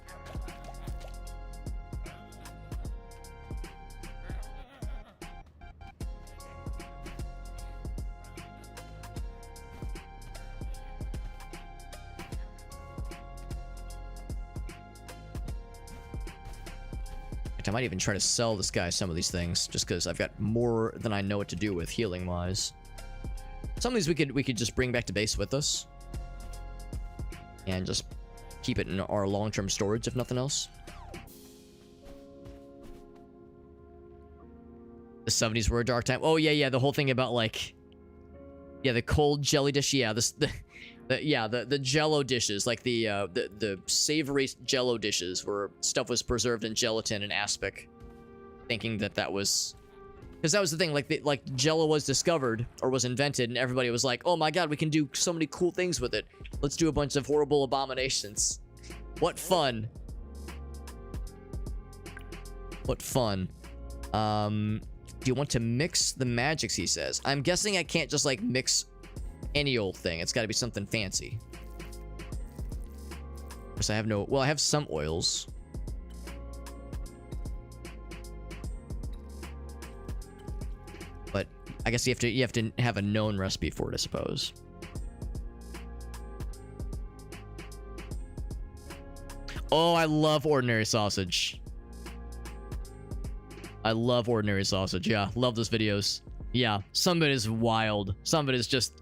Speaker 1: I might even try to sell this guy some of these things, just because I've got more than I know what to do with healing wise. Some of these we could just bring back to base with us, and just keep it in our long-term storage, if nothing else. The 70s were a dark time. Oh yeah, the whole thing about like, yeah, the cold jelly dish. Yeah, the Jello dishes, like the savory Jello dishes, where stuff was preserved in gelatin and aspic, thinking that was, because that was the thing. Like Jello was discovered or was invented, and everybody was like, "Oh my God, we can do so many cool things with it. Let's do a bunch of horrible abominations. What fun! What fun!" Do you want to mix the magics? He says. I'm guessing I can't just like mix any old thing. It's got to be something fancy. Because I have no... Well, I have some oils. But I guess you have to have a known recipe for it, I suppose. Oh, I love ordinary sausage. I love ordinary sausage. Yeah, love those videos. Yeah, some of it is wild. Some of it is just...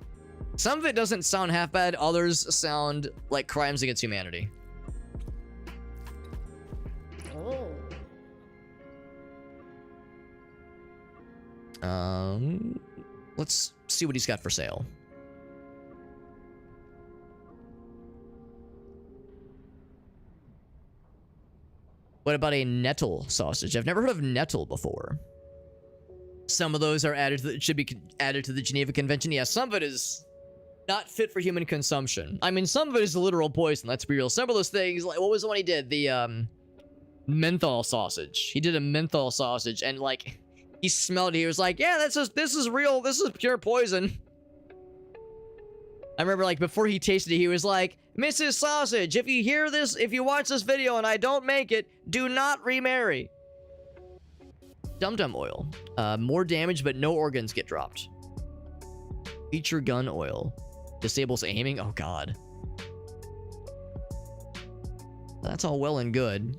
Speaker 1: Some of it doesn't sound half bad. Others sound like crimes against humanity. Let's see what he's got for sale. What about a nettle sausage? I've never heard of nettle before. Some of those are added to should be added to the Geneva Convention. Yeah, some of it is not fit for human consumption. I mean, some of it is literal poison, let's be real. Some of those things, like, what was the one he did? The, menthol sausage. He did a menthol sausage, and, like, he smelled it. He was like, yeah, this is real. This is pure poison. I remember, like, before he tasted it, he was like, Mrs. Sausage, if you hear this, if you watch this video and I don't make it, do not remarry. Dum-dum oil. More damage, but no organs get dropped. Feature gun oil. Disables aiming. Oh, God. That's all well and good.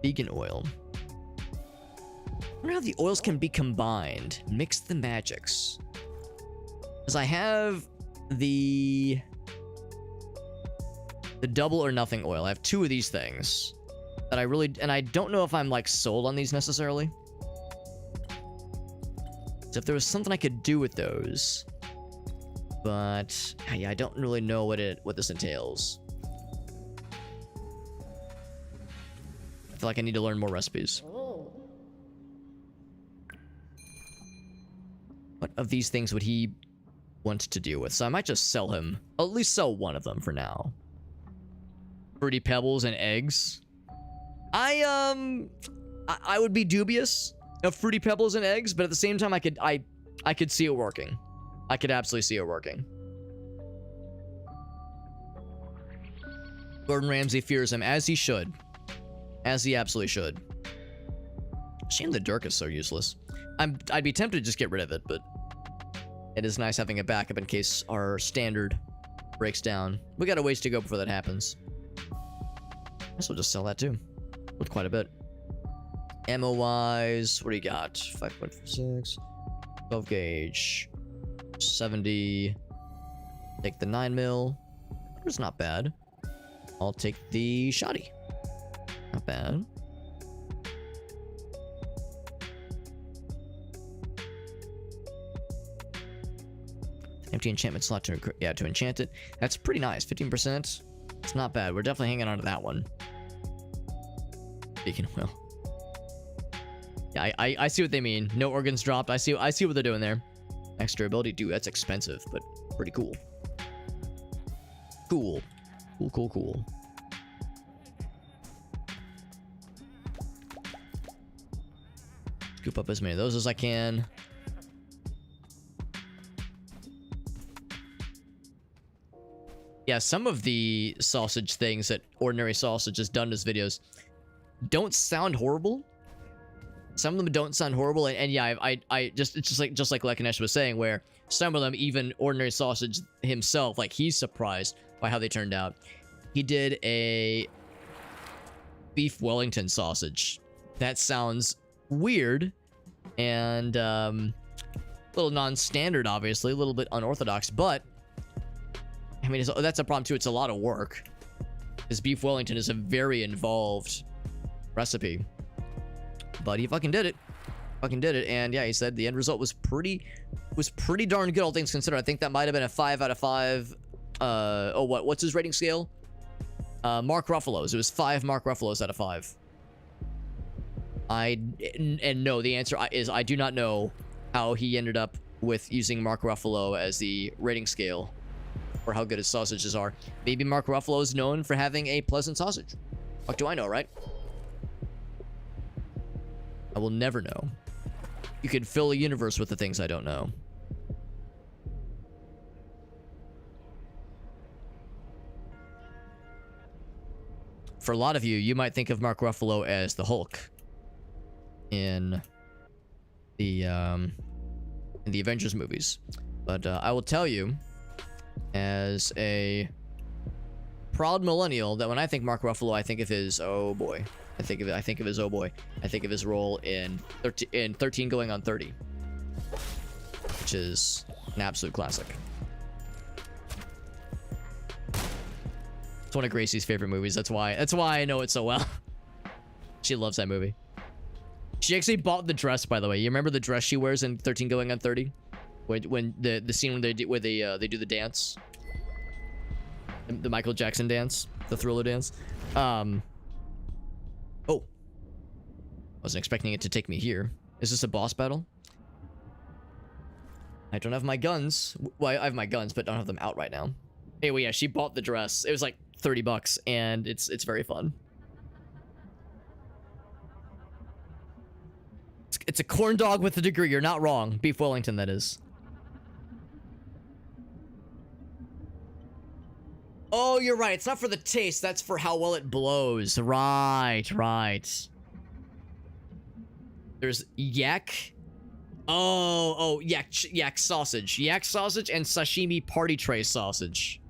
Speaker 1: Vegan oil. I wonder how the oils can be combined. Mix the magics. Because I have the double or nothing oil. I have 2 of these things that I really, and I don't know if I'm like sold on these necessarily. So if there was something I could do with those, but yeah, I don't really know what this entails. I feel like I need to learn more recipes. What of these things would he want to deal with? So I might just sell him, at least sell one of them for now. Fruity Pebbles and eggs. I would be dubious of Fruity Pebbles and eggs, but at the same time, I could see it working. I could absolutely see it working. Gordon Ramsay fears him, as he should. As he absolutely should. Shame the Dirk is so useless. I'd be tempted to just get rid of it, but it is nice having a backup in case our standard breaks down. We got a ways to go before that happens. I guess we'll just sell that too. With quite a bit. Ammo wise, what do you got? 5.46. 12 gauge. 70. Take the 9mm. It's not bad. I'll take the shoddy. Not bad. Empty enchantment slot to enchant it. That's pretty nice. 15%. It's not bad. We're definitely hanging on to that one. Beacon oil. Yeah, I see what they mean. No organs dropped. I see what they're doing there. Extra ability, dude. That's expensive, but pretty cool. Cool. Cool. Scoop up as many of those as I can. Yeah, some of the sausage things that Ordinary Sausage has done in his videos don't sound horrible. Some of them don't sound horrible, and yeah, it's just like Lekanesh was saying, where some of them, even Ordinary Sausage himself, like, he's surprised by how they turned out. He did a beef Wellington sausage. That sounds weird and a little non-standard, obviously, a little bit unorthodox, but I mean, that's a problem too. It's a lot of work. This beef Wellington is a very involved recipe, but he fucking did it. And yeah, he said the end result was pretty darn good, all things considered. I think that might have been a 5 out of 5. What's his rating scale? Mark Ruffalo's. It was 5 Mark Ruffalo's out of 5. No, the answer is I do not know how he ended up with using Mark Ruffalo as the rating scale, or how good his sausages are. Maybe Mark Ruffalo is known for having a pleasant sausage. What do I know, right? I will never know. You could fill a universe with the things I don't know. For a lot of you, you might think of Mark Ruffalo as the Hulk in the Avengers movies. But I will tell you, as a proud millennial, that when I think Mark Ruffalo, I think of his oh boy. I think of his oh boy. I think of his role in 13 Going on 30, which is an absolute classic. It's one of Gracie's favorite movies. That's why I know it so well. She loves that movie. She actually bought the dress, by the way. You remember the dress she wears in 13 Going on 30? When the scene where they do the dance, the Michael Jackson dance, the Thriller dance. Oh, Wasn't expecting it to take me here. Is this a boss battle? I don't have my guns. Well, I have my guns, but don't have them out right now. Anyway, yeah, she bought the dress. It was like 30 bucks, and it's very fun. It's a corn dog with a degree. You're not wrong. Beef Wellington, that is. Oh, you're right. It's not for the taste. That's for how well it blows. Right, right. There's yak. Oh, yak sausage. Yak sausage and sashimi party tray sausage.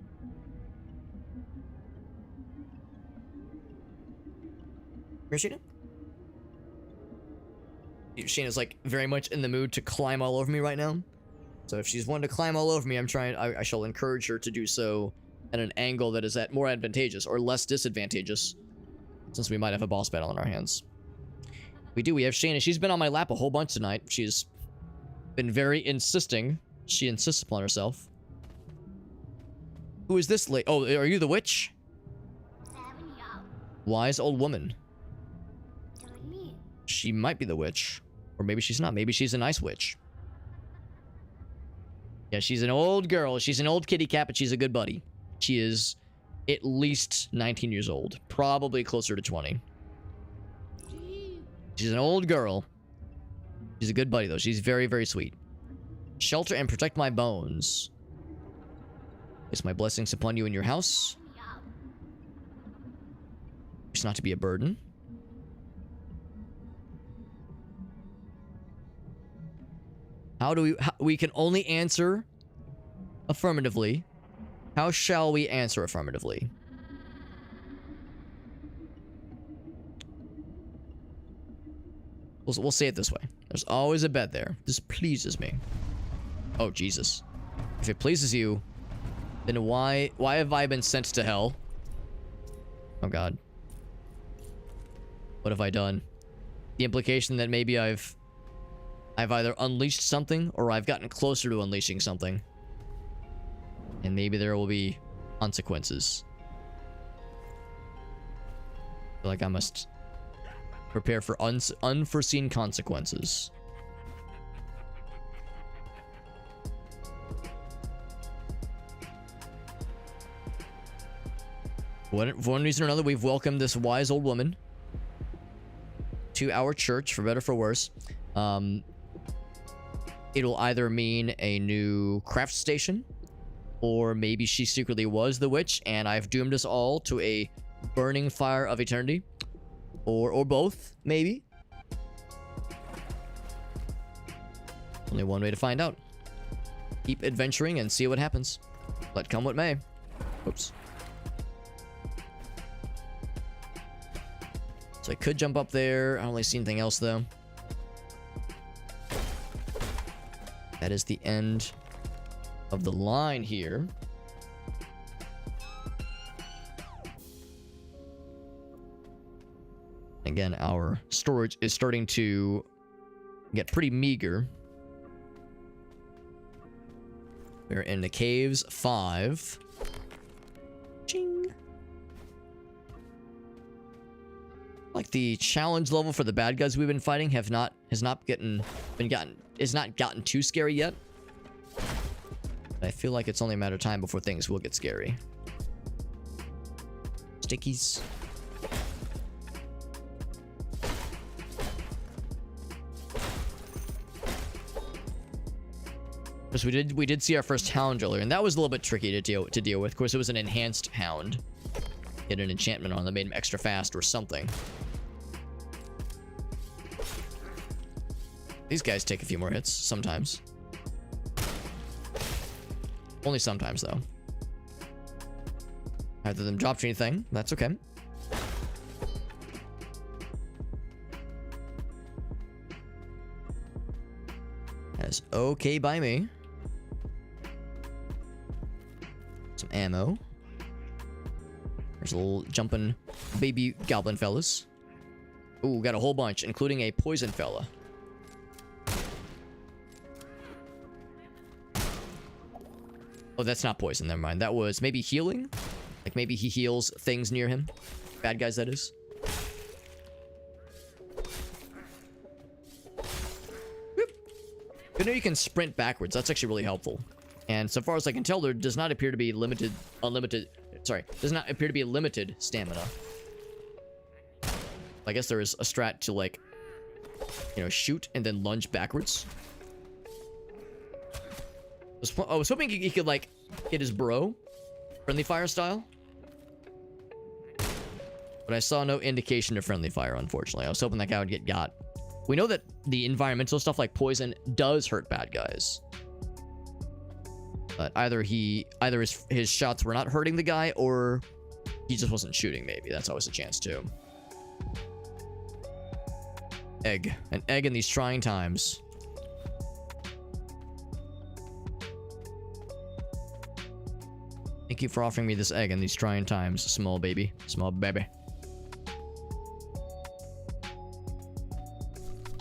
Speaker 1: Where's Sheena? Sheena's like very much in the mood to climb all over me right now. So if she's wanting to climb all over me, I shall encourage her to do so at an angle that is more advantageous or less disadvantageous, since we might have a boss battle in our hands. We have Shayna. She's been on my lap a whole bunch tonight. She's been very insisting. She insists upon herself. Who is this lady? Oh, are you the witch? Wise old woman. She might be the witch. Or maybe she's not. Maybe she's a nice witch. Yeah, she's an old girl. She's an old kitty cat, but she's a good buddy. She is at least 19 years old. Probably closer to 20. She's an old girl. She's a good buddy, though. She's very, very sweet. Shelter and protect my bones. Place my blessings upon you in your house. It's not to be a burden. How do we can only answer affirmatively. How shall we answer affirmatively? We'll say it this way. There's always a bed there. This pleases me. Oh, Jesus. If it pleases you, then why have I been sent to hell? Oh, God. What have I done? The implication that maybe I've either unleashed something or I've gotten closer to unleashing something. And maybe there will be consequences. I feel like I must prepare for unforeseen consequences. For one reason or another, we've welcomed this wise old woman to our church, for better or for worse. It'll either mean a new craft station, or maybe she secretly was the witch and I've doomed us all to a burning fire of eternity. Or both, maybe. Only one way to find out. Keep adventuring and see what happens. Let come what may. Oops. So I could jump up there. I don't really see anything else, though. That is the end of the line here. Again, our storage is starting to get pretty meager. We're in the caves 5. Ching. Like the challenge level for the bad guys we've been fighting has not gotten too scary yet. But I feel like it's only a matter of time before things will get scary. Stickies. Because we did see our first hound earlier, and that was a little bit tricky to deal with. Of course, it was an enhanced hound. He had an enchantment on that made him extra fast or something. These guys take a few more hits sometimes. Only sometimes, though. Either them dropped anything, that's okay. That's okay by me. Some ammo. There's a little jumping baby goblin fellas. Ooh, got a whole bunch, including a poison fella. Oh, that's not poison, never mind. That was maybe healing? Like maybe he heals things near him. Bad guys, that is. You know you can sprint backwards. That's actually really helpful. And so far as I can tell, there does not appear to be limited stamina. I guess there is a strat to, like, you know, shoot and then lunge backwards. I was hoping he could, like, hit his bro. Friendly fire style. But I saw no indication of friendly fire, unfortunately. I was hoping that guy would get got. We know that the environmental stuff like poison does hurt bad guys. But either his shots were not hurting the guy, or he just wasn't shooting, maybe. That's always a chance, too. Egg. An egg in these trying times. Thank you for offering me this egg in these trying times, small baby. Small baby.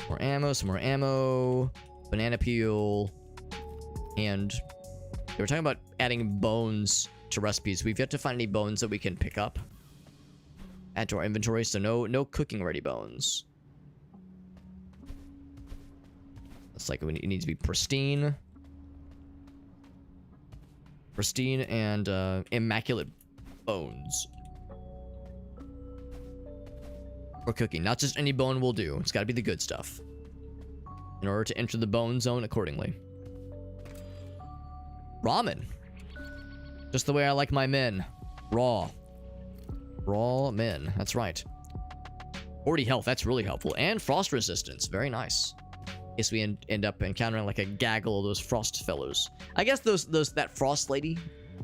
Speaker 1: More ammo, some more ammo. Banana peel. And we're talking about adding bones to recipes. We've yet to find any bones that we can pick up. Add to our inventory, so no cooking ready bones. It's like it needs to be pristine. Pristine and immaculate bones. For cooking. Not just any bone will do. It's got to be the good stuff. In order to enter the bone zone accordingly. Ramen. Just the way I like my men. Raw. Raw men. That's right. 40 health. That's really helpful. And frost resistance. Very nice. In case we end up encountering like a gaggle of those frost fellows. I guess that frost lady,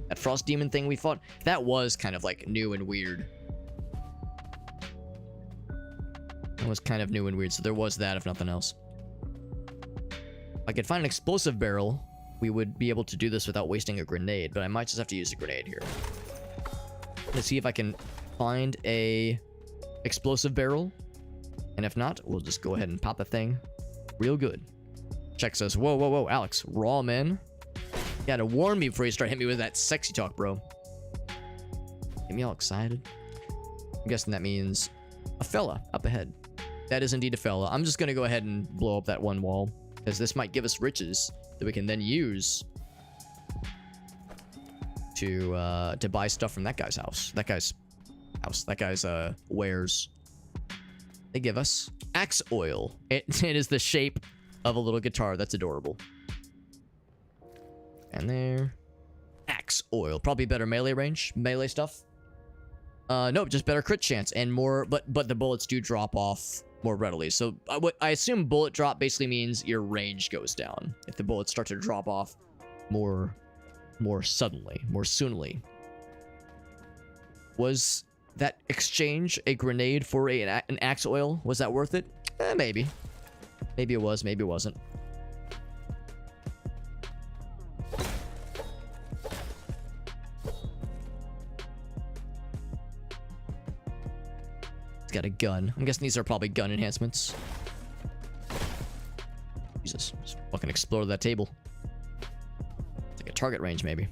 Speaker 1: that frost demon thing we fought, that was kind of like new and weird. It was kind of new and weird, so there was that if nothing else. If I could find an explosive barrel, we would be able to do this without wasting a grenade, but I might just have to use a grenade here. Let's see if I can find a explosive barrel. And if not, we'll just go ahead and pop the thing real good. Check says, whoa, whoa, whoa, Alex, raw men? You gotta warn me before you start hitting me with that sexy talk, bro. Get me all excited. I'm guessing that means a fella up ahead. That is indeed a fella. I'm just gonna go ahead and blow up that one wall, because this might give us riches that we can then use to buy stuff from that guy's house. That guy's wares. They give us axe oil. It is the shape of a little guitar. That's adorable. And there. Axe oil. Probably better melee range. Melee stuff. Nope, just better crit chance and more, but the bullets do drop off more readily. So I assume bullet drop basically means your range goes down if the bullets start to drop off more suddenly, more soonly. Was that exchange a grenade for an axe oil? Was that worth it? Maybe. Maybe it was, maybe it wasn't. Got a gun. I'm guessing these are probably gun enhancements. Jesus, just fucking explode that table. It's like a target range, maybe.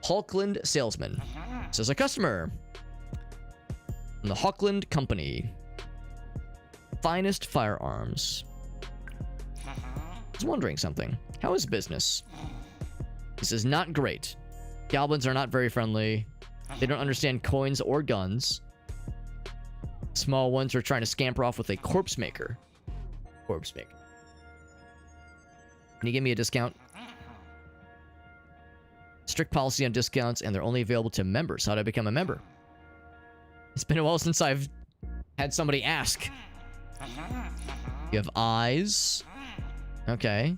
Speaker 1: Hawkland salesman. Says a customer. From the Hawkland Company. Finest firearms. I was wondering something. How is business? This is not great. Goblins are not very friendly. They don't understand coins or guns. Small ones are trying to scamper off with a corpse maker. Corpse maker. Can you give me a discount? Strict policy on discounts, and they're only available to members. How do I become a member? It's been a while since I've had somebody ask. You have eyes. Okay.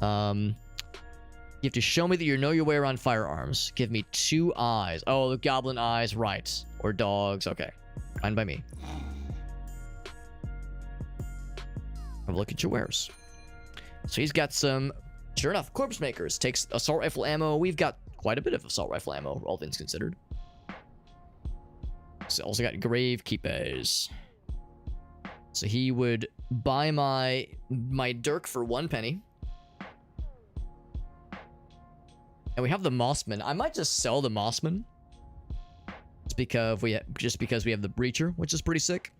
Speaker 1: You have to show me that you know your way around firearms. Give me 2 eyes. Oh, the goblin eyes, right. Or dogs. Okay. Fine by me. Have a look at your wares. So he's got some, sure enough, corpse makers. Takes assault rifle ammo. We've got quite a bit of assault rifle ammo, all things considered. So also got grave keepers. So he would buy my dirk for 1 penny. And we have the Mossman. I might just sell the Mossman. Just because we have the Breacher, which is pretty sick.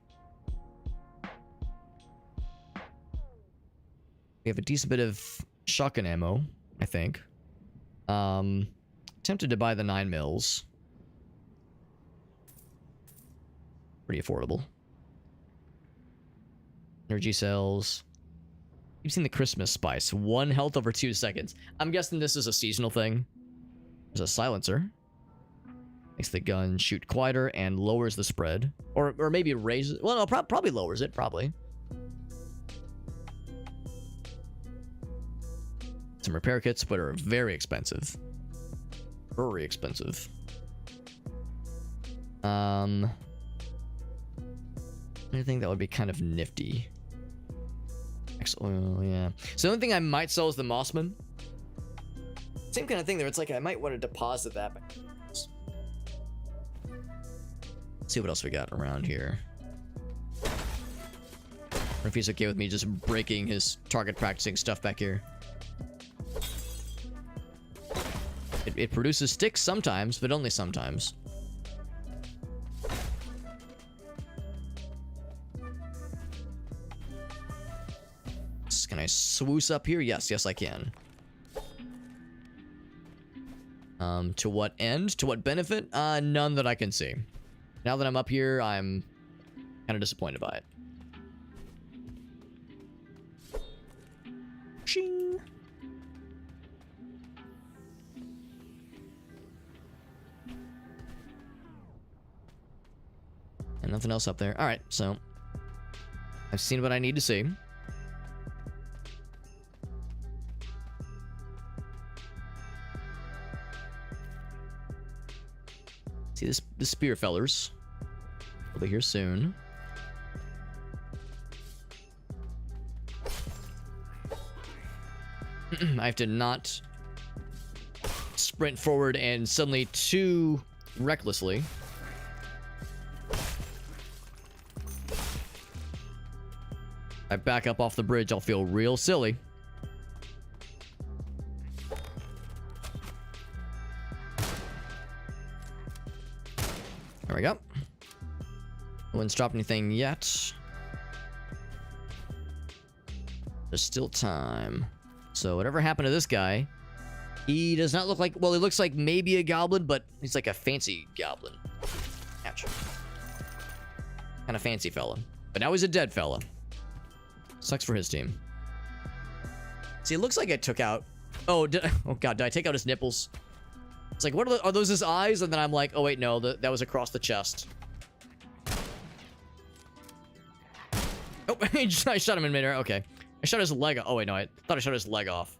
Speaker 1: We have a decent bit of shotgun ammo, I think. Tempted to buy the 9 mils. Pretty affordable. Energy cells. You've seen the Christmas spice. 1 health over 2 seconds. I'm guessing this is a seasonal thing. There's a silencer. Makes the gun shoot quieter and lowers the spread. Or maybe raises... Well, no, probably lowers it, probably. Some repair kits, but are very expensive. Very expensive. Anything that would be kind of nifty. Oil, yeah. So the only thing I might sell is the Mossman. Same kind of thing there. It's like I might want to deposit that. Let's see what else we got around here. Or if he's okay with me just breaking his target practicing stuff back here. It produces sticks sometimes, but only sometimes. Can I swoosh up here? Yes, yes I can. To what end? To what benefit? None that I can see. Now that I'm up here, I'm kind of disappointed by it. Shing. And nothing else up there. Alright, so I've seen what I need to see. See this, the spear fellers. We'll be here soon. I have to not sprint forward and suddenly too recklessly. If I back up off the bridge, I'll feel real silly. There we go. No one's dropped anything yet. There's still time. So whatever happened to this guy, he does not look like... Well, he looks like maybe a goblin, but he's like a fancy goblin. Ouch. Kind of fancy fella. But now he's a dead fella. Sucks for his team. See, it looks like I took out... Oh, oh god, did I take out his nipples? It's like, what are those his eyes? And then I'm like, oh wait, no, that was across the chest. Oh, I shot him in midair. Okay. I shot his leg off. Oh wait, no, I thought I shot his leg off.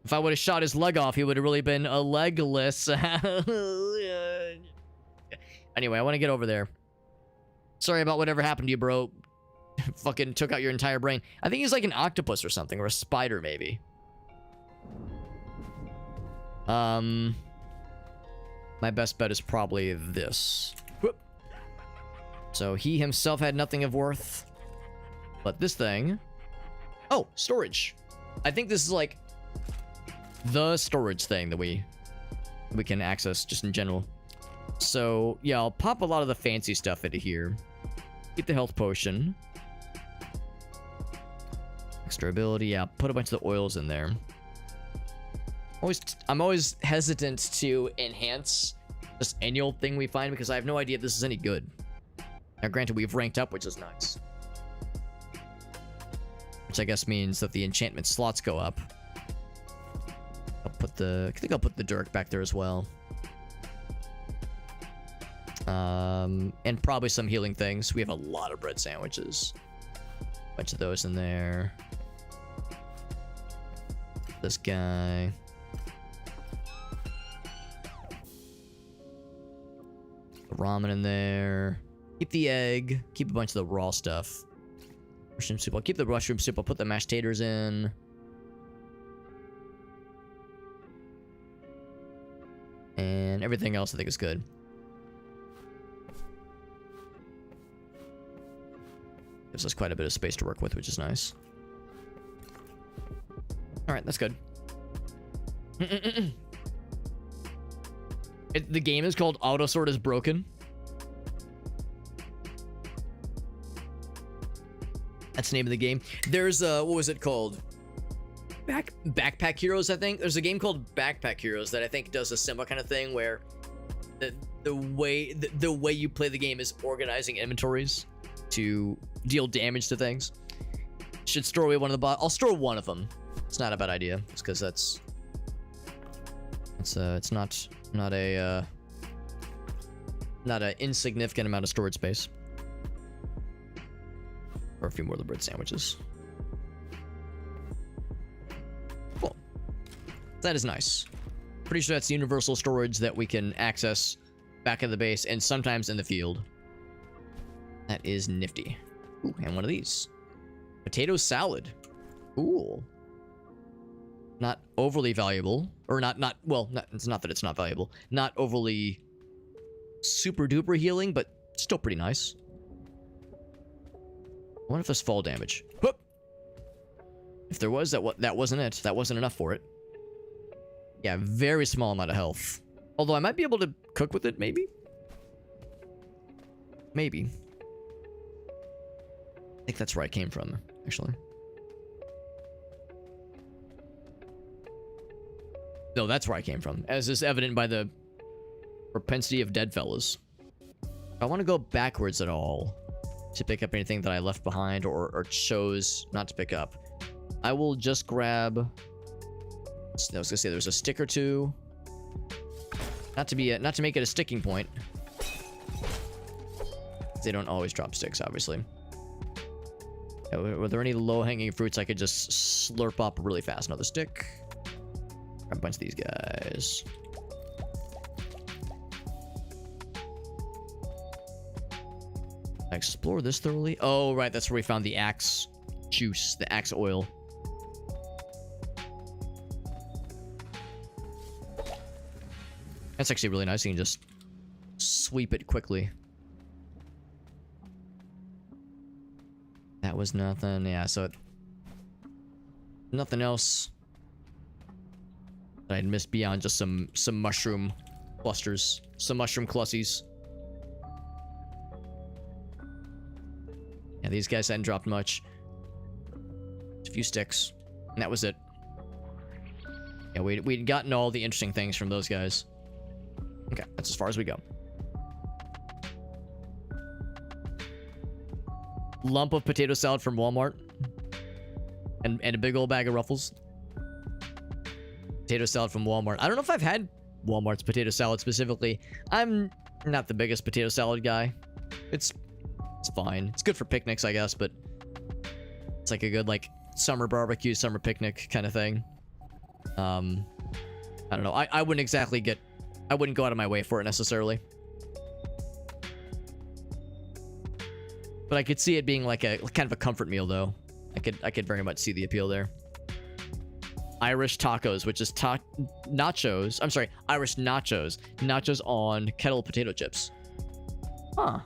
Speaker 1: If I would have shot his leg off, he would have really been a legless. Anyway, I want to get over there. Sorry about whatever happened to you, bro. Fucking took out your entire brain. I think he's like an octopus or something, or a spider maybe. My best bet is probably this. Whoop. So he himself had nothing of worth. But this thing... Oh, storage. I think this is like the storage thing that we can access just in general. So, yeah, I'll pop a lot of the fancy stuff into here. Keep the health potion. Extra ability, yeah, put a bunch of the oils in there. I'm always hesitant to enhance this annual thing we find because I have no idea if this is any good. Now, granted, we've ranked up, which is nice. Which I guess means that the enchantment slots go up. I think I'll put the dirk back there as well. And probably some healing things. We have a lot of bread sandwiches. A bunch of those in there. This guy. The ramen in there. Keep the egg. Keep a bunch of the raw stuff. Mushroom soup. I'll keep the mushroom soup. I'll put the mashed taters in. And everything else I think is good. Gives us quite a bit of space to work with, which is nice. Alright, that's good. The game is called Autosort is Broken. That's the name of the game. There's what was it called? Backpack Heroes, I think. There's a game called Backpack Heroes that I think does a similar kind of thing where the way you play the game is organizing inventories to deal damage to things. Should store away one of the I'll store one of them. It's not a bad idea. It's because it's not a insignificant amount of storage space. Or a few more of the bread sandwiches. Cool. That is nice. Pretty sure that's universal storage that we can access back at the base and sometimes in the field. That is nifty. Ooh, and one of these. Potato salad. Cool. Not overly valuable. Or it's not that it's not valuable. Not overly super duper healing, but still pretty nice. I wonder if there's fall damage. Whoop! If there was, that wasn't it. That wasn't enough for it. Yeah, very small amount of health. Although I might be able to cook with it, maybe? Maybe. I think that's where I came from, actually. No, that's where I came from, as is evident by the propensity of dead fellas. If I want to go backwards at all to pick up anything that I left behind or chose not to pick up, I will just grab... I was gonna say there's a stick or two. Not to make it a sticking point. They don't always drop sticks, obviously. Were there any low-hanging fruits I could just slurp up really fast? Another stick. Grab a bunch of these guys. I explore this thoroughly. Oh, right, that's where we found the axe juice, the axe oil. That's actually really nice. You can just sweep it quickly. That was nothing. Yeah, so nothing else that I'd missed beyond just some mushroom clusters, some mushroom clussies. Yeah, these guys hadn't dropped much. Just a few sticks, and that was it. Yeah, we'd gotten all the interesting things from those guys. Okay, that's as far as we go. Lump of potato salad from Walmart. And a big old bag of Ruffles. Potato salad from Walmart. I don't know if I've had Walmart's potato salad specifically. I'm not the biggest potato salad guy. It's fine. It's good for picnics, I guess, but it's like a good like summer barbecue, summer picnic kind of thing. I don't know. I wouldn't exactly I wouldn't go out of my way for it necessarily. But I could see it being like a kind of a comfort meal though. I could very much see the appeal there. Irish tacos, which is nachos. I'm sorry, Irish nachos. Nachos on kettle potato chips. Huh.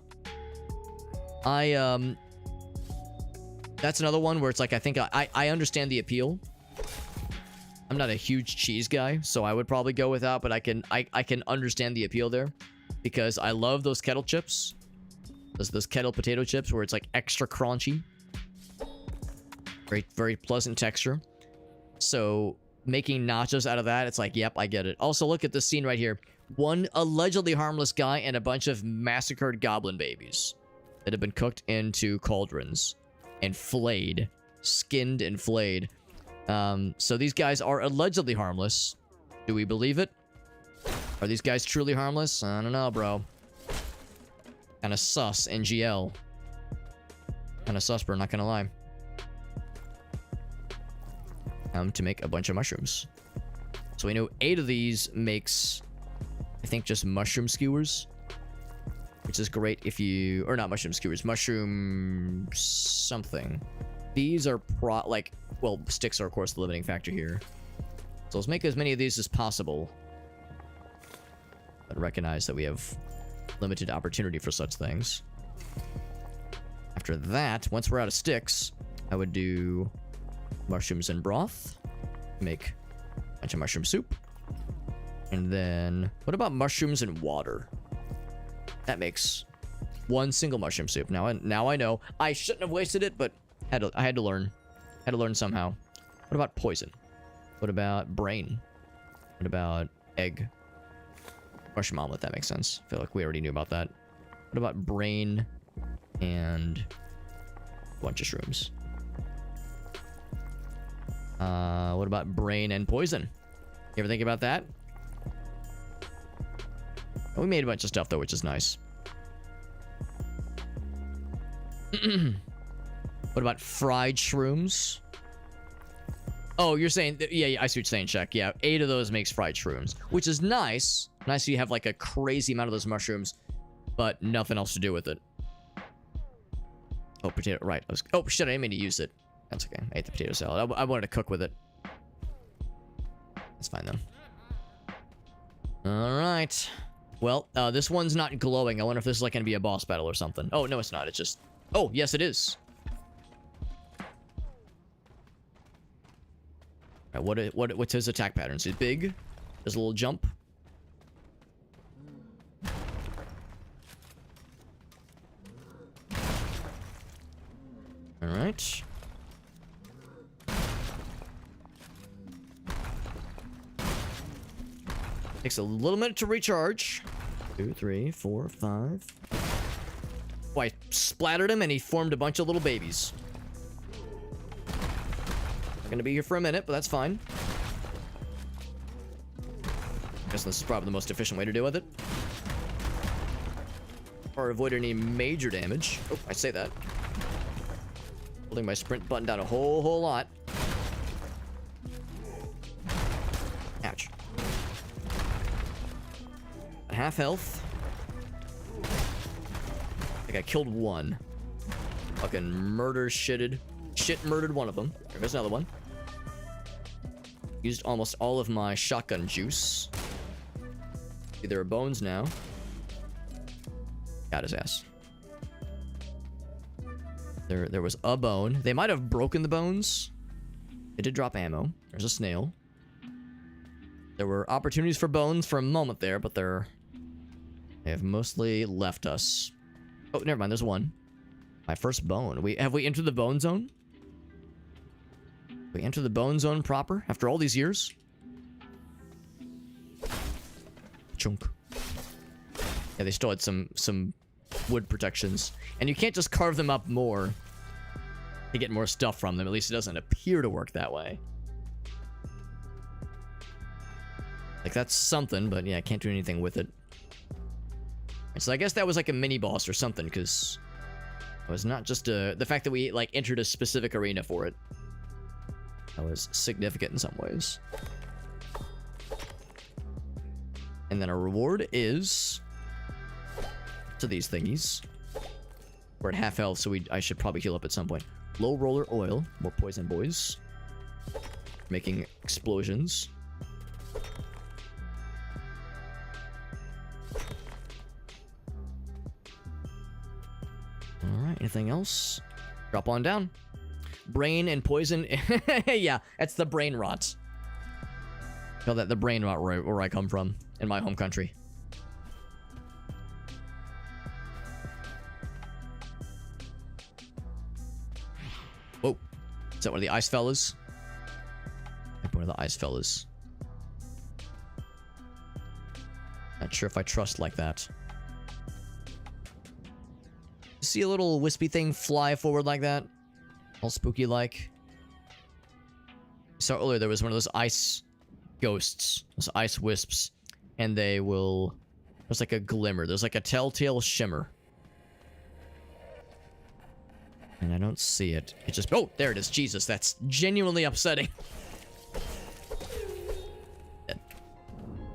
Speaker 1: That's another one where it's like I think I understand the appeal. I'm not a huge cheese guy, so I would probably go with that, but I can understand the appeal there because I love those kettle chips. Those kettle potato chips where it's like extra crunchy. Very, very pleasant texture. So making nachos out of that, it's like, yep, I get it. Also, look at this scene right here. One allegedly harmless guy and a bunch of massacred goblin babies that have been cooked into cauldrons and flayed, skinned and flayed. So these guys are allegedly harmless. Do we believe it? Are these guys truly harmless? I don't know, bro. Kinda sus, NGL. Kinda sus, bro, not gonna lie. To make a bunch of mushrooms. So we know 8 of these makes, I think, just mushroom skewers. Which is great if you... Or not mushroom skewers, mushroom... something. These are well, sticks are of course the limiting factor here. So let's make as many of these as possible. But recognize that we have limited opportunity for such things. After that, once we're out of sticks, I would do mushrooms and broth. Make a bunch of mushroom soup. And then, what about mushrooms and water? That makes one single mushroom soup. Now I know I shouldn't have wasted it, but I had to learn. Had to learn somehow. What about poison? What about brain? What about egg? Mushroom omelet, that makes sense. I feel like we already knew about that. What about brain and a bunch of shrooms? What about brain and poison? You ever think about that? We made a bunch of stuff though, which is nice. What about fried shrooms? Oh, you're saying... Yeah, I see what you're saying, Check. Yeah, 8 of those makes fried shrooms, which is nice. Nice you have, like, a crazy amount of those mushrooms, but nothing else to do with it. Oh, potato... Right. Oh, shit, I didn't mean to use it. That's okay. I ate the potato salad. I wanted to cook with it. That's fine, though. Alright. Well, this one's not glowing. I wonder if this is, like, gonna be a boss battle or something. Oh, no, it's not. It's just... Oh, yes, it is. What's his attack pattern? Is it big? Does a little jump? Alright. Takes a little minute to recharge. 2, 3, 4, 5. Oh, I splattered him and he formed a bunch of little babies. Gonna be here for a minute, but that's fine. Guess this is probably the most efficient way to deal with it. Or avoid any major damage. Oh, I say that. Holding my sprint button down a whole lot. Ouch. At half health. I think I killed one. Fucking shit murdered one of them. There's another one. Used almost all of my shotgun juice. See, there are bones now. Got his ass. There was a bone. They might have broken the bones. They did drop ammo. There's a snail. There were opportunities for bones for a moment there, but they have mostly left us. Oh, never mind. There's one. My first bone. Have we entered the bone zone? We enter the bone zone proper after all these years. Chunk. Yeah, they still had some wood protections, and you can't just carve them up more to get more stuff from them. At least it doesn't appear to work that way. Like, that's something, but yeah, I can't do anything with it. And so I guess that was like a mini boss or something, because it was not just the fact that we like entered a specific arena for it. That was significant in some ways. And then our reward is to these thingies. We're at half health, so I should probably heal up at some point. Low roller oil, more poison boys. Making explosions. Alright, anything else? Drop on down. Brain and poison. Yeah, that's the brain rot. Call that the brain rot where I come from, in my home country. Whoa. Is that one of the ice fellas? One of the ice fellas. Not sure if I trust like that. See a little wispy thing fly forward like that? All spooky-like. So earlier there was one of those ice ghosts, those ice wisps, and they will... There's like a glimmer. There's like a telltale shimmer. And I don't see it. It just... Oh, there it is. Jesus, that's genuinely upsetting.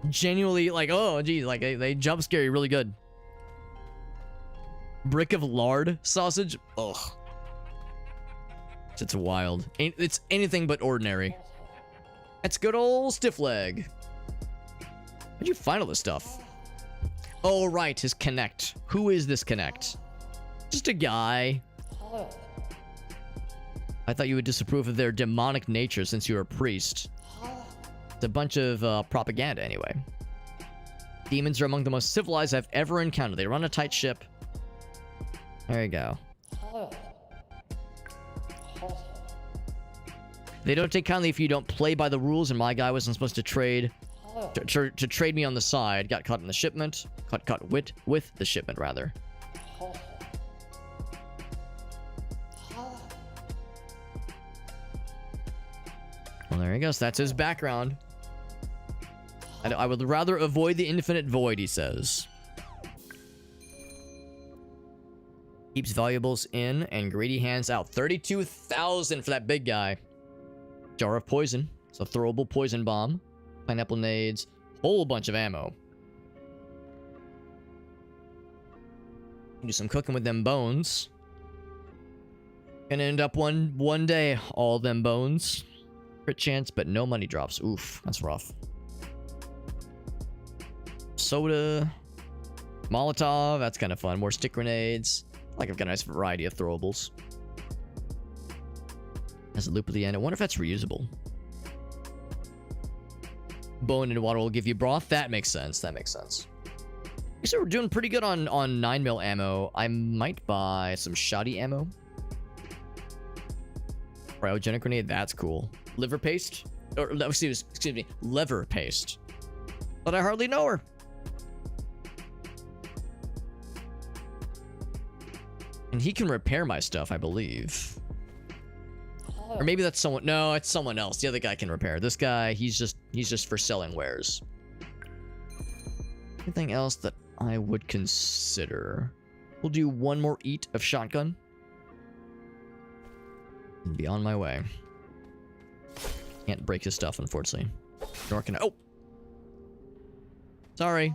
Speaker 1: Genuinely, like, oh, geez, like, they jump scare you really good. Brick of lard sausage? Ugh. It's wild. It's anything but ordinary. That's good old stiff leg. How'd you find all this stuff? Oh, right, his connect. Who is this connect? Just a guy. I thought you would disapprove of their demonic nature since you're a priest. It's a bunch of propaganda anyway. Demons are among the most civilized I've ever encountered. They run a tight ship. There you go. They don't take kindly if you don't play by the rules, and my guy wasn't supposed to trade to trade me on the side. Got caught in the shipment. Caught with the shipment, rather. Well, there he goes. That's his background. I would rather avoid the infinite void, he says. Keeps valuables in and greedy hands out. 32,000 for that big guy. Jar of poison. It's a throwable poison bomb. Pineapple nades. Whole bunch of ammo. Do some cooking with them bones. Gonna end up one day, all them bones. Crit chance, but no money drops. Oof, that's rough. Soda. Molotov, that's kind of fun. More stick grenades. Like, I've got a nice variety of throwables. Has a loop at the end. I wonder if that's reusable. Bone and water will give you broth. That makes sense. That makes sense. So we're doing pretty good on 9mm ammo. I might buy some shoddy ammo. Cryogenic grenade. That's cool. Liver paste. Or, excuse me. Lever paste. But I hardly know her. And he can repair my stuff, I believe. Or maybe that's someone... No, it's someone else. The other guy can repair. This guy, he's just for selling wares. Anything else that I would consider? We'll do one more eat of shotgun. And be on my way. Can't break his stuff, unfortunately. Nor can I... Oh! Sorry.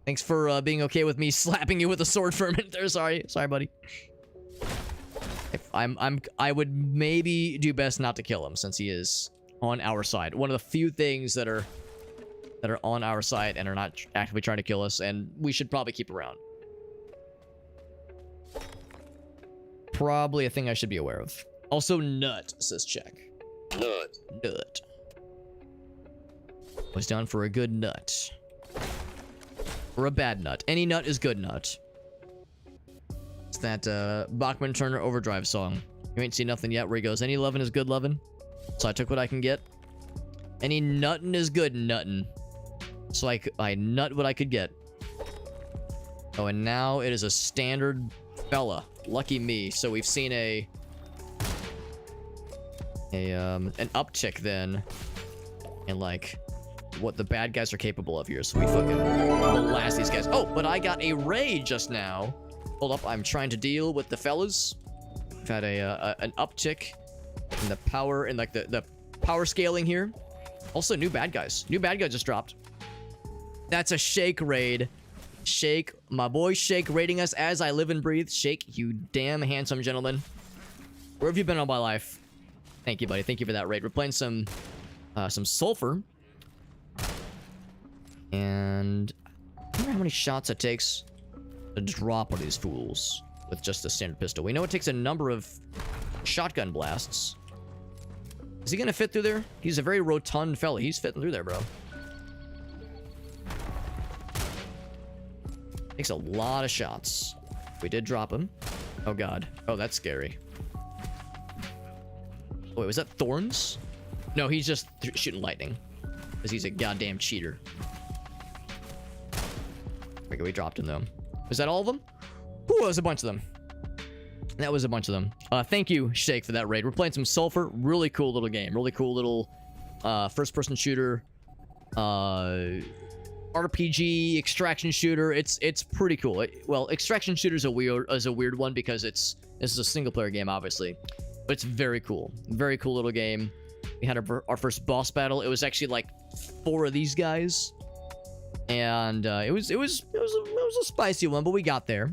Speaker 1: Thanks for being okay with me slapping you with a sword for a minute there. Sorry, buddy. If I would maybe do best not to kill him since he is on our side. One of the few things that are on our side and are not actively trying to kill us, and we should probably keep around. Probably a thing I should be aware of. Also, nut, says check. Nut. Was down for a good nut. Or a bad nut. Any nut is good nut. It's that Bachman Turner Overdrive song. You ain't seen nothing yet where he goes, any lovin' is good lovin'. So I took what I can get. Any nuttin' is good nuttin'. So I nut what I could get. Oh, and now it is a standard fella. Lucky me. So we've seen an uptick then in like what the bad guys are capable of here. So we fucking blast these guys. Oh, but I got a raid just now. Hold up, I'm trying to deal with the fellas. We've had an uptick in the power and like the power scaling here. Also, new bad guys. New bad guy just dropped. That's a Shake raid. Shake, my boy Shake raiding us as I live and breathe. Shake, you damn handsome gentleman. Where have you been all my life? Thank you, buddy. Thank you for that raid. We're playing some sulfur. And I wonder how many shots it takes to drop one of these fools with just a standard pistol. We know it takes a number of shotgun blasts. Is he gonna fit through there? He's a very rotund fella. He's fitting through there, bro. Takes a lot of shots. We did drop him. Oh, God. Oh, that's scary. Oh, wait, was that thorns? No, he's just shooting lightning. Because he's a goddamn cheater. Okay, we dropped him, though. Was that all of them? Ooh, that was a bunch of them. That was a bunch of them. Thank you, Shake, for that raid. We're playing some Sulfur. Really cool little game. Really cool little first-person shooter. RPG extraction shooter. It's pretty cool. Well, extraction shooter is a weird one because this is a single player game, obviously, but it's very cool. Very cool little game. We had our first boss battle. It was actually like 4 of these guys, and it was a spicy one, but we got there.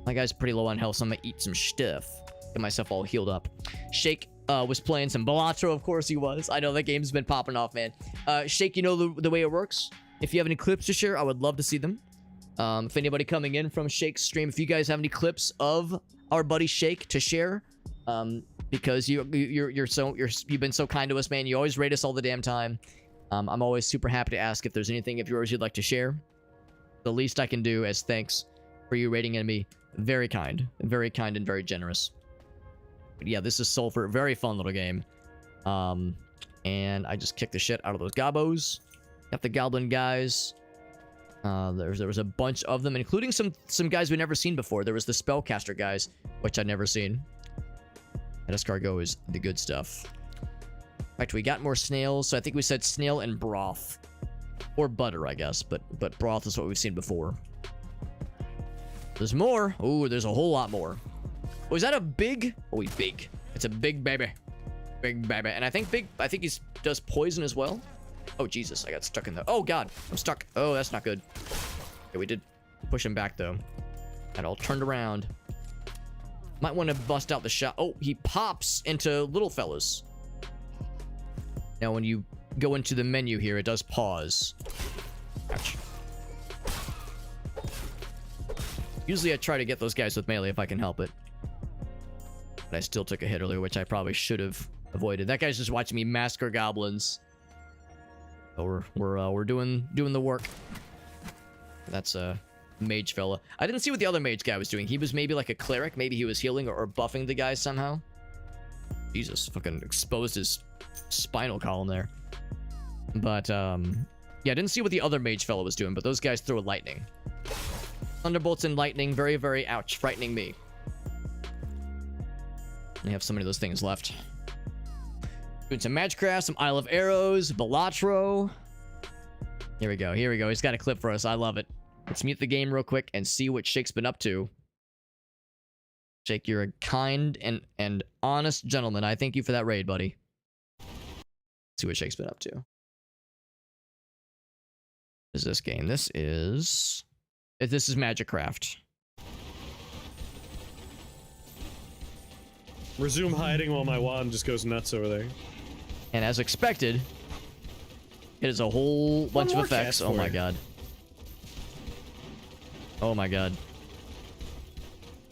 Speaker 1: My guy's pretty low on health, so I'm gonna eat some stuff, get myself all healed up. Shake was playing some Balatro, of course he was. I know that game's been popping off, man. Shake, you know the way it works. If you have any clips to share, I would love to see them. If anybody coming in from Shake's stream, if you guys have any clips of our buddy Shake to share, because you've been so kind to us, man. You always rate us all the damn time. I'm always super happy to ask if there's anything of yours you'd like to share. The least I can do as thanks for you rating me. Very kind and very generous. But yeah, this is Sulfur. Very fun little game. And I just kicked the shit out of those gobos. Got the goblin guys. There was a bunch of them, including some guys we'd never seen before. There was the spellcaster guys, which I'd never seen. And escargot is the good stuff. In fact, we got more snails, so I think we said snail and broth. Or butter, I guess, but broth is what we've seen before. There's more. Ooh, there's a whole lot more. Oh, is that a big? Oh, he's big. It's a big baby. Big baby. And I think he does poison as well. Oh, Jesus, I got stuck in the... Oh, God, I'm stuck. Oh, that's not good. Okay, we did push him back, though. Got all turned around. Might want to bust out the shot. Oh, he pops into little fellas. Now, when you go into the menu here, it does pause. Ouch. Usually, I try to get those guys with melee if I can help it. But I still took a hit earlier, which I probably should have avoided. That guy's just watching me massacre goblins. So we're doing the work. That's a mage fella. I didn't see what the other mage guy was doing. He was maybe like a cleric. Maybe he was healing or buffing the guys somehow. Jesus, fucking exposed his spinal column there. But yeah, I didn't see what the other mage fella was doing. But those guys throw lightning. Thunderbolts and lightning, very, very ouch, frightening me. We have so many of those things left. Doing some Magicraft, some Isle of Arrows, Balatro. Here we go, here we go. He's got a clip for us. I love it. Let's mute the game real quick and see what Shake's been up to. Shake, you're a kind and honest gentleman. I thank you for that raid, buddy. Let's see what Shake's been up to. What is this game? This is Magicraft.
Speaker 2: Resume hiding while my wand just goes nuts over there.
Speaker 1: And as expected, it is a whole bunch of effects. Oh my god. Oh my god.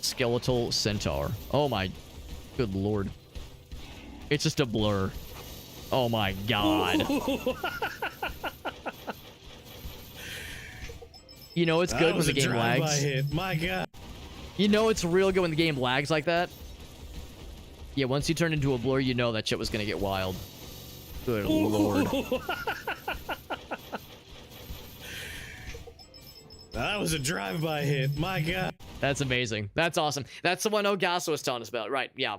Speaker 1: Skeletal centaur. Oh my good lord. It's just a blur. Oh my god. You know it's good when the game lags.
Speaker 2: Hit. My god.
Speaker 1: You know it's real good when the game lags like that. Yeah, once you turn into a blur, you know that shit was gonna get wild. Good lord.
Speaker 2: That was a drive-by hit. My god.
Speaker 1: That's amazing. That's awesome. That's the one Ogasa was telling us about. Right, yeah.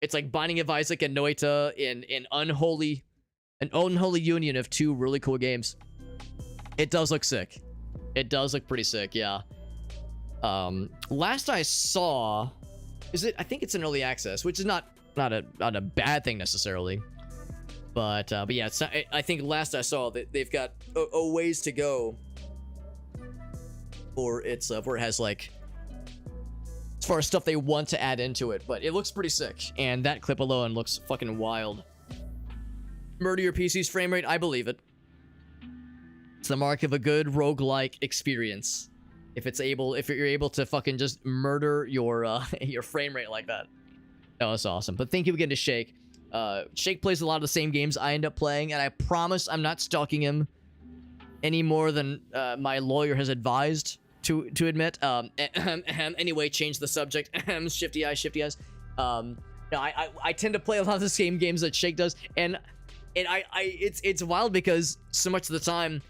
Speaker 1: It's like Binding of Isaac and Noita in an unholy union of two really cool games. It does look sick. It does look pretty sick, yeah. Last I saw... I think it's in early access, which is not a bad thing necessarily. But yeah, I think last I saw that they've got a ways to go for its where it has like as far as stuff they want to add into it. But it looks pretty sick, and that clip alone looks fucking wild. Murder your PC's frame rate, I believe it. It's the mark of a good roguelike experience. If you're able to fucking just murder your your frame rate like that. Oh, that's awesome. But thank you again to Shake. Shake plays a lot of the same games I end up playing, and I promise I'm not stalking him any more than my lawyer has advised to admit. Anyway, change the subject. Shifty eyes. No, I tend to play a lot of the same games that Shake does, and it's wild because so much of the time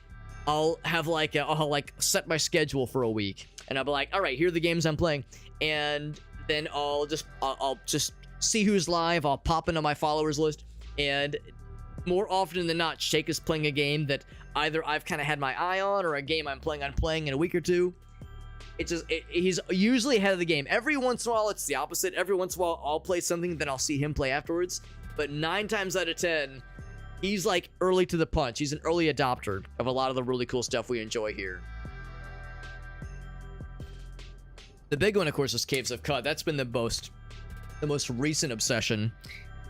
Speaker 1: I'll have like I'll set my schedule for a week, and I'll be like, all right, here are the games I'm playing, and then I'll just see who's live. I'll pop into my followers list, and more often than not, Shake is playing a game that either I've kind of had my eye on, or a game I'm playing in a week or two. He's usually ahead of the game. Every once in a while, it's the opposite. Every once in a while, I'll play something, then I'll see him play afterwards. But 9 times out of 10, he's like early to the punch. He's an early adopter of a lot of the really cool stuff we enjoy here. The big one, of course, is Caves of Cud. That's been the most recent obsession.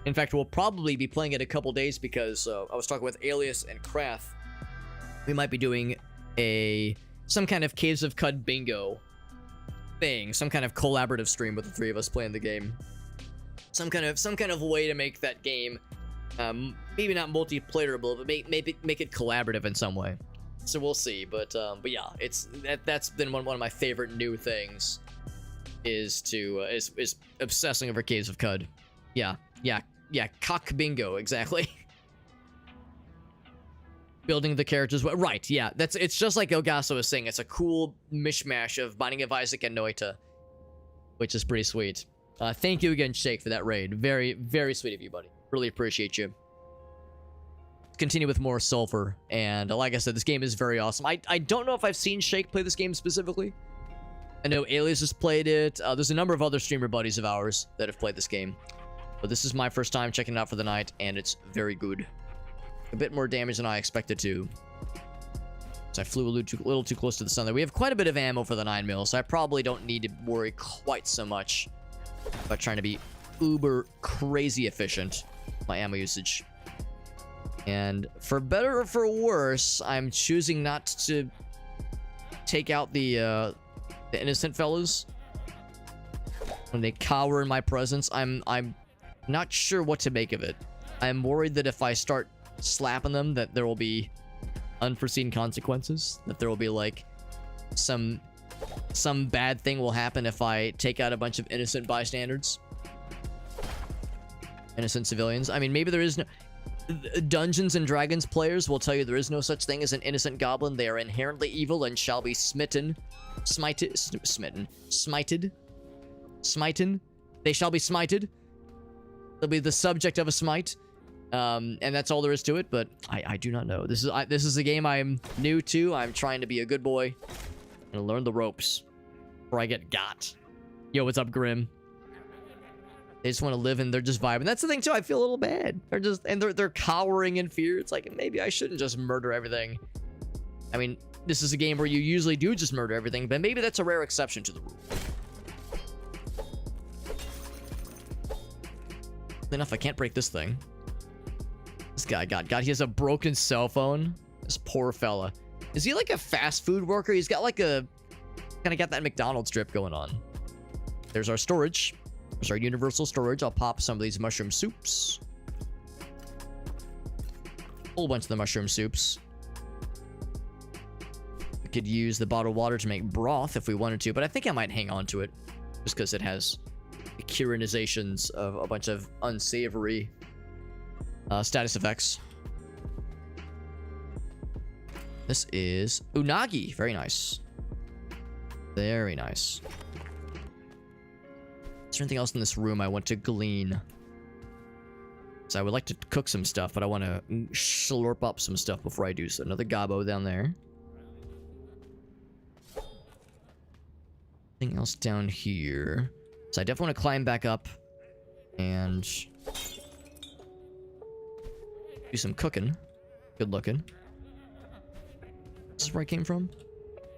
Speaker 1: In fact, we'll probably be playing it a couple days because I was talking with Alias and Krath. We might be doing some kind of Caves of Cud bingo thing, some kind of collaborative stream with the 3 of us playing the game. Some kind of way to make that game maybe not multiplayerable, but make it collaborative in some way. So we'll see. But yeah, that's been one of my favorite new things is obsessing over Caves of Cud. Yeah, yeah, cock bingo, exactly. Building the characters, right? Yeah, it's just like Elgaso was saying. It's a cool mishmash of Binding of Isaac and Noita, which is pretty sweet. Thank you again, Shake, for that raid. Very, very sweet of you, buddy. Really appreciate you. Continue with more Sulfur, and like I said, this game is very awesome. I don't know if I've seen Shake play this game specifically. I know Alias has played it. There's a number of other streamer buddies of ours that have played this game, but this is my first time checking it out for the night, and it's very good. A bit more damage than I expected to. So I flew a little too close to the sun there. We have quite a bit of ammo for the 9mm, so I probably don't need to worry quite so much about trying to be uber crazy efficient with my ammo usage. And for better or for worse, I'm choosing not to take out the innocent fellas when they cower in my presence. I'm not sure what to make of it. I'm worried that if I start slapping them, that there will be unforeseen consequences. That there will be like some bad thing will happen if I take out a bunch of innocent bystanders, innocent civilians. I mean, maybe there is no. Dungeons and Dragons players will tell you there is no such thing as an innocent goblin. They are inherently evil and shall be smitten. They shall be smited. They'll be the subject of a smite. And that's all there is to it, but I do not know. This is a game I'm new to. I'm trying to be a good boy and learn the ropes before I get got. Yo, what's up, Grim? They just want to live and they're just vibing. That's the thing too. I feel a little bad. They're cowering in fear. It's like, maybe I shouldn't just murder everything. I mean, this is a game where you usually do just murder everything, but maybe that's a rare exception to the rule. Enough, I can't break this thing. This guy, God, he has a broken cell phone. This poor fella. Is he like a fast food worker? He's got like a, kind of got that McDonald's drip going on. There's our storage. There's our universal storage. I'll pop some of these mushroom soups. Whole bunch of the mushroom soups. We could use the bottled water to make broth if we wanted to, but I think I might hang on to it just because it has the Kirinizations of a bunch of unsavory status effects. This is unagi. Very nice. Very nice. Is there anything else in this room I want to glean? So I would like to cook some stuff, but I want to slurp up some stuff before I do so. Another gobbo down there. Anything else down here? So I definitely want to climb back up and do some cooking. Good looking. This is where I came from?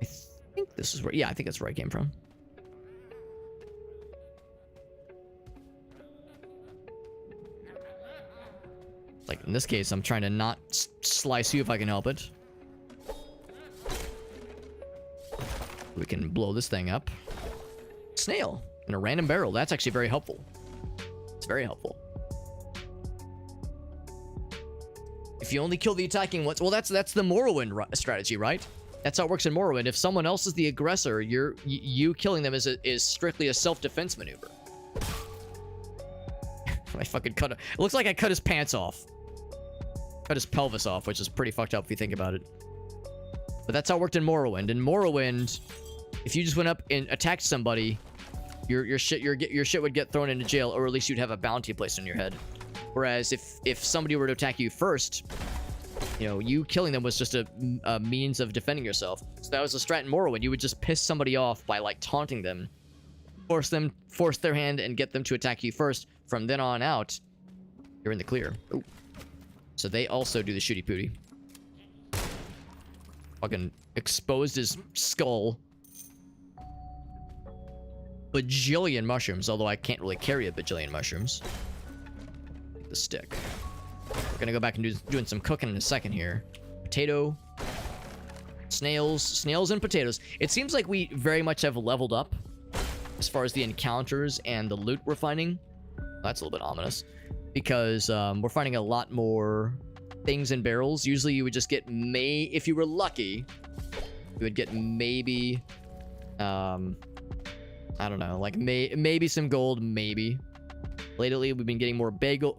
Speaker 1: I think this is where... Yeah, I think that's where I came from. Like, in this case, I'm trying to not slice you if I can help it. We can blow this thing up. Snail in a random barrel. That's actually very helpful. It's very helpful. If you only kill the attacking ones... Well, that's the Morrowind strategy, right? That's how it works in Morrowind. If someone else is the aggressor, you killing them is strictly a self-defense maneuver. I fucking cut it. It looks like I cut his pants off. Cut his pelvis off, which is pretty fucked up if you think about it. But that's how it worked in Morrowind. In Morrowind, if you just went up and attacked somebody, your shit would get thrown into jail, or at least you'd have a bounty placed on your head. Whereas if somebody were to attack you first, you know, you killing them was just a means of defending yourself. So that was a strat in Morrowind. You would just piss somebody off by like taunting them, force their hand, and get them to attack you first. From then on out, you're in the clear. Ooh. So they also do the shooty pooty. Fucking exposed his skull. Bajillion mushrooms, although I can't really carry a bajillion mushrooms. Take the stick. We're gonna go back and doing some cooking in a second here. Potato. Snails and potatoes. It seems like we very much have leveled up as far as the encounters and the loot we're finding. That's a little bit ominous. Because we're finding a lot more things in barrels. Usually you would just get if you were lucky, you would get maybe I don't know, like maybe some gold, maybe. Lately, we've been getting more bagels,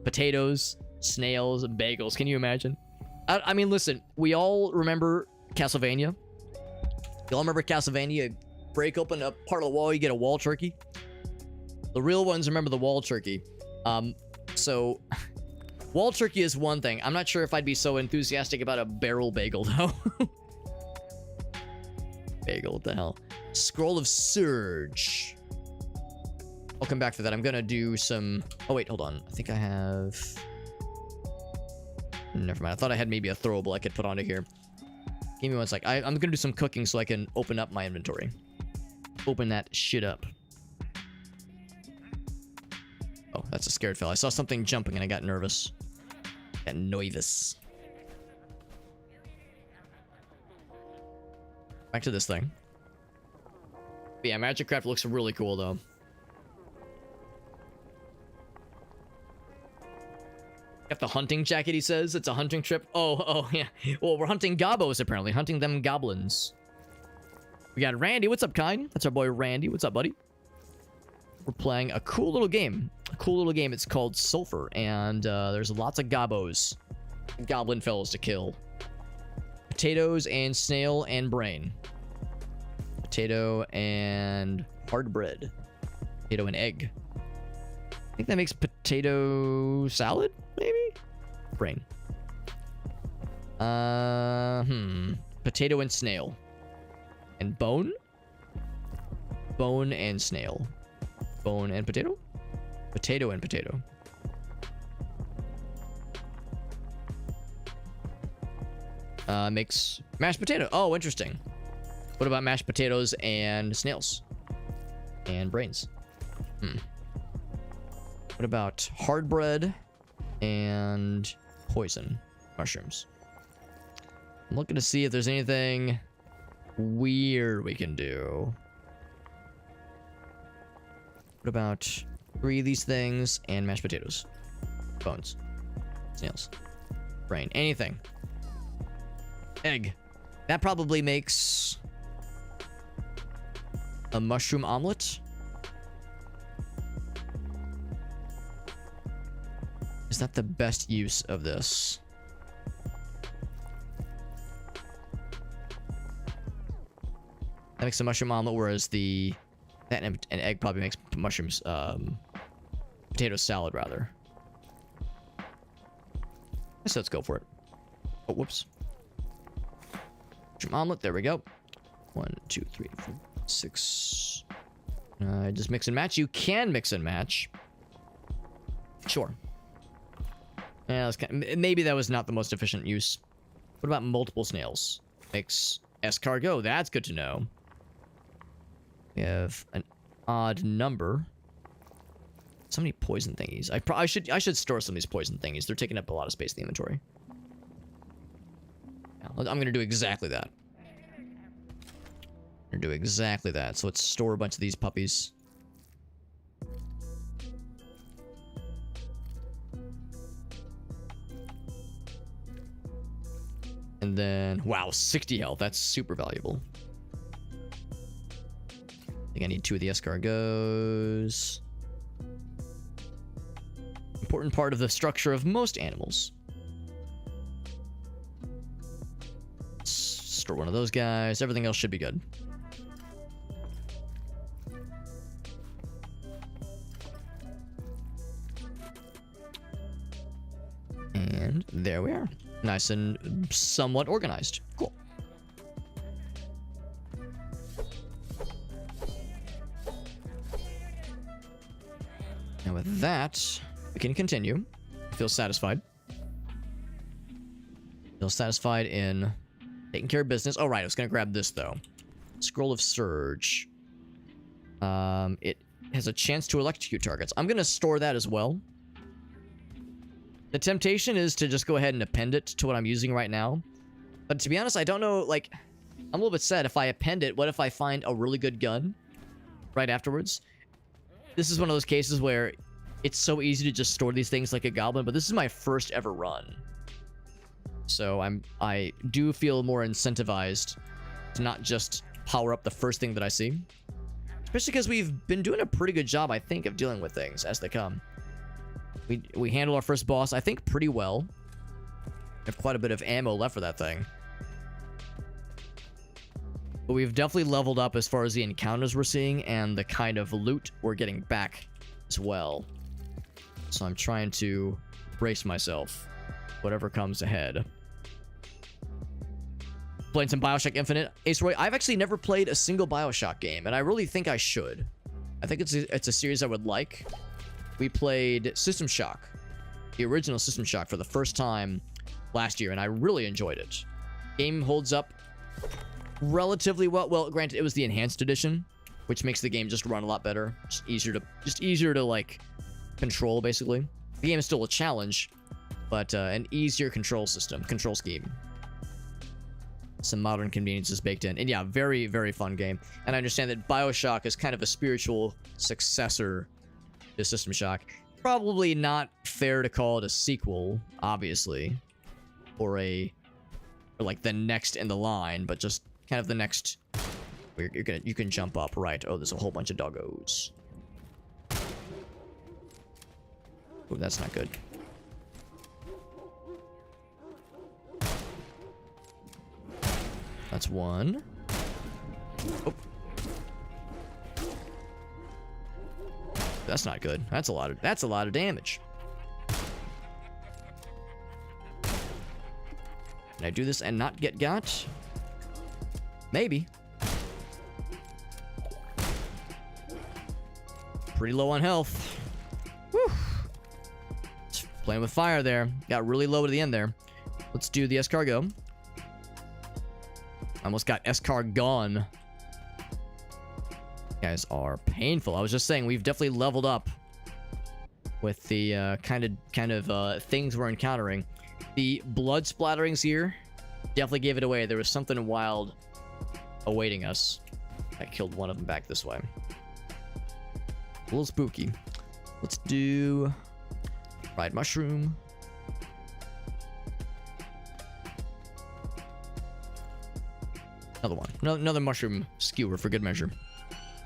Speaker 1: potatoes, snails, and bagels. Can you imagine? I mean, listen, we all remember Castlevania. You all remember Castlevania? Break open a part of the wall, you get a wall turkey. The real ones remember the wall turkey. So wall turkey is one thing. I'm not sure if I'd be so enthusiastic about a barrel bagel though. Bagel, what the hell? Scroll of Surge. I'll come back to that. I'm gonna do some... Oh wait, hold on. I think I have... Never mind. I thought I had maybe a throwable I could put onto here. Give me one sec. I'm gonna do some cooking so I can open up my inventory. Open that shit up. Oh, that's a scared fella. I saw something jumping and I got nervous. Got nervous. Back to this thing. But yeah, Magic Craft looks really cool though. Got the hunting jacket, he says. It's a hunting trip. Oh, yeah. Well, we're hunting gobos, apparently. Hunting them goblins. We got Randy. What's up, Kind? That's our boy Randy. What's up, buddy? We're playing a cool little game. A cool little game. It's called Sulfur. And there's lots of gobos. Goblin fellows to kill. Potatoes and snail and brain. Potato and hard bread. Potato and egg. I think that makes potato salad, maybe? Brain. Potato and snail. And bone? Bone and snail. Bone and potato? Potato and potato. Makes mashed potato. Oh, interesting. What about mashed potatoes and snails? And brains? What about hard bread and poison mushrooms? I'm looking to see if there's anything weird we can do. What about 3 of these things and mashed potatoes? Bones. Snails. Brain. Anything. Egg. That probably makes a mushroom omelet. Is that the best use of this? That makes a mushroom omelet, whereas that and an egg probably makes mushrooms, potato salad, rather. So let's go for it. Oh, whoops. Mushroom omelet, there we go. 1, 2, 3, 4, 6. Just mix and match. You can mix and match. Sure. Yeah, maybe that was not the most efficient use. What about multiple snails? Makes escargot. That's good to know. We have an odd number. So many poison thingies. I should store some of these poison thingies. They're taking up a lot of space in the inventory. Yeah, I'm gonna do exactly that. I'm gonna do exactly that. So let's store a bunch of these puppies. And then, wow, 60 health. That's super valuable. I think I need 2 of the escargots. Important part of the structure of most animals. Store one of those guys. Everything else should be good. And there we are. Nice and somewhat organized. Cool. And with that, we can continue. Feel satisfied. Feel satisfied in taking care of business. Oh, right. I was going to grab this, though. Scroll of Surge. It has a chance to electrocute targets. I'm going to store that as well. The temptation is to just go ahead and append it to what I'm using right now. But to be honest, I don't know, like, I'm a little bit sad. If I append it, what if I find a really good gun right afterwards? This is one of those cases where it's so easy to just store these things like a goblin, but this is my first ever run. So I do feel more incentivized to not just power up the first thing that I see. Especially because we've been doing a pretty good job, I think, of dealing with things as they come. We handled our first boss, I think, pretty well. We have quite a bit of ammo left for that thing. But we've definitely leveled up as far as the encounters we're seeing and the kind of loot we're getting back as well. So I'm trying to brace myself, whatever comes ahead. Playing some BioShock Infinite. Ace Roy, I've actually never played a single BioShock game, and I really think I should. I think it's a series I would like. We played System Shock, the original System Shock, for the first time last year, and I really enjoyed it. Game holds up relatively well. Well, granted, it was the enhanced edition, which makes the game just run a lot better. Just easier to like control, basically. The game is still a challenge, but an easier control scheme. Some modern conveniences baked in. And yeah, very, very fun game. And I understand that BioShock is kind of a spiritual successor to System Shock. Probably not fair to call it a sequel, obviously. Or like the next in the line, but just kind of the next. You can jump up, right? Oh, there's a whole bunch of doggos. Oh, that's not good. That's one. Oh. That's not good. That's a lot of damage. Can I do this and not get got? Maybe. Pretty low on health. Whew. Playing with fire there. Got really low at the end there. Let's do the escargot. Almost got escar gone. You guys are painful. I was just saying, we've definitely leveled up with the kind of things we're encountering. The blood splatterings here definitely gave it away. There was something wild awaiting us. I killed one of them back this way. A little spooky. Let's do fried mushroom. Another one. Another mushroom skewer for good measure.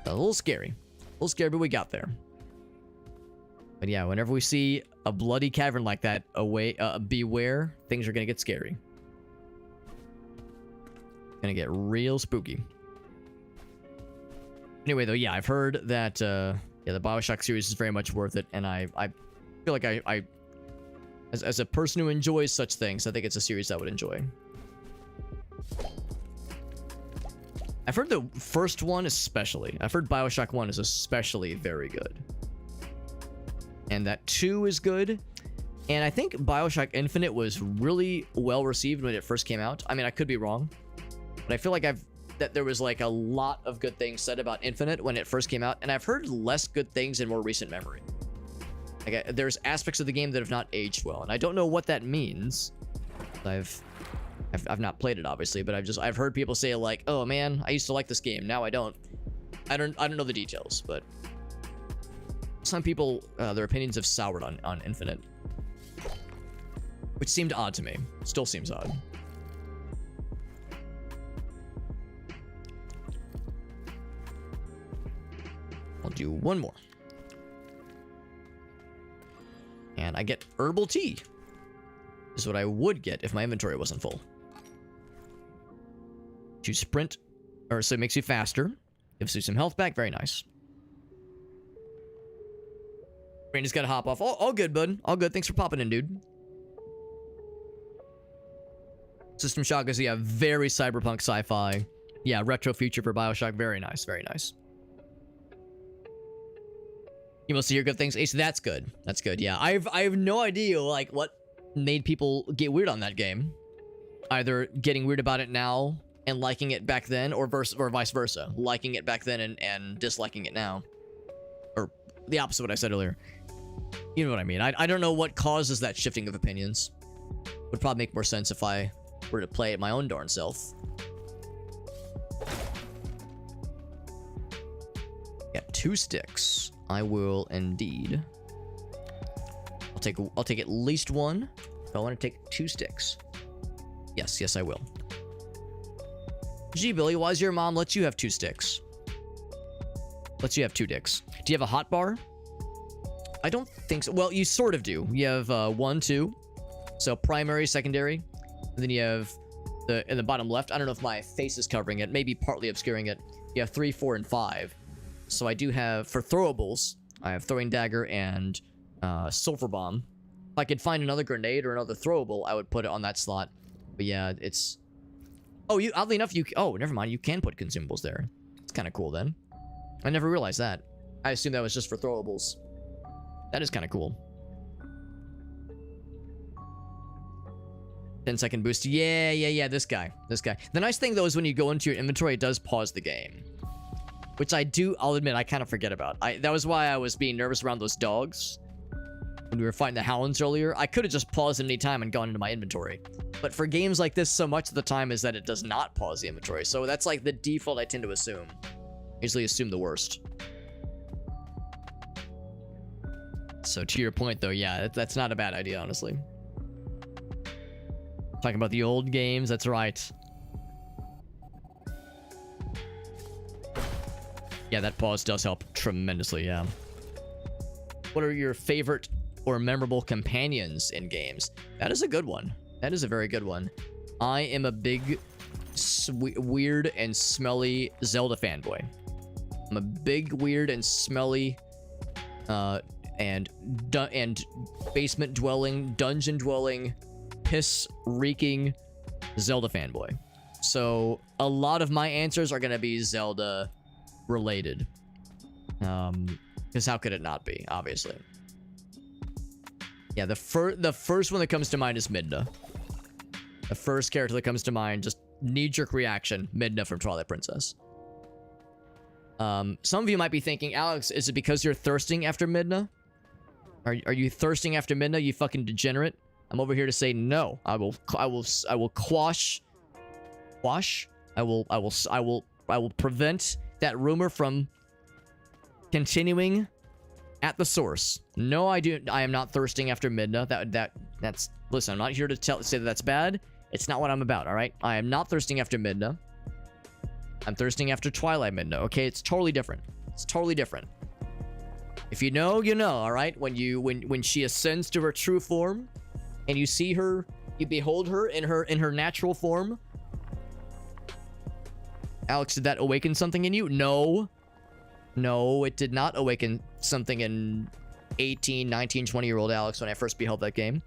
Speaker 1: A little scary. But we got there. But yeah, whenever we see a bloody cavern like that, beware. Things are gonna get scary. Gonna get real spooky. Anyway, though, yeah, I've heard that the BioShock series is very much worth it, and I feel like as a person who enjoys such things, I think it's a series I would enjoy. I've heard the first one especially. I've heard BioShock 1 is especially very good. And that 2 is good. And I think BioShock Infinite was really well received when it first came out. I mean, I could be wrong. But I feel like that there was like a lot of good things said about Infinite when it first came out. And I've heard less good things in more recent memory. Like, there's aspects of the game that have not aged well. And I don't know what that means. I've not played it, obviously, but I've heard people say like, "Oh man, I used to like this game. Now I don't." I don't know the details, but some people their opinions have soured on Infinite, which seemed odd to me. Still seems odd. I'll do one more, and I get herbal tea. This is what I would get if my inventory wasn't full. You sprint, or so it makes you faster. Gives you some health back. Very nice. Randy's got to hop off. All good, bud. All good. Thanks for popping in, dude. System Shock is, yeah, very cyberpunk sci-fi. Yeah, retro future for BioShock. Very nice. Very nice. You must hear good things. Ace, that's good. That's good. Yeah, I have no idea like what made people get weird on that game. Either getting weird about it now and liking it back then, or vice versa. Liking it back then and disliking it now. Or the opposite of what I said earlier. You know what I mean. I don't know what causes that shifting of opinions. Would probably make more sense if I were to play it my own darn self. Got 2 sticks. I will indeed. I'll take at least one. I want to take 2 sticks. Yes, I will. Gee, Billy, why's your mom let you have 2 sticks? Lets you have 2 dicks. Do you have a hot bar? I don't think so. Well, you sort of do. You have 1, 2. So primary, secondary. And then you have in the bottom left. I don't know if my face is covering it. Maybe partly obscuring it. You have 3, 4, and 5. So I do have, for throwables, I have throwing dagger and sulfur bomb. If I could find another grenade or another throwable, I would put it on that slot. But yeah, it's... Oh, oddly enough, oh, never mind. You can put consumables there. It's kind of cool then. I never realized that. I assumed that was just for throwables. That is kind of cool. 10-second boost. Yeah, this guy. The nice thing, though, is when you go into your inventory, it does pause the game. Which I'll admit, I kind of forget about. That was why I was being nervous around those dogs. When we were fighting the Hounds earlier, I could have just paused at any time and gone into my inventory. But for games like this, so much of the time is that it does not pause the inventory. So that's like the default I tend to assume. Usually assume the worst. So to your point, though, yeah, that's not a bad idea, honestly. Talking about the old games, that's right. Yeah, that pause does help tremendously, yeah. What are your favorite or memorable companions in games? That is a good one. That is a very good one. I am a big, weird, and smelly Zelda fanboy. I'm a big, weird, and smelly, and basement-dwelling, dungeon-dwelling, piss-reeking Zelda fanboy. So, a lot of my answers are gonna be Zelda-related. Because how could it not be, obviously? Yeah, the first one that comes to mind is Midna. The first character that comes to mind, just knee-jerk reaction, Midna from Twilight Princess. Some of you might be thinking, Alex, is it because you're thirsting after Midna? Are you thirsting after Midna, you fucking degenerate? I'm over here to say no. I will prevent that rumor from continuing at the source. No, I am not thirsting after Midna. That's listen, I'm not here to say that that's bad. It's not what I'm about, all right? I am not thirsting after Midna. I'm thirsting after Twilight Midna, okay? It's totally different. It's totally different. If you know, you know, all right? When she ascends to her true form and you see her, you behold her in her natural form. Alex, did that awaken something in you? No. No, it did not awaken something in 18, 19, 20-year-old Alex when I first beheld that game.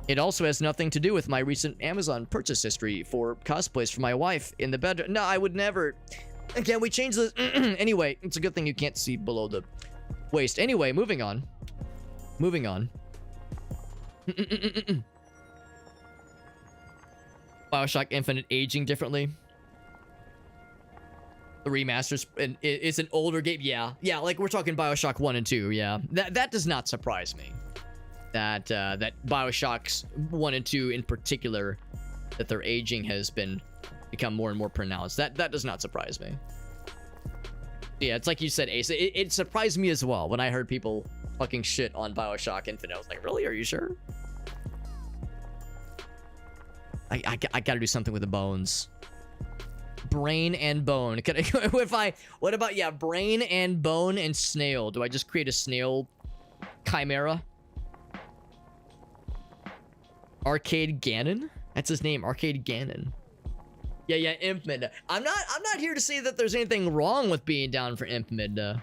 Speaker 1: It also has nothing to do with my recent Amazon purchase history for cosplays for my wife in the bedroom. No, I would never. Can we change this? Anyway, it's a good thing you can't see below the waist. Anyway, moving on. Moving on. BioShock Infinite aging differently. The remasters, and it's an older game. Yeah, like we're talking BioShock 1 and 2. Yeah, that does not surprise me. That BioShocks 1 and 2 in particular, that their aging has become more and more pronounced. That does not surprise me. Yeah, it's like you said, Ace. It surprised me as well when I heard people fucking shit on BioShock Infinite. I was like, really? Are you sure? I gotta do something with the bones. Brain and bone. What about, yeah, brain and bone and snail? Do I just create a snail chimera? Arcade Ganon? That's his name, Arcade Ganon. Yeah, Imp Midna. I'm not here to say that there's anything wrong with being down for Imp Midna.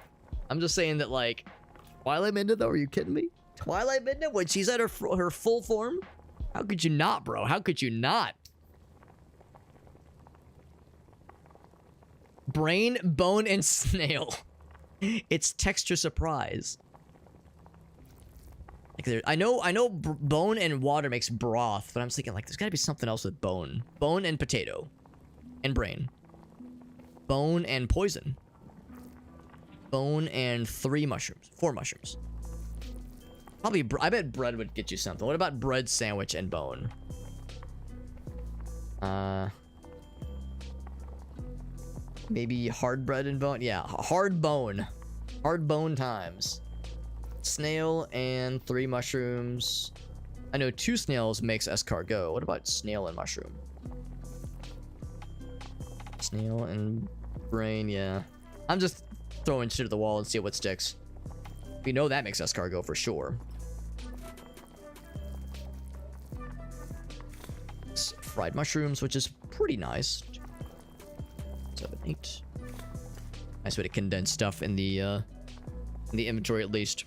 Speaker 1: I'm just saying that, like, Twilight Midna, though, are you kidding me? Twilight Midna, when she's at her full form? How could you not, bro? How could you not? Brain, bone, and snail. It's texture surprise. Like I know bone and water makes broth, but I'm thinking, like, there's gotta be something else with bone. Bone and potato. And brain. Bone and poison. Bone and 4 mushrooms. Probably, I bet bread would get you something. What about bread, sandwich, and bone? Maybe hard bread and bone? Yeah, hard bone. Hard bone times. Snail and 3 mushrooms. I know 2 snails makes escargot. What about snail and mushroom? Snail and brain, yeah. I'm just throwing shit at the wall and see what sticks. We know that makes escargot for sure. Fried mushrooms, which is pretty nice. 7, 8. Nice way to condense stuff in the inventory at least.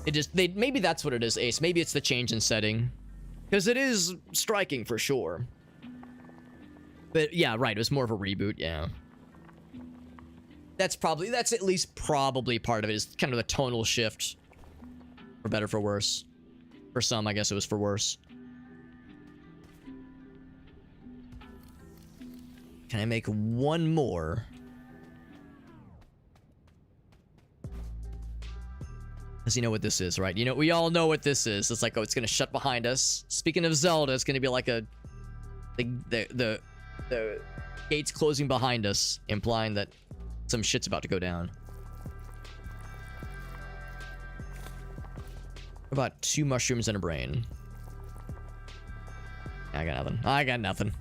Speaker 1: It just maybe that's what it is, Ace. Maybe it's the change in setting, because it is striking for sure. But yeah, right. It was more of a reboot. Yeah. That's at least probably part of it. Is kind of the tonal shift, for better for worse. For some, I guess it was for worse. Can I make one more? Because you know what this is, right? You know, we all know what this is. It's like, oh, it's gonna shut behind us. Speaking of Zelda, it's gonna be like a the gates closing behind us, implying that some shit's about to go down. About 2 mushrooms and a brain. I got nothing. I got nothing.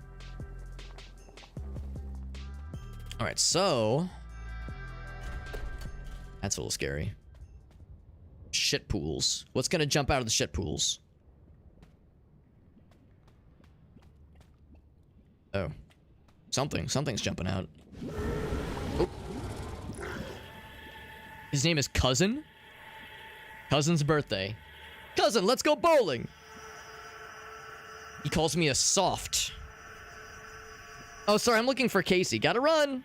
Speaker 1: Alright, so... That's a little scary. Shit pools. What's gonna jump out of the shit pools? Oh. Something's jumping out. Oh. His name is Cousin? Cousin's birthday. Cousin, let's go bowling! He calls me a soft. Oh, sorry, I'm looking for Casey. Gotta run!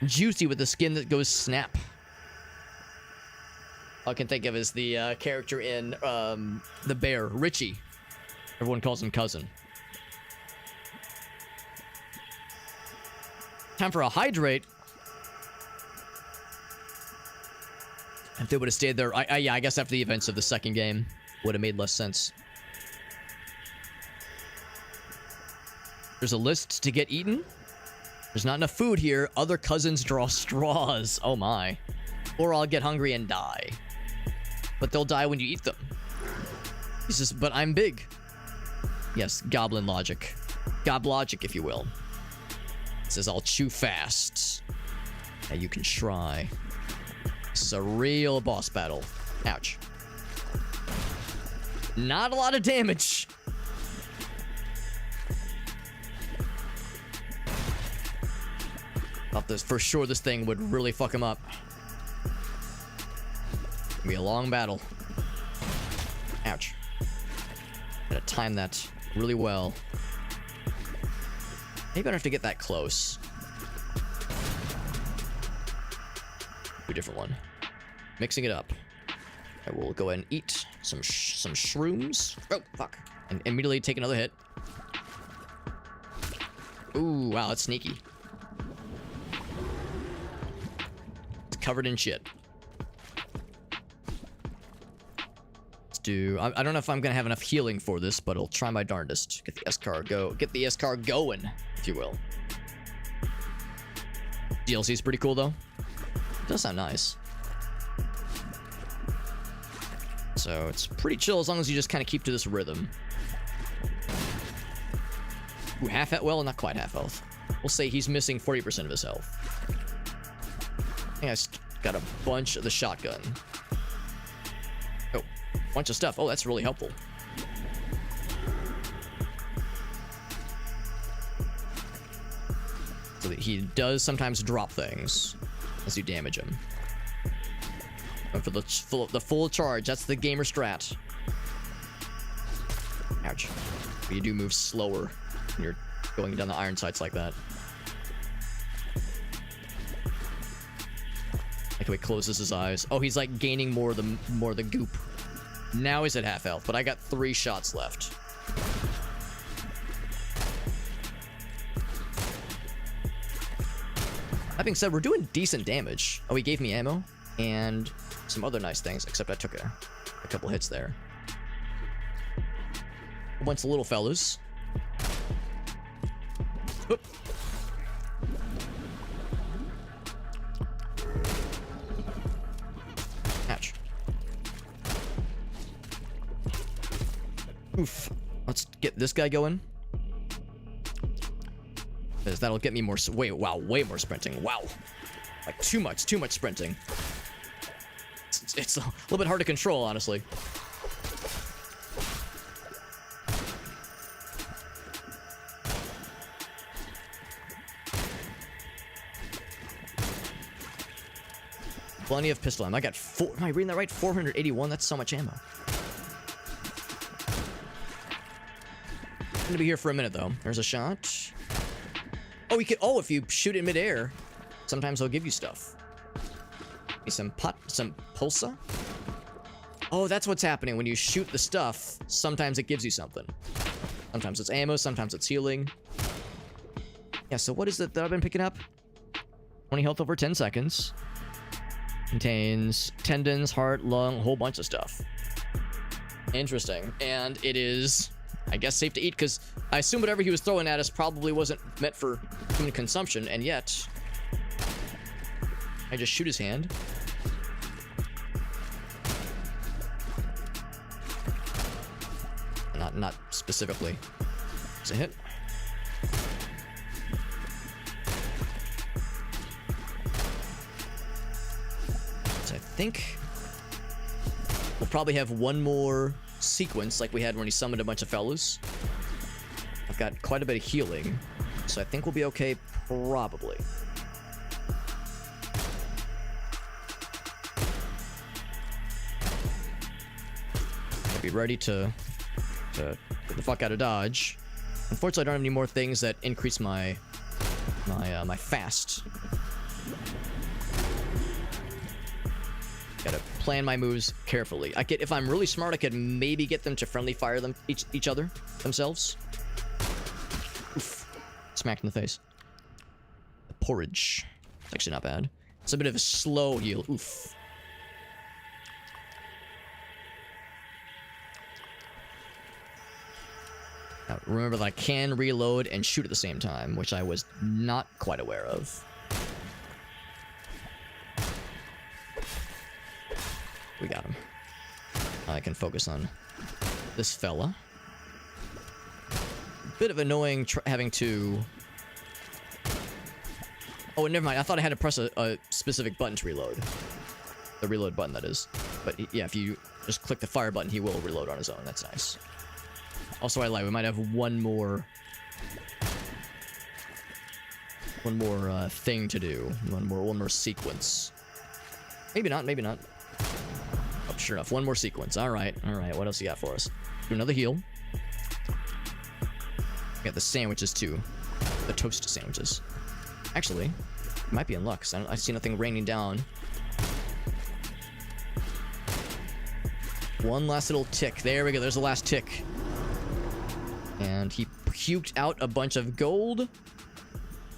Speaker 1: Juicy with the skin that goes snap. All I can think of is the character in The Bear, Richie. Everyone calls him Cousin. Time for a hydrate. If they would have stayed there, yeah, I guess after the events of the second game, would have made less sense. There's a list to get eaten. There's not enough food here. Other cousins draw straws. Oh my. Or I'll get hungry and die. But they'll die when you eat them. He says, but I'm big. Yes, goblin logic. Gob logic, if you will. It says, I'll chew fast. And you can try. This is a real boss battle. Ouch. Not a lot of damage. Thought this for sure this thing would really fuck him up. It'll be a long battle. Ouch. Gotta time that really well. Maybe I don't have to get that close. A different one. Mixing it up. I will go ahead and eat some shrooms. Oh, fuck. And immediately take another hit. Ooh, wow, that's sneaky. It's covered in shit. Let's do... I don't know if I'm gonna have enough healing for this, but I'll try my darndest. Get the S-car going, if you will. DLC is pretty cool, though. It does sound nice. So it's pretty chill as long as you just kind of keep to this rhythm. Ooh, half health. Well, not quite half health. We'll say he's missing 40% of his health. I think I got a bunch of the shotgun. Oh, bunch of stuff. Oh, that's really helpful. So that he does sometimes drop things as you damage him. And for the full charge, that's the gamer strat. Ouch. But you do move slower when you're going down the iron sights like that. Like how he closes his eyes. Oh, he's like gaining more of the goop. Now he's at half health, but I got 3 shots left. That being said, we're doing decent damage. Oh, he gave me ammo and some other nice things, except I took a couple hits there. A bunch of little fellas. Oop. Ouch. Oof. Let's get this guy going. Because that'll get me more... Wait, wow, way more sprinting. Wow. Like, too much sprinting. It's a little bit hard to control, honestly. Plenty of pistol ammo. I got am I reading that right? 481? That's so much ammo. I'm gonna be here for a minute, though. There's a shot. Oh, oh, if you shoot it midair, sometimes they'll give you stuff. Some pulsa? Oh, that's what's happening. When you shoot the stuff, sometimes it gives you something. Sometimes it's ammo, sometimes it's healing. Yeah, so what is it that I've been picking up? 20 health over 10 seconds. Contains tendons, heart, lung, a whole bunch of stuff. Interesting. And it is, I guess, safe to eat, because I assume whatever he was throwing at us probably wasn't meant for human consumption, and yet... I just shoot his hand. Not specifically. It's a hit. So I think we'll probably have one more sequence like we had when he summoned a bunch of fellas. I've got quite a bit of healing, so I think we'll be okay, probably. I'll be ready to get the fuck out of Dodge. Unfortunately, I don't have any more things that increase my fast. Gotta plan my moves carefully. If I'm really smart, I could maybe get them to friendly fire them each other themselves. Oof. Smacked in the face. The porridge. It's actually not bad. It's a bit of a slow heal. Oof. Now, remember that I can reload and shoot at the same time, which I was not quite aware of. We got him. I can focus on this fella. Bit of annoying having to... Oh, never mind. I thought I had to press a specific button to reload. The reload button, that is. But yeah, if you just click the fire button, he will reload on his own. That's nice. Also, I lied. We might have one more thing to do. One more sequence. Maybe not. Maybe not. Oh, sure enough. One more sequence. All right. All right. What else you got for us? Do another heal. Got the sandwiches too. The toast sandwiches. Actually, might be in luck. I see nothing raining down. One last little tick. There we go. There's the last tick. And he puked out a bunch of gold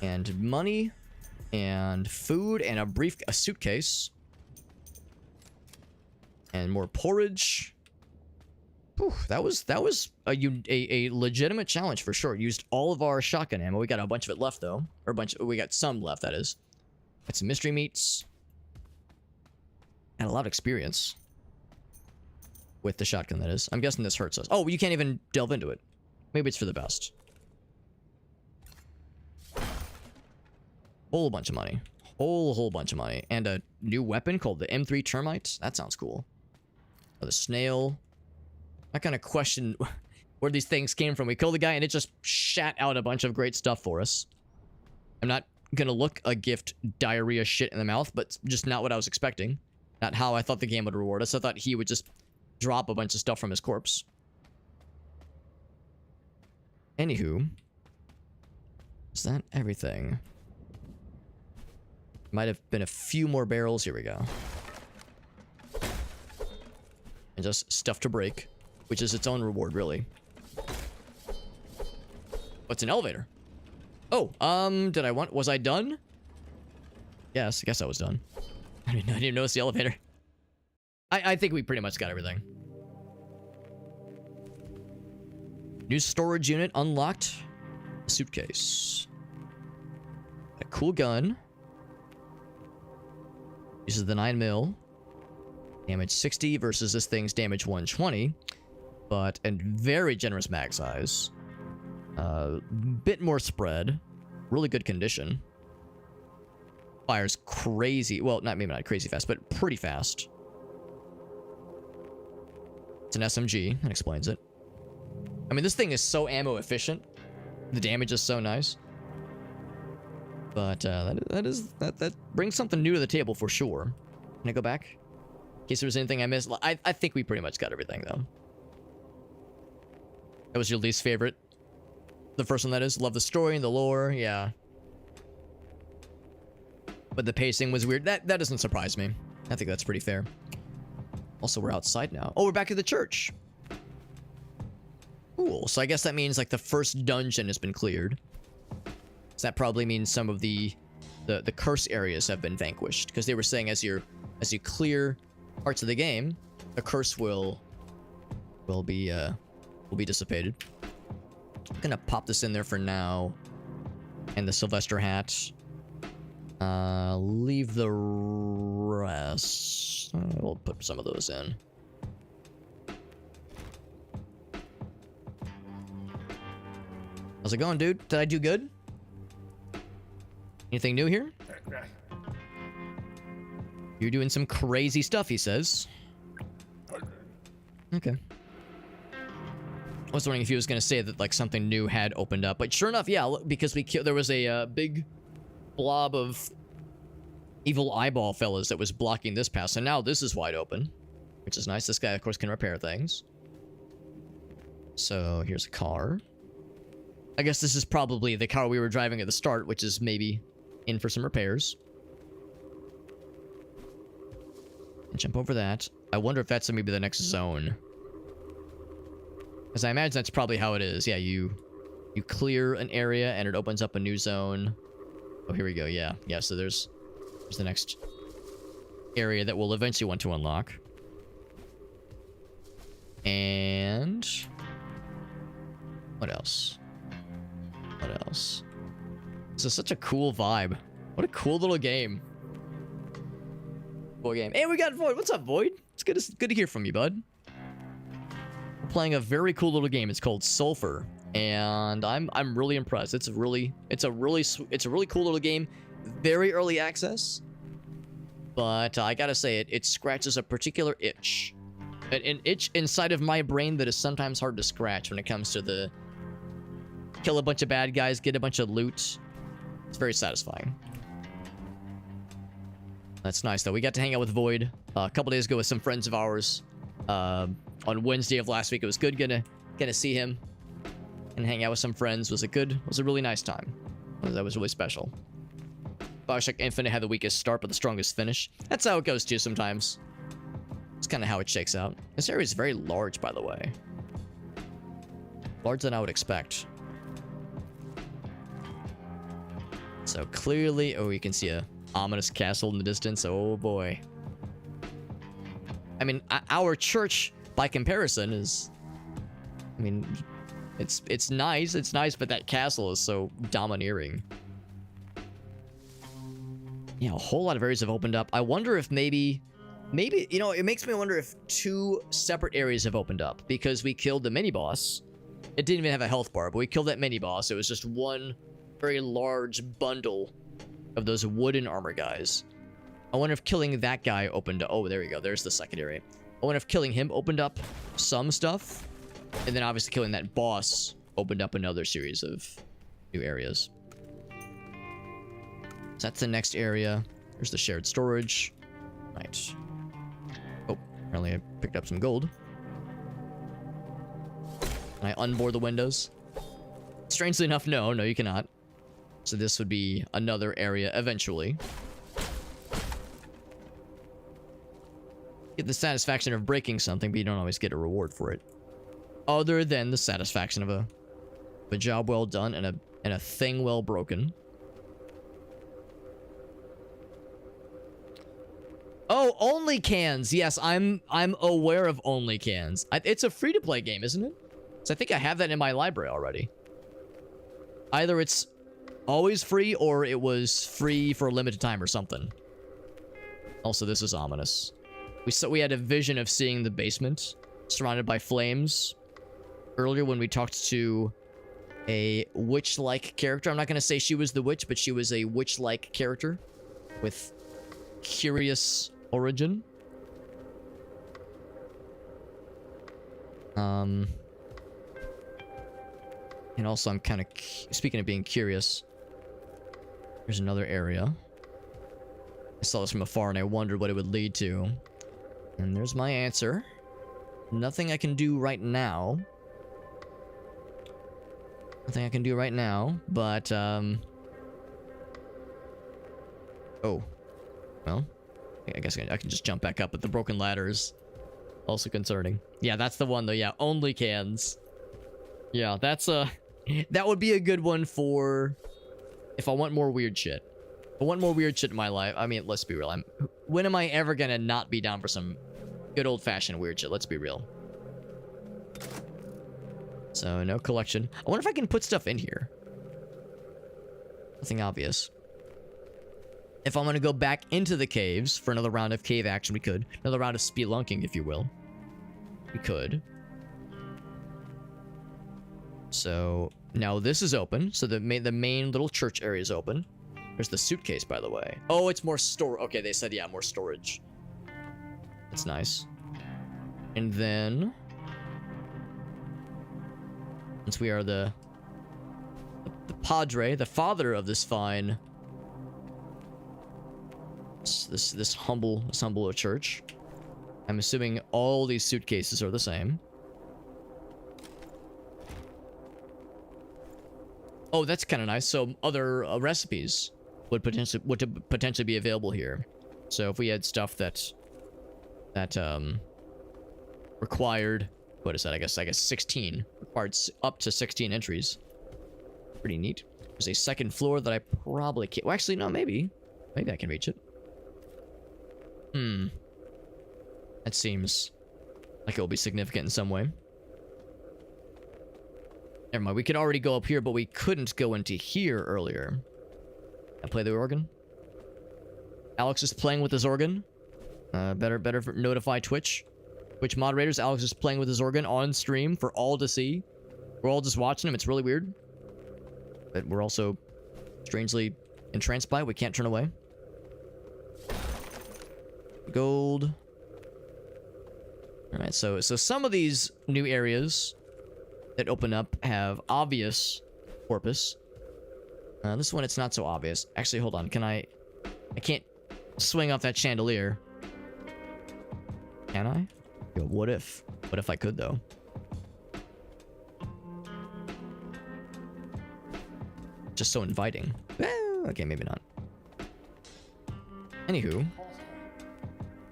Speaker 1: and money and food and a suitcase and more porridge. Whew, that was a legitimate challenge for sure. Used all of our shotgun ammo. We got a bunch of it left though, or we got some left, that is. Got some mystery meats. Had a lot of experience with the shotgun, that is. I'm guessing this hurts us. Oh, you can't even delve into it. Maybe it's for the best. Whole bunch of money. Whole bunch of money. And a new weapon called the M3 Termite. That sounds cool. Oh, the snail. I kind of question where these things came from. We killed the guy and it just shat out a bunch of great stuff for us. I'm not gonna look a gift diarrhea shit in the mouth, but just not what I was expecting. Not how I thought the game would reward us. I thought he would just drop a bunch of stuff from his corpse. Anywho, is that everything? Might have been a few more barrels. Here we go. And just stuff to break, which is its own reward, really. What's an elevator? Oh, was I done? Yes, I guess I was done. I didn't even notice the elevator. I think we pretty much got everything. New storage unit unlocked. A suitcase. A cool gun. Uses the 9mm. Damage 60 versus this thing's damage 120. But a very generous mag size. Bit more spread. really good condition. Fires crazy. Well, maybe not crazy fast, but pretty fast. It's an SMG. That explains it. I mean, this thing is so ammo efficient. The damage is so nice. But that brings something new to the table for sure. Can I go back? In case there was anything I missed. I think we pretty much got everything though. That was your least favorite? The first one, that is? Love the story and the lore, yeah. But the pacing was weird. That doesn't surprise me. I think that's pretty fair. Also, we're outside now. Oh, we're back at the church. Cool. So I guess that means like the first dungeon has been cleared. So that probably means some of the curse areas have been vanquished, because they were saying as you clear parts of the game, the curse will be dissipated. I'm gonna pop this in there for now, and the Sylvester hat. Leave the rest. We'll put some of those in. How's it going, dude? Did I do good? Anything new here? You're doing some crazy stuff, he says. Okay. I was wondering if he was going to say that like something new had opened up, but sure enough, yeah, because there was a big blob of evil eyeball fellas that was blocking this pass, and now this is wide open, which is nice. This guy, of course, can repair things. So here's a car. I guess this is probably the car we were driving at the start, which is maybe in for some repairs. And jump over that. I wonder if that's maybe the next zone. Because I imagine that's probably how it is. Yeah, you clear an area and it opens up a new zone. Oh, here we go. Yeah. Yeah, so there's the next area that we'll eventually want to unlock. And what else? What else? This is such a cool vibe. What a cool little game. Cool game. Hey, we got Void. What's up, Void? It's good to hear from you, bud. We're playing a very cool little game. It's called SULFUR, and I'm really impressed. It's a really cool little game. Very early access, but I gotta say it scratches a particular itch, an itch inside of my brain that is sometimes hard to scratch when it comes to the kill a bunch of bad guys, get a bunch of loot. It's very satisfying. That's nice, though. We got to hang out with Void a couple days ago with some friends of ours. On Wednesday of last week, it was good gonna see him and hang out with some friends. Was a really nice time. That was really special. BioShock Infinite had the weakest start, but the strongest finish. That's how it goes too sometimes. It's kind of how it shakes out. This area is very large, by the way. Larger than I would expect. So clearly, oh, you can see a ominous castle in the distance. Oh boy. I mean, our church, by comparison, is, I mean, it's nice. It's nice, but that castle is so domineering. Yeah, a whole lot of areas have opened up. I wonder if maybe, you know, it makes me wonder if 2 separate areas have opened up, because we killed the mini-boss. It didn't even have a health bar, but we killed that mini-boss. It was just one very large bundle of those wooden armor guys. I wonder if killing that guy opened up... Oh, there we go. There's the second area. I wonder if killing him opened up some stuff. And then obviously killing that boss opened up another series of new areas. So that's the next area. There's the shared storage. Right. Oh, apparently I picked up some gold. Can I unboard the windows? Strangely enough, no, you cannot. So this would be another area eventually. Get the satisfaction of breaking something, but you don't always get a reward for it. Other than the satisfaction of a job well done and a thing well broken. Oh, only cans. Yes, I'm aware of only cans. It's a free-to-play game, isn't it? So I think I have that in my library already. Either it's always free or it was free for a limited time or something. Also, this is ominous. We had a vision of seeing the basement surrounded by flames earlier when we talked to a witch-like character. I'm not going to say she was the witch, but she was a witch-like character with curious origin. And also I'm kind of, speaking of being curious, there's another area. I saw this from afar and I wondered what it would lead to. And there's my answer. Nothing I can do right now. Nothing I can do right now, but, oh. Well, I guess I can just jump back up, but the broken ladder is also concerning. Yeah, that's the one, though. Yeah, only cans. Yeah, that's a... That would be a good one for... If I want more weird shit. If I want more weird shit in my life, I mean, let's be real. When am I ever gonna not be down for some good old-fashioned weird shit? Let's be real. So, no collection. I wonder if I can put stuff in here. Nothing obvious. If I'm gonna go back into the caves for another round of cave action, we could. Another round of spelunking, if you will. We could. So, now this is open. So the main little church area is open. There's the suitcase, by the way. Oh, it's more store. Okay, they said, yeah, more storage. That's nice. And then... Since we are the padre, the father of this fine... This humble church. I'm assuming all these suitcases are the same. Oh, that's kind of nice. So other recipes would potentially be available here. So if we had stuff that required, what is that? I guess 16 required up to 16 entries. Pretty neat. There's a second floor that I probably can't. Well, actually, no, maybe I can reach it. That seems like it will be significant in some way. Never mind, we could already go up here, but we couldn't go into here earlier. I play the organ. Alex is playing with his organ. Better notify Twitch. Twitch moderators, Alex is playing with his organ on stream for all to see. We're all just watching him, it's really weird. But we're also strangely entranced by it, we can't turn away. Gold. Alright, so some of these new areas that open up have obvious purpose. This one, it's not so obvious. Actually, hold on. I can't swing off that chandelier. Can I? Yo, what if? What if I could, though? Just so inviting. Okay, maybe not. Anywho.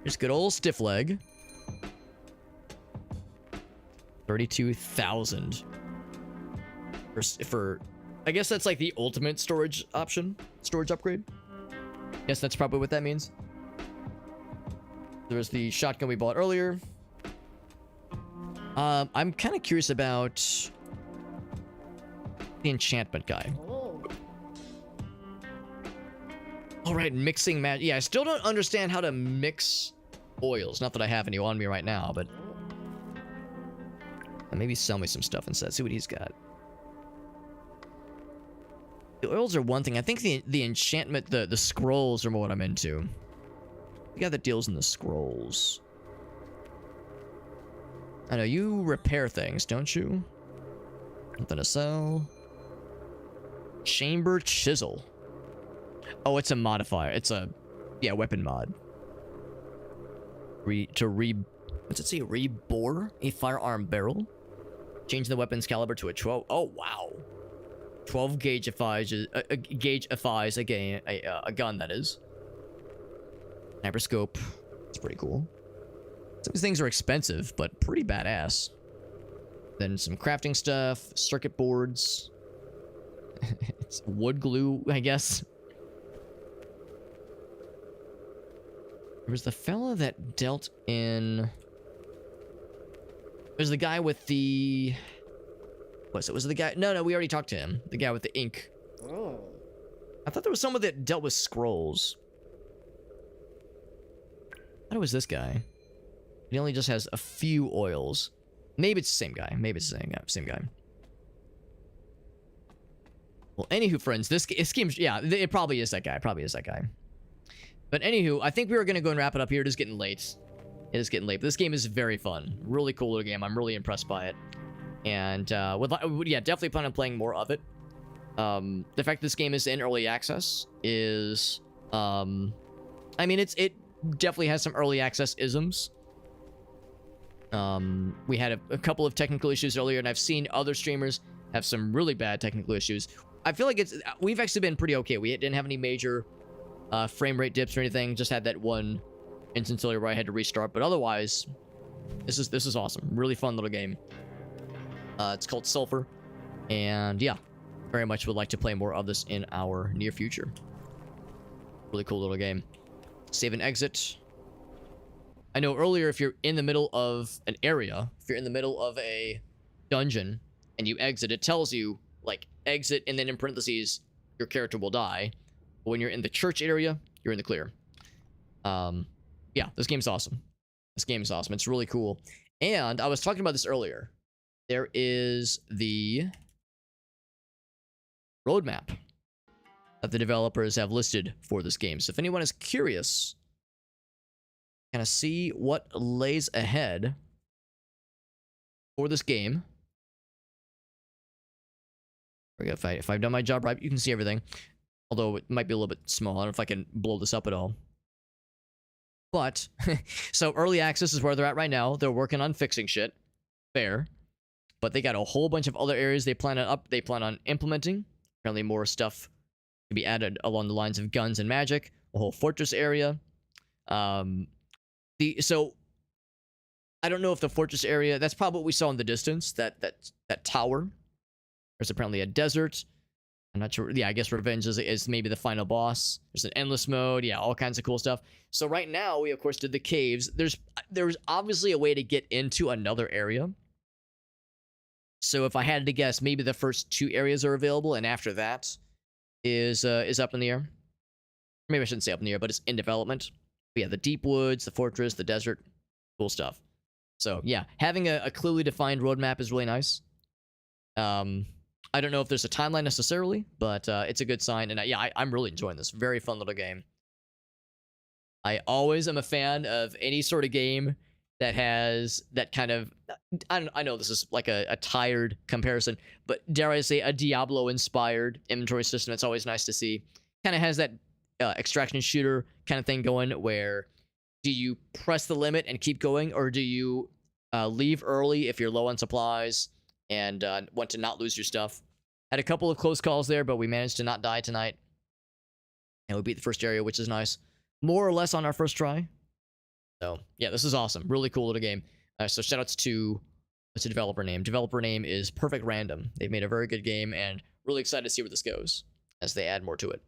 Speaker 1: Here's good old stiff leg. 32,000 for I guess that's like the ultimate storage option, storage upgrade. Yes, that's probably what that means. There was the shotgun we bought earlier. I'm kind of curious about the enchantment guy. All right, mixing magic. Yeah, I still don't understand how to mix oils. Not that I have any on me right now, but maybe sell me some stuff instead. See what he's got. The oils are one thing. I think the enchantment, the scrolls are more what I'm into. The guy that deals in the scrolls. I know you repair things, don't you? Nothing to sell. Chamber chisel. Oh, it's a modifier. It's a, yeah, weapon mod. What's it say? Rebore a firearm barrel. Change the weapon's caliber to a 12. Oh, wow. 12 gauge affies a gun, that is. Sniper scope. It's pretty cool. Some of these things are expensive, but pretty badass. Then some crafting stuff, circuit boards. It's wood glue, I guess. There was the fella that dealt in... There's the guy with the... Was it the guy? No, we already talked to him. The guy with the ink. Oh. I thought there was someone that dealt with scrolls. I thought it was this guy. He only just has a few oils. Maybe it's the same guy. Maybe it's the same guy. Well, anywho, friends, this game, yeah, it probably is that guy. But anywho, I think we were going to go and wrap it up here. It is getting late. But this game is very fun. Really cool little game. I'm really impressed by it. And, yeah, definitely plan on playing more of it. The fact this game is in early access is, I mean, it definitely has some early access isms. We had a couple of technical issues earlier, and I've seen other streamers have some really bad technical issues. I feel like we've actually been pretty okay. We didn't have any major frame rate dips or anything. Just had that one instance earlier where I had to restart, but otherwise, this is awesome. Really fun little game. It's called SULFUR, and yeah, very much would like to play more of this in our near future. Really cool little game. Save and exit. I know earlier, if you're in the middle of an area, if you're in the middle of a dungeon and you exit, it tells you like exit, and then in parentheses your character will die. But when you're in the church area, you're in the clear. Yeah, this game's awesome. It's really cool. And I was talking about this earlier. There is the roadmap that the developers have listed for this game. So if anyone is curious, kind of see what lays ahead for this game. If I've done my job right, you can see everything. Although it might be a little bit small. I don't know if I can blow this up at all. But, so early access is where they're at right now. They're working on fixing shit. Fair. But they got a whole bunch of other areas they plan on implementing. Apparently more stuff to be added along the lines of guns and magic. A whole fortress area. So I don't know if the fortress area, that's probably what we saw in the distance, that tower. There's apparently a desert. I'm not sure. Yeah, I guess Revenge is maybe the final boss. There's an endless mode. Yeah, all kinds of cool stuff. So right now, we of course did the caves. There's obviously a way to get into another area. So if I had to guess, maybe the first 2 areas are available, and after that is up in the air. Maybe I shouldn't say up in the air, but it's in development. But yeah, the deep woods, the fortress, the desert, cool stuff. So yeah, having a clearly defined roadmap is really nice. I don't know if there's a timeline necessarily, but it's a good sign. And yeah, I'm really enjoying this. Very fun little game. I always am a fan of any sort of game that has that kind of... I know this is like a tired comparison, but dare I say a Diablo-inspired inventory system. It's always nice to see. Kind of has that extraction shooter kind of thing going, where do you press the limit and keep going, or do you leave early if you're low on supplies and want to not lose your stuff? Had a couple of close calls there, but we managed to not die tonight. And we beat the first area, which is nice. More or less on our first try. So, yeah, this is awesome. Really cool little game. So shoutouts to... What's the developer name? Developer name is Perfect Random. They've made a very good game, and really excited to see where this goes as they add more to it.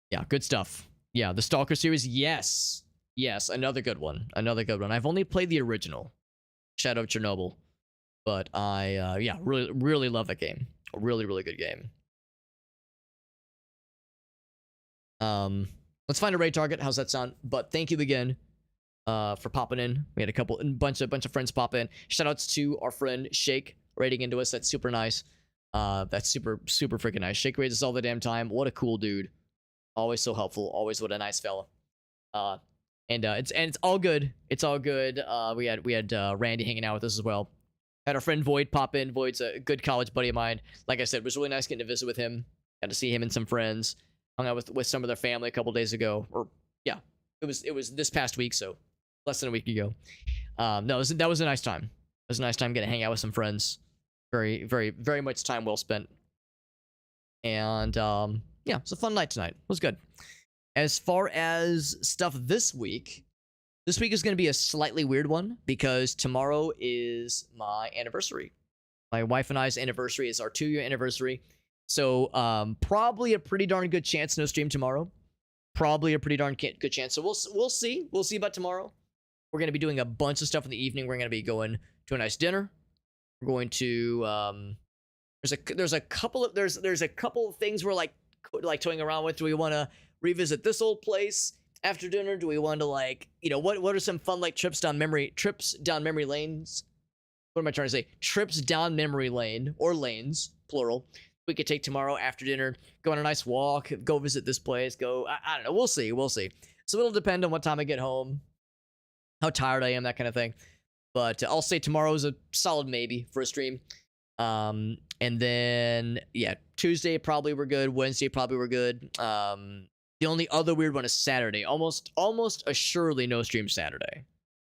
Speaker 1: Yeah, good stuff. Yeah, the Stalker series, yes. Yes, another good one. I've only played the original, Shadow of Chernobyl. But yeah, really love that game. A really good game. Let's find a raid target. How's that sound? But thank you again for popping in. We had a bunch of friends pop in. Shoutouts to our friend Shake raiding into us. That's super nice. That's super freaking nice. Shake raids us all the damn time. What a cool dude. Always so helpful. Always what a nice fella. And it's all good. It's all good. We had Randy hanging out with us as well. Had our friend Void pop in. Void's a good college buddy of mine. Like I said, it was really nice getting to visit with him. Got to see him and some friends. Hung out with some of their family a couple days ago. Or yeah, it was this past week, so less than a week ago. No, that was a nice time. It was a nice time getting to hang out with some friends. Very much time well spent. And yeah, it's a fun night tonight. It was good. As far as stuff this week is going to be a slightly weird one because tomorrow is my anniversary. My wife and I's anniversary is our 2-year anniversary. So probably a pretty darn good chance no stream tomorrow. Probably a pretty darn good chance. So we'll see. We'll see about tomorrow. We're going to be doing a bunch of stuff in the evening. We're going to be going to a nice dinner. We're going to there's a couple of things we're like toying around with. Do we want to revisit this old place after dinner? Do we want to what are some fun trips down memory lanes? What am I trying to say? Trips down memory lane, or lanes, plural. we could take tomorrow after dinner, go on a nice walk, go visit this place, I don't know. We'll see. We'll see. So it'll depend on what time I get home, how tired I am, that kind of thing. But I'll say tomorrow's a solid maybe for a stream. And then, yeah, Tuesday probably we're good. Wednesday probably we're good. The only other weird one is Saturday. Almost assuredly no stream Saturday.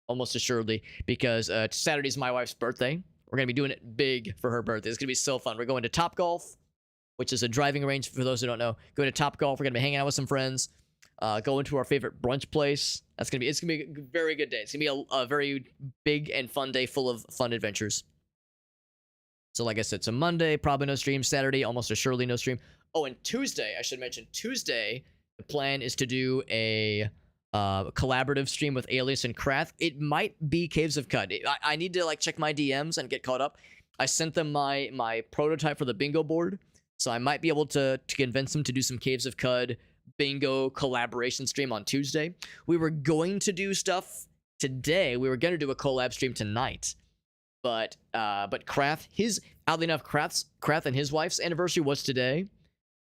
Speaker 1: Almost assuredly, because Saturday's my wife's birthday. We're going to be doing it big for her birthday. It's going to be so fun. We're going to Topgolf, which is a driving range for those who don't know. Going to Topgolf. We're going to be hanging out with some friends. Going to our favorite brunch place. It's going to be a very good day. It's going to be a very big and fun day full of fun adventures. So like I said, so Monday, probably no stream. Saturday, almost assuredly no stream. Oh, and Tuesday, I should mention, Tuesday, the plan is to do a collaborative stream with Alias and Krath. It might be Caves of Cud. I need to like check my DMs and get caught up. I sent them my prototype for the bingo board, so I might be able to convince them to do some Caves of Cud bingo collaboration stream on Tuesday. We were going to do stuff today. We were going to do a collab stream tonight, but Krath, oddly enough, Krath and his wife's anniversary was today,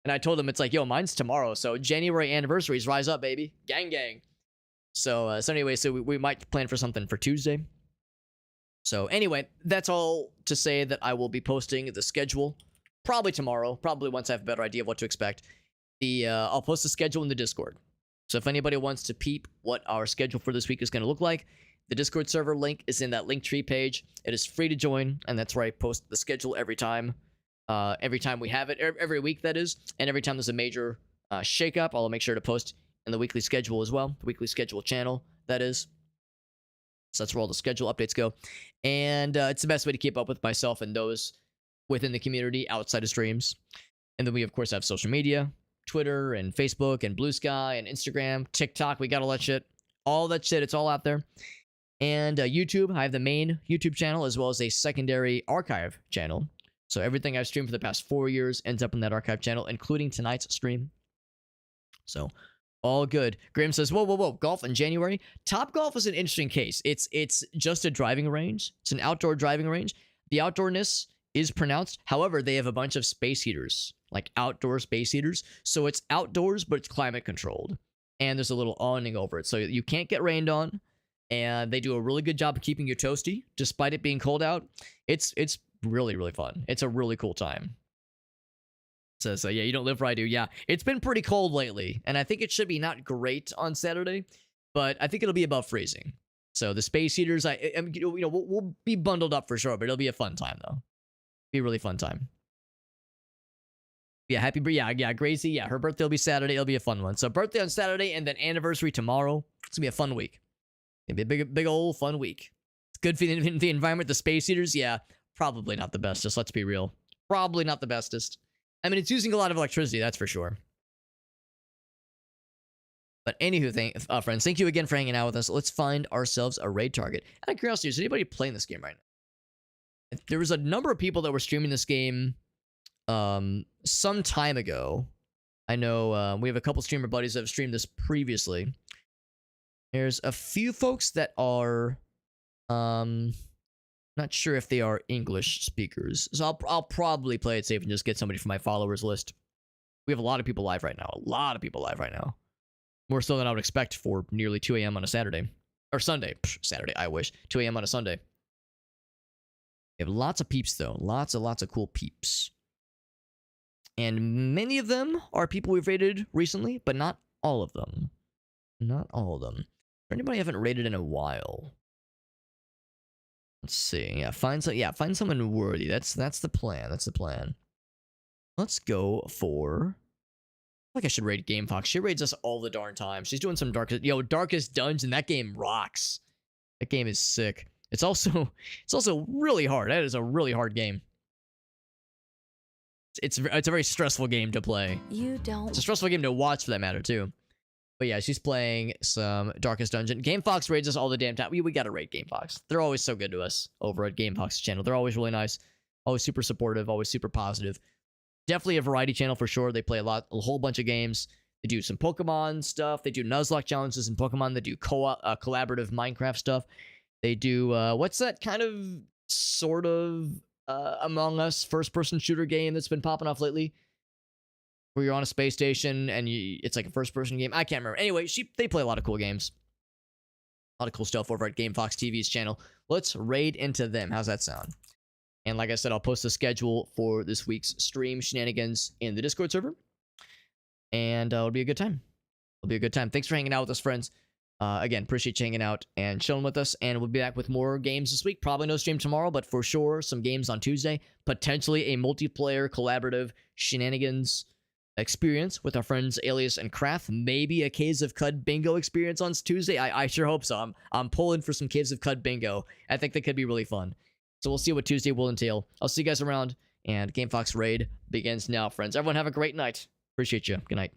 Speaker 1: and I told him it's like, yo, mine's tomorrow, so January anniversaries, rise up, baby, gang gang. So anyway, so we might plan for something for Tuesday. So anyway, that's all to say that I will be posting the schedule probably tomorrow, probably once I have a better idea of what to expect. I'll post the schedule in the Discord. So if anybody wants to peep what our schedule for this week is going to look like, the Discord server link is in that Linktree page. It is free to join, and that's where I post the schedule every time. Every time we have it, every week that is, and every time there's a major shakeup, I'll make sure to post in the weekly schedule as well, the weekly schedule channel, that is. So that's where all the schedule updates go. And it's the best way to keep up with myself and those within the community outside of streams. And then we, of course, have social media, Twitter and Facebook and Blue Sky and Instagram, TikTok. We got all that shit. All that shit, it's all out there. And YouTube, I have the main YouTube channel as well as a secondary archive channel. So everything I've streamed for the past 4 years ends up in that archive channel, including tonight's stream. So all good. Graham says, whoa, golf in January? Topgolf is an interesting case. It's just a driving range. It's an outdoor driving range. The outdoorness is pronounced. However, they have a bunch of space heaters, like outdoor space heaters. So it's outdoors, but it's climate controlled. And there's a little awning over it. So you can't get rained on. And they do a really good job of keeping you toasty, despite it being cold out. It's really, really fun. It's a really cool time. So yeah, you don't live where I do. Yeah, it's been pretty cold lately, and I think it should be not great on Saturday, but I think it'll be above freezing. So the space heaters, we'll be bundled up for sure, but it'll be a fun time though. Be a really fun time. Yeah, Gracie. Yeah, her birthday will be Saturday. It'll be a fun one. So birthday on Saturday, and then anniversary tomorrow. It's gonna be a fun week. It'll be a big old fun week. It's good for the environment. The space heaters, yeah, probably not the bestest. Let's be real. Probably not the bestest. I mean, it's using a lot of electricity, that's for sure. But anywho, friends, thank you again for hanging out with us. Let's find ourselves a raid target. Out of curiosity, is anybody playing this game right now? There was a number of people that were streaming this game some time ago. I know we have a couple streamer buddies that have streamed this previously. There's a few folks that are not sure if they are English speakers, so I'll probably play it safe and just get somebody from my followers list. We have a lot of people live right now. A lot of people live right now. More so than I would expect for nearly 2 a.m. on a Saturday. Or Sunday. Saturday, I wish. 2 a.m. on a Sunday. We have lots of peeps, though. Lots of cool peeps. And many of them are people we've raided recently, but not all of them. Not all of them. For anybody I haven't raided in a while. Let's see. Yeah, find someone worthy. That's the plan. That's the plan. Let's go for. I think I should raid GameFox. She raids us all the darn time. She's doing some Darkest Dungeon. That game rocks. That game is sick. It's also really hard. That is a really hard game. It's a very stressful game to play. It's a stressful game to watch for that matter too. But yeah, she's playing some Darkest Dungeon. GameFox raids us all the damn time. We gotta raid GameFox. They're always so good to us over at GameFox's channel. They're always really nice. Always super supportive. Always super positive. Definitely a variety channel for sure. They play a whole bunch of games. They do some Pokemon stuff. They do Nuzlocke challenges in Pokemon. They do collaborative Minecraft stuff. They do, what's that kind of, sort of Among Us first-person shooter game that's been popping off lately, where you're on a space station and it's like a first-person game. I can't remember. Anyway, they play a lot of cool games. A lot of cool stuff over at GameFox TV's channel. Let's raid into them. How's that sound? And like I said, I'll post the schedule for this week's stream shenanigans in the Discord server. And it'll be a good time. It'll be a good time. Thanks for hanging out with us, friends. Again, appreciate you hanging out and chilling with us. And we'll be back with more games this week. Probably no stream tomorrow, but for sure, some games on Tuesday. Potentially a multiplayer, collaborative shenanigans experience with our friends Alias and Kraft. Maybe a Caves of Cud bingo experience on Tuesday. I sure hope so. I'm pulling for some Caves of Cud bingo. I think that could be really fun. So we'll see what Tuesday will entail. I'll see you guys around, and GameFox Raid begins now, friends. Everyone have a great night. Appreciate you. Good night.